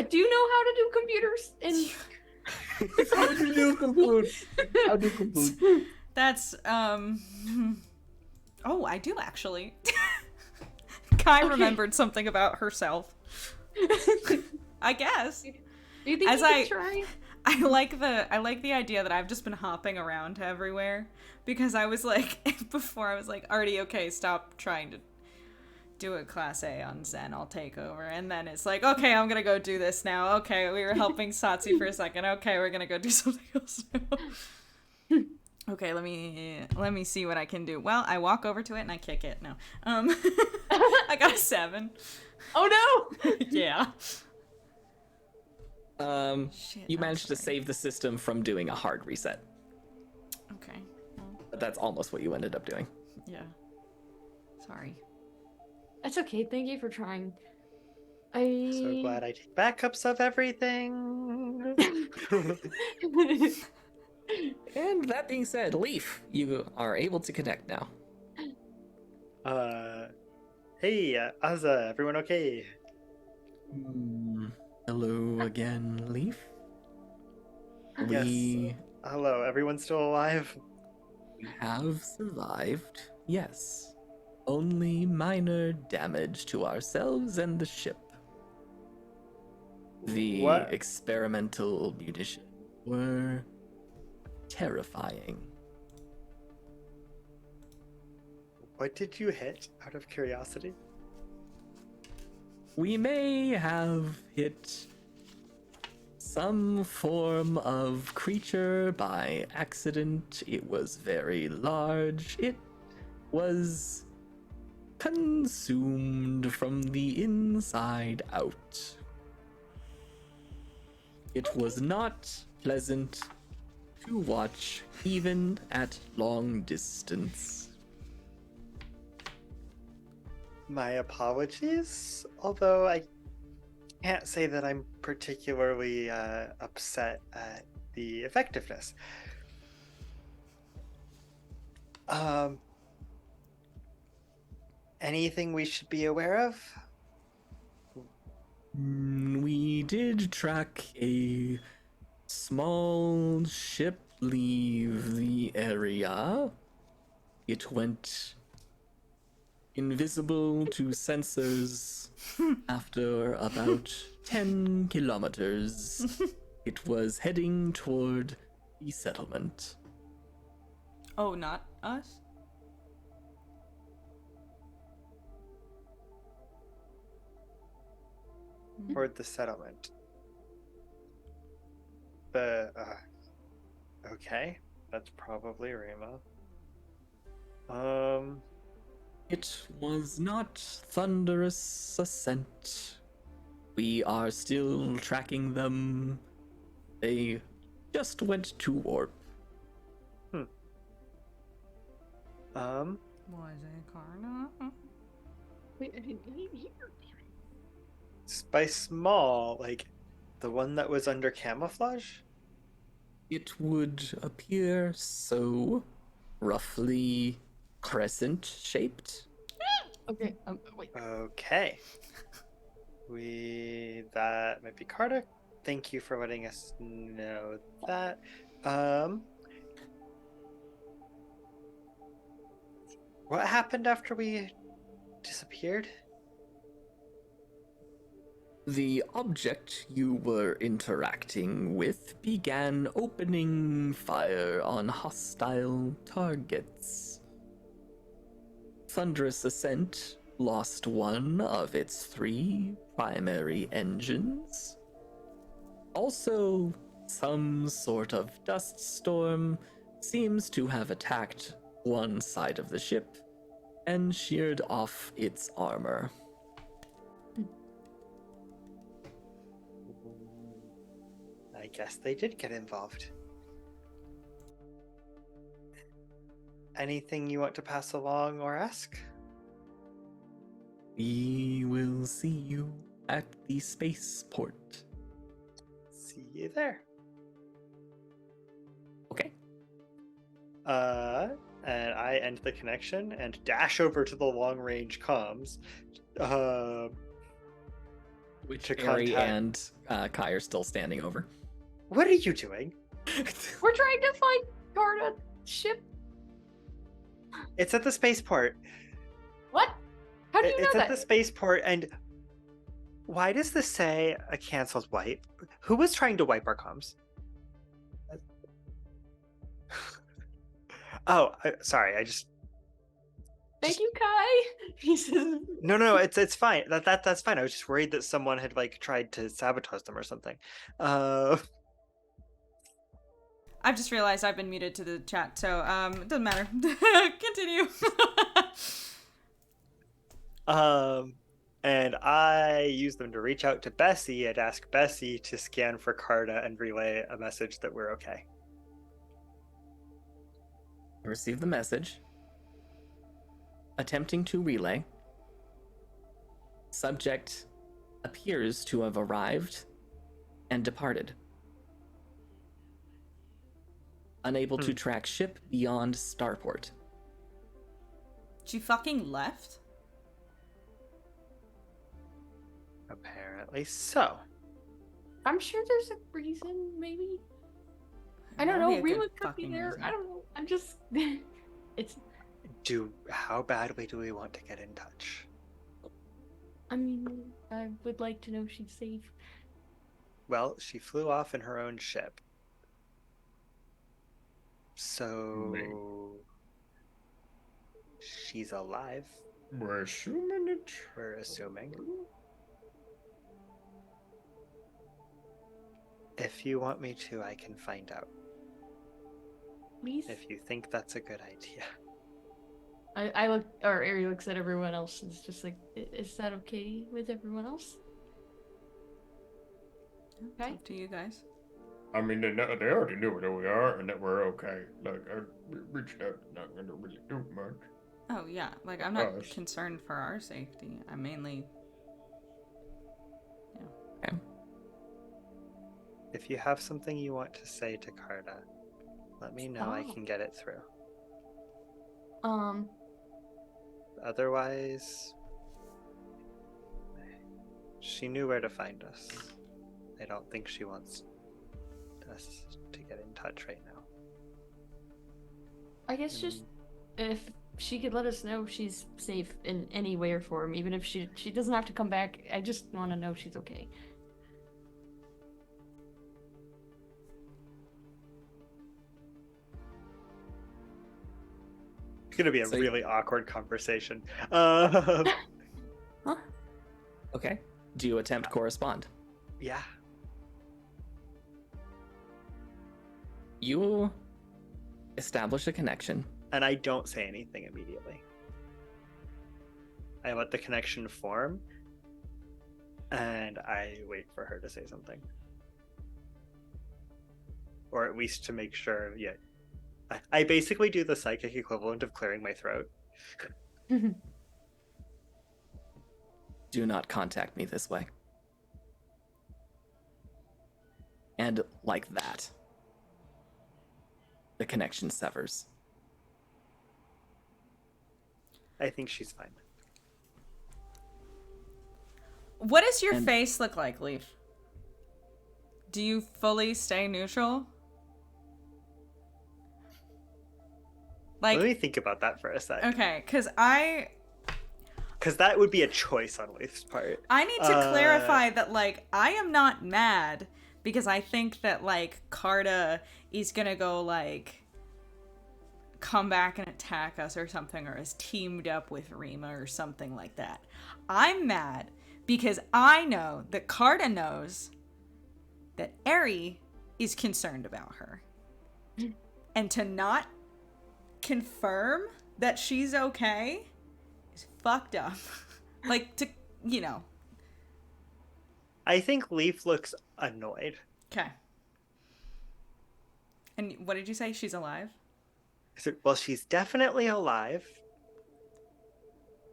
do you know how to do computers? And How do you compute? How do you compute? That's Oh, I do actually. Kai remembered something about herself. I guess. Do you think As you could try? I like the idea that I've just been hopping around everywhere because I was like before I was like, Artie, okay, stop trying to do a class A on Zen, I'll take over. And then it's like, okay, I'm gonna go do this now. Okay, we were helping Satsi for a second. Okay, we're gonna go do something else now. Okay, let me see what I can do. Well, I walk over to it and I kick it. No. I got a 7. Oh no! Yeah. You I'm managed to sorry. save the system from doing a hard reset. Okay. Well, But that's almost what you ended up doing. yeah. Sorry. That's okay. Thank you for trying. So glad I take backups of everything. And that being said, Leaf, you are able to connect now. Hey, Azza, everyone okay? Hello again, Leaf. Yes. We Hello, everyone still alive? have survived, yes. Only minor damage to ourselves and the ship. The What? experimental munitions were terrifying. What did you hit, out of curiosity? We may have hit some form of creature by accident. It was very large. It was consumed from the inside out. It was not pleasant to watch, even at long distance. My apologies, although I can't say that I'm particularly upset at the effectiveness. Anything we should be aware of? We did track a small ship leave the area. It went invisible to sensors after about 10 kilometers. It was heading toward the settlement. Oh, not us? Toward the settlement. Okay, that's probably Rima. It was not thunderous ascent. We are still tracking them. They just went to warp. Was it Karna? Wait, I didn't hear. By small, like the one that was under camouflage? It would appear so, roughly crescent-shaped. Okay, wait. Okay. That might be Carter. Thank you for letting us know that. What happened after we disappeared? The object you were interacting with began opening fire on hostile targets. Thunderous Ascent lost one of its 3 primary engines. Also, some sort of dust storm seems to have attacked one side of the ship and sheared off its armor. I guess they did get involved. Anything you want to pass along or ask? We will see you at the spaceport. See you there. Okay. And I end the connection and dash over to the long range comms. Which To Ari contact- and Kai are still standing over. What are you doing? We're trying to find Carta ship. It's at the spaceport. What? How do you know It's that? at the spaceport, and why does this say a canceled wipe? Who was trying to wipe our comms? Oh, sorry. I just Thank you, Kai. He says. no. It's fine. That's fine. I was just worried that someone had like tried to sabotage them or something. I've just realized I've been muted to the chat, so it doesn't matter. Continue. And I use them to reach out to Bessie and ask Bessie to scan for Carta and relay a message that we're okay. I received the message. Attempting to relay. Subject appears to have arrived and departed. Unable to track ship beyond starport. She fucking left? Apparently so. I'm sure there's a reason, maybe. I don't That'd know. be a good Rima could be fucking there. reason. I don't know. I'm just. It's. How badly do we want to get in touch? I mean, I would like to know she's safe. Well, she flew off in her own ship. So she's alive, We're assuming it. we're assuming. If you want me to, I can find out. Please. If you think that's a good idea. I look, or Ari looks at everyone else and is just like, is that okay with everyone else? It's Okay. up to you guys. I mean, they already knew where we are and that we're okay. Like, reaching out is not gonna really do much. Oh yeah, like I'm not Us. concerned for our safety. I'm mainly If you have something you want to say to Carta, let me know. I Oh. can get it through. Otherwise, she knew where to find us. I don't think she wants us to get in touch right now. I guess just if she could let us know she's safe in any way or form, even if she doesn't have to come back. I just want to know she's okay. It's gonna be a So- really awkward conversation. Huh? Okay. Do you attempt correspond? Yeah. You establish a connection. And I don't say anything immediately. I let the connection form, and I wait for her to say something. Or at least to make sure, yeah. I basically do the psychic equivalent of clearing my throat. Do not contact me this way. And like that, the connection severs. I think she's fine. What does your And- face look like, Leaf? Do you fully stay neutral? Like, Let me think about that for a sec. okay, because I because that would be a choice on Leif's part. I need to clarify that, like, I am not mad because I think that, like, Carta is gonna go, like, come back and attack us or something, or is teamed up with Rima or something like that. I'm mad because I know that Carta knows that Eri is concerned about her. And to not confirm that she's okay is fucked up. Like, to, you know. I think Leif looks annoyed. Okay. And what did you say? She's alive? I said, well, she's definitely alive.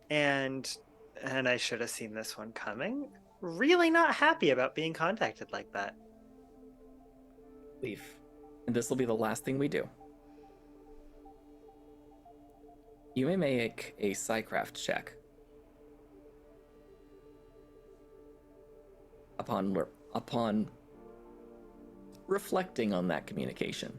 And I should have seen this one coming. Really not happy about being contacted like that. Leaf. And this will be the last thing we do. You may make a Psycraft check. Upon reflecting on that communication.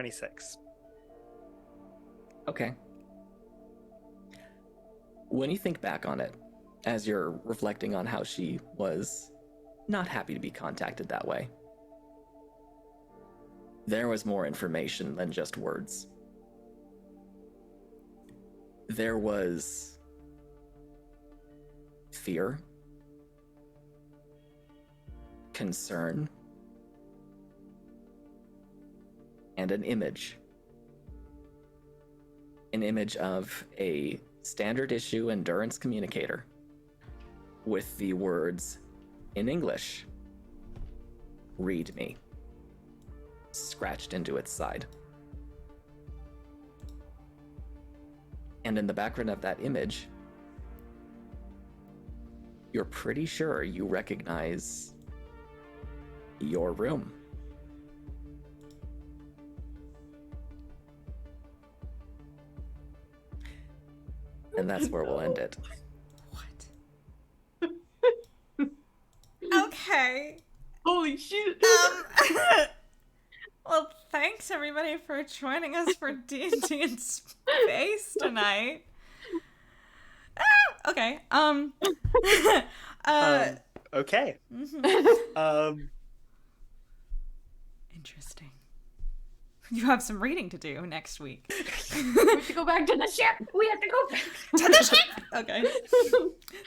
$26. Okay. When you think back on it, as you're reflecting on how she was not happy to be contacted that way, there was more information than just words. There was fear, concern, and an image. An image of a standard issue endurance communicator with the words in English, "Read me," scratched into its side. And in the background of that image, you're pretty sure you recognize your room. And that's where we'll end it. What? Okay. Holy shit. Well, thanks everybody for joining us for D&D in space tonight. Okay. Okay. Interesting. You have some reading to do next week. We have to go back to the ship. We have to go back to the ship. Okay.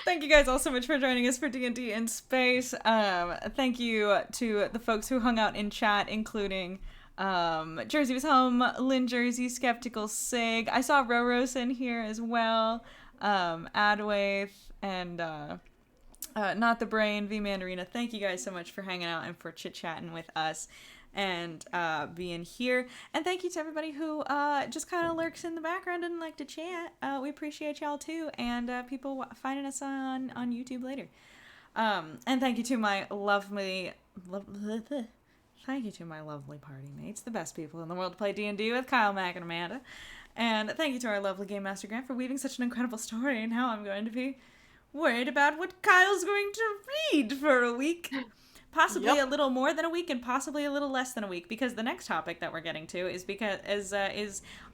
Thank you guys all so much for joining us for D&D in space. Thank you to the folks who hung out in chat, including Jersey was home, Lynn Jersey, Skeptical Sig. I saw Roros in here as well. Adwaith and Not the Brain, V Mandarina. Thank you guys so much for hanging out and for chit-chatting with us and being here. And thank you to everybody who just kind of lurks in the background and like to chat. We appreciate y'all too, and people finding us on YouTube later. And thank you to my lovely party mates, the best people in the world to play D&D with, Kyle, Mac, and Amanda. And thank you to our lovely Game Master Grant for weaving such an incredible story, and now I'm going to be worried about what Kyle's going to read for a week. Possibly a little more than a week, and possibly a little less than a week, because the next topic that we're getting to is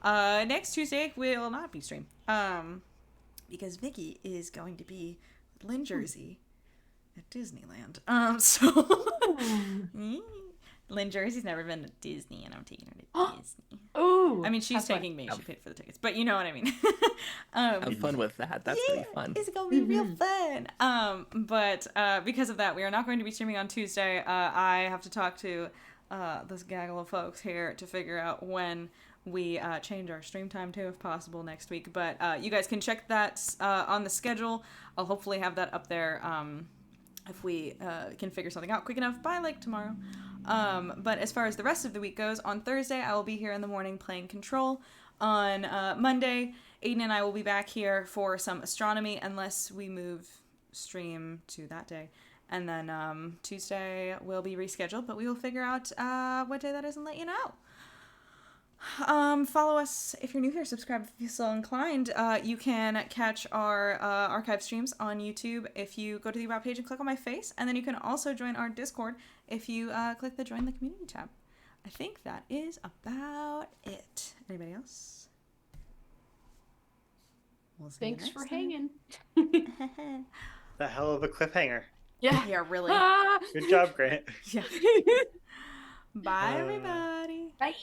next Tuesday will not be streamed. Because Vicky is going to be with Lynn Jersey at Disneyland. Lynn Jersey's never been to Disney, and I'm taking her to Disney. Oh, I mean, she's taking me. She paid for the tickets, but you know what I mean. Have fun with that. That's pretty fun. It's gonna be real fun. But because of that, we are not going to be streaming on Tuesday. I have to talk to this gaggle of folks here to figure out when we change our stream time to, if possible, next week. But you guys can check that on the schedule. I'll hopefully have that up there if we can figure something out quick enough by like tomorrow. But as far as the rest of the week goes, on Thursday I will be here in the morning playing Control. On Monday, Aiden and I will be back here for some astronomy, unless we move stream to that day. And then Tuesday will be rescheduled, but we will figure out what day that is and let you know. Follow us if you're new here. Subscribe if you're still inclined. You can catch our archive streams on YouTube if you go to the About page and click on my face, and then you can also join our Discord if you click the Join the Community tab. I think that is about it. Anybody else? We'll see you Thanks for next time. hanging. The hell of a cliffhanger. Yeah. Yeah, really. Ah! Good job, Grant. Yeah. Bye, Uh, everybody. Bye.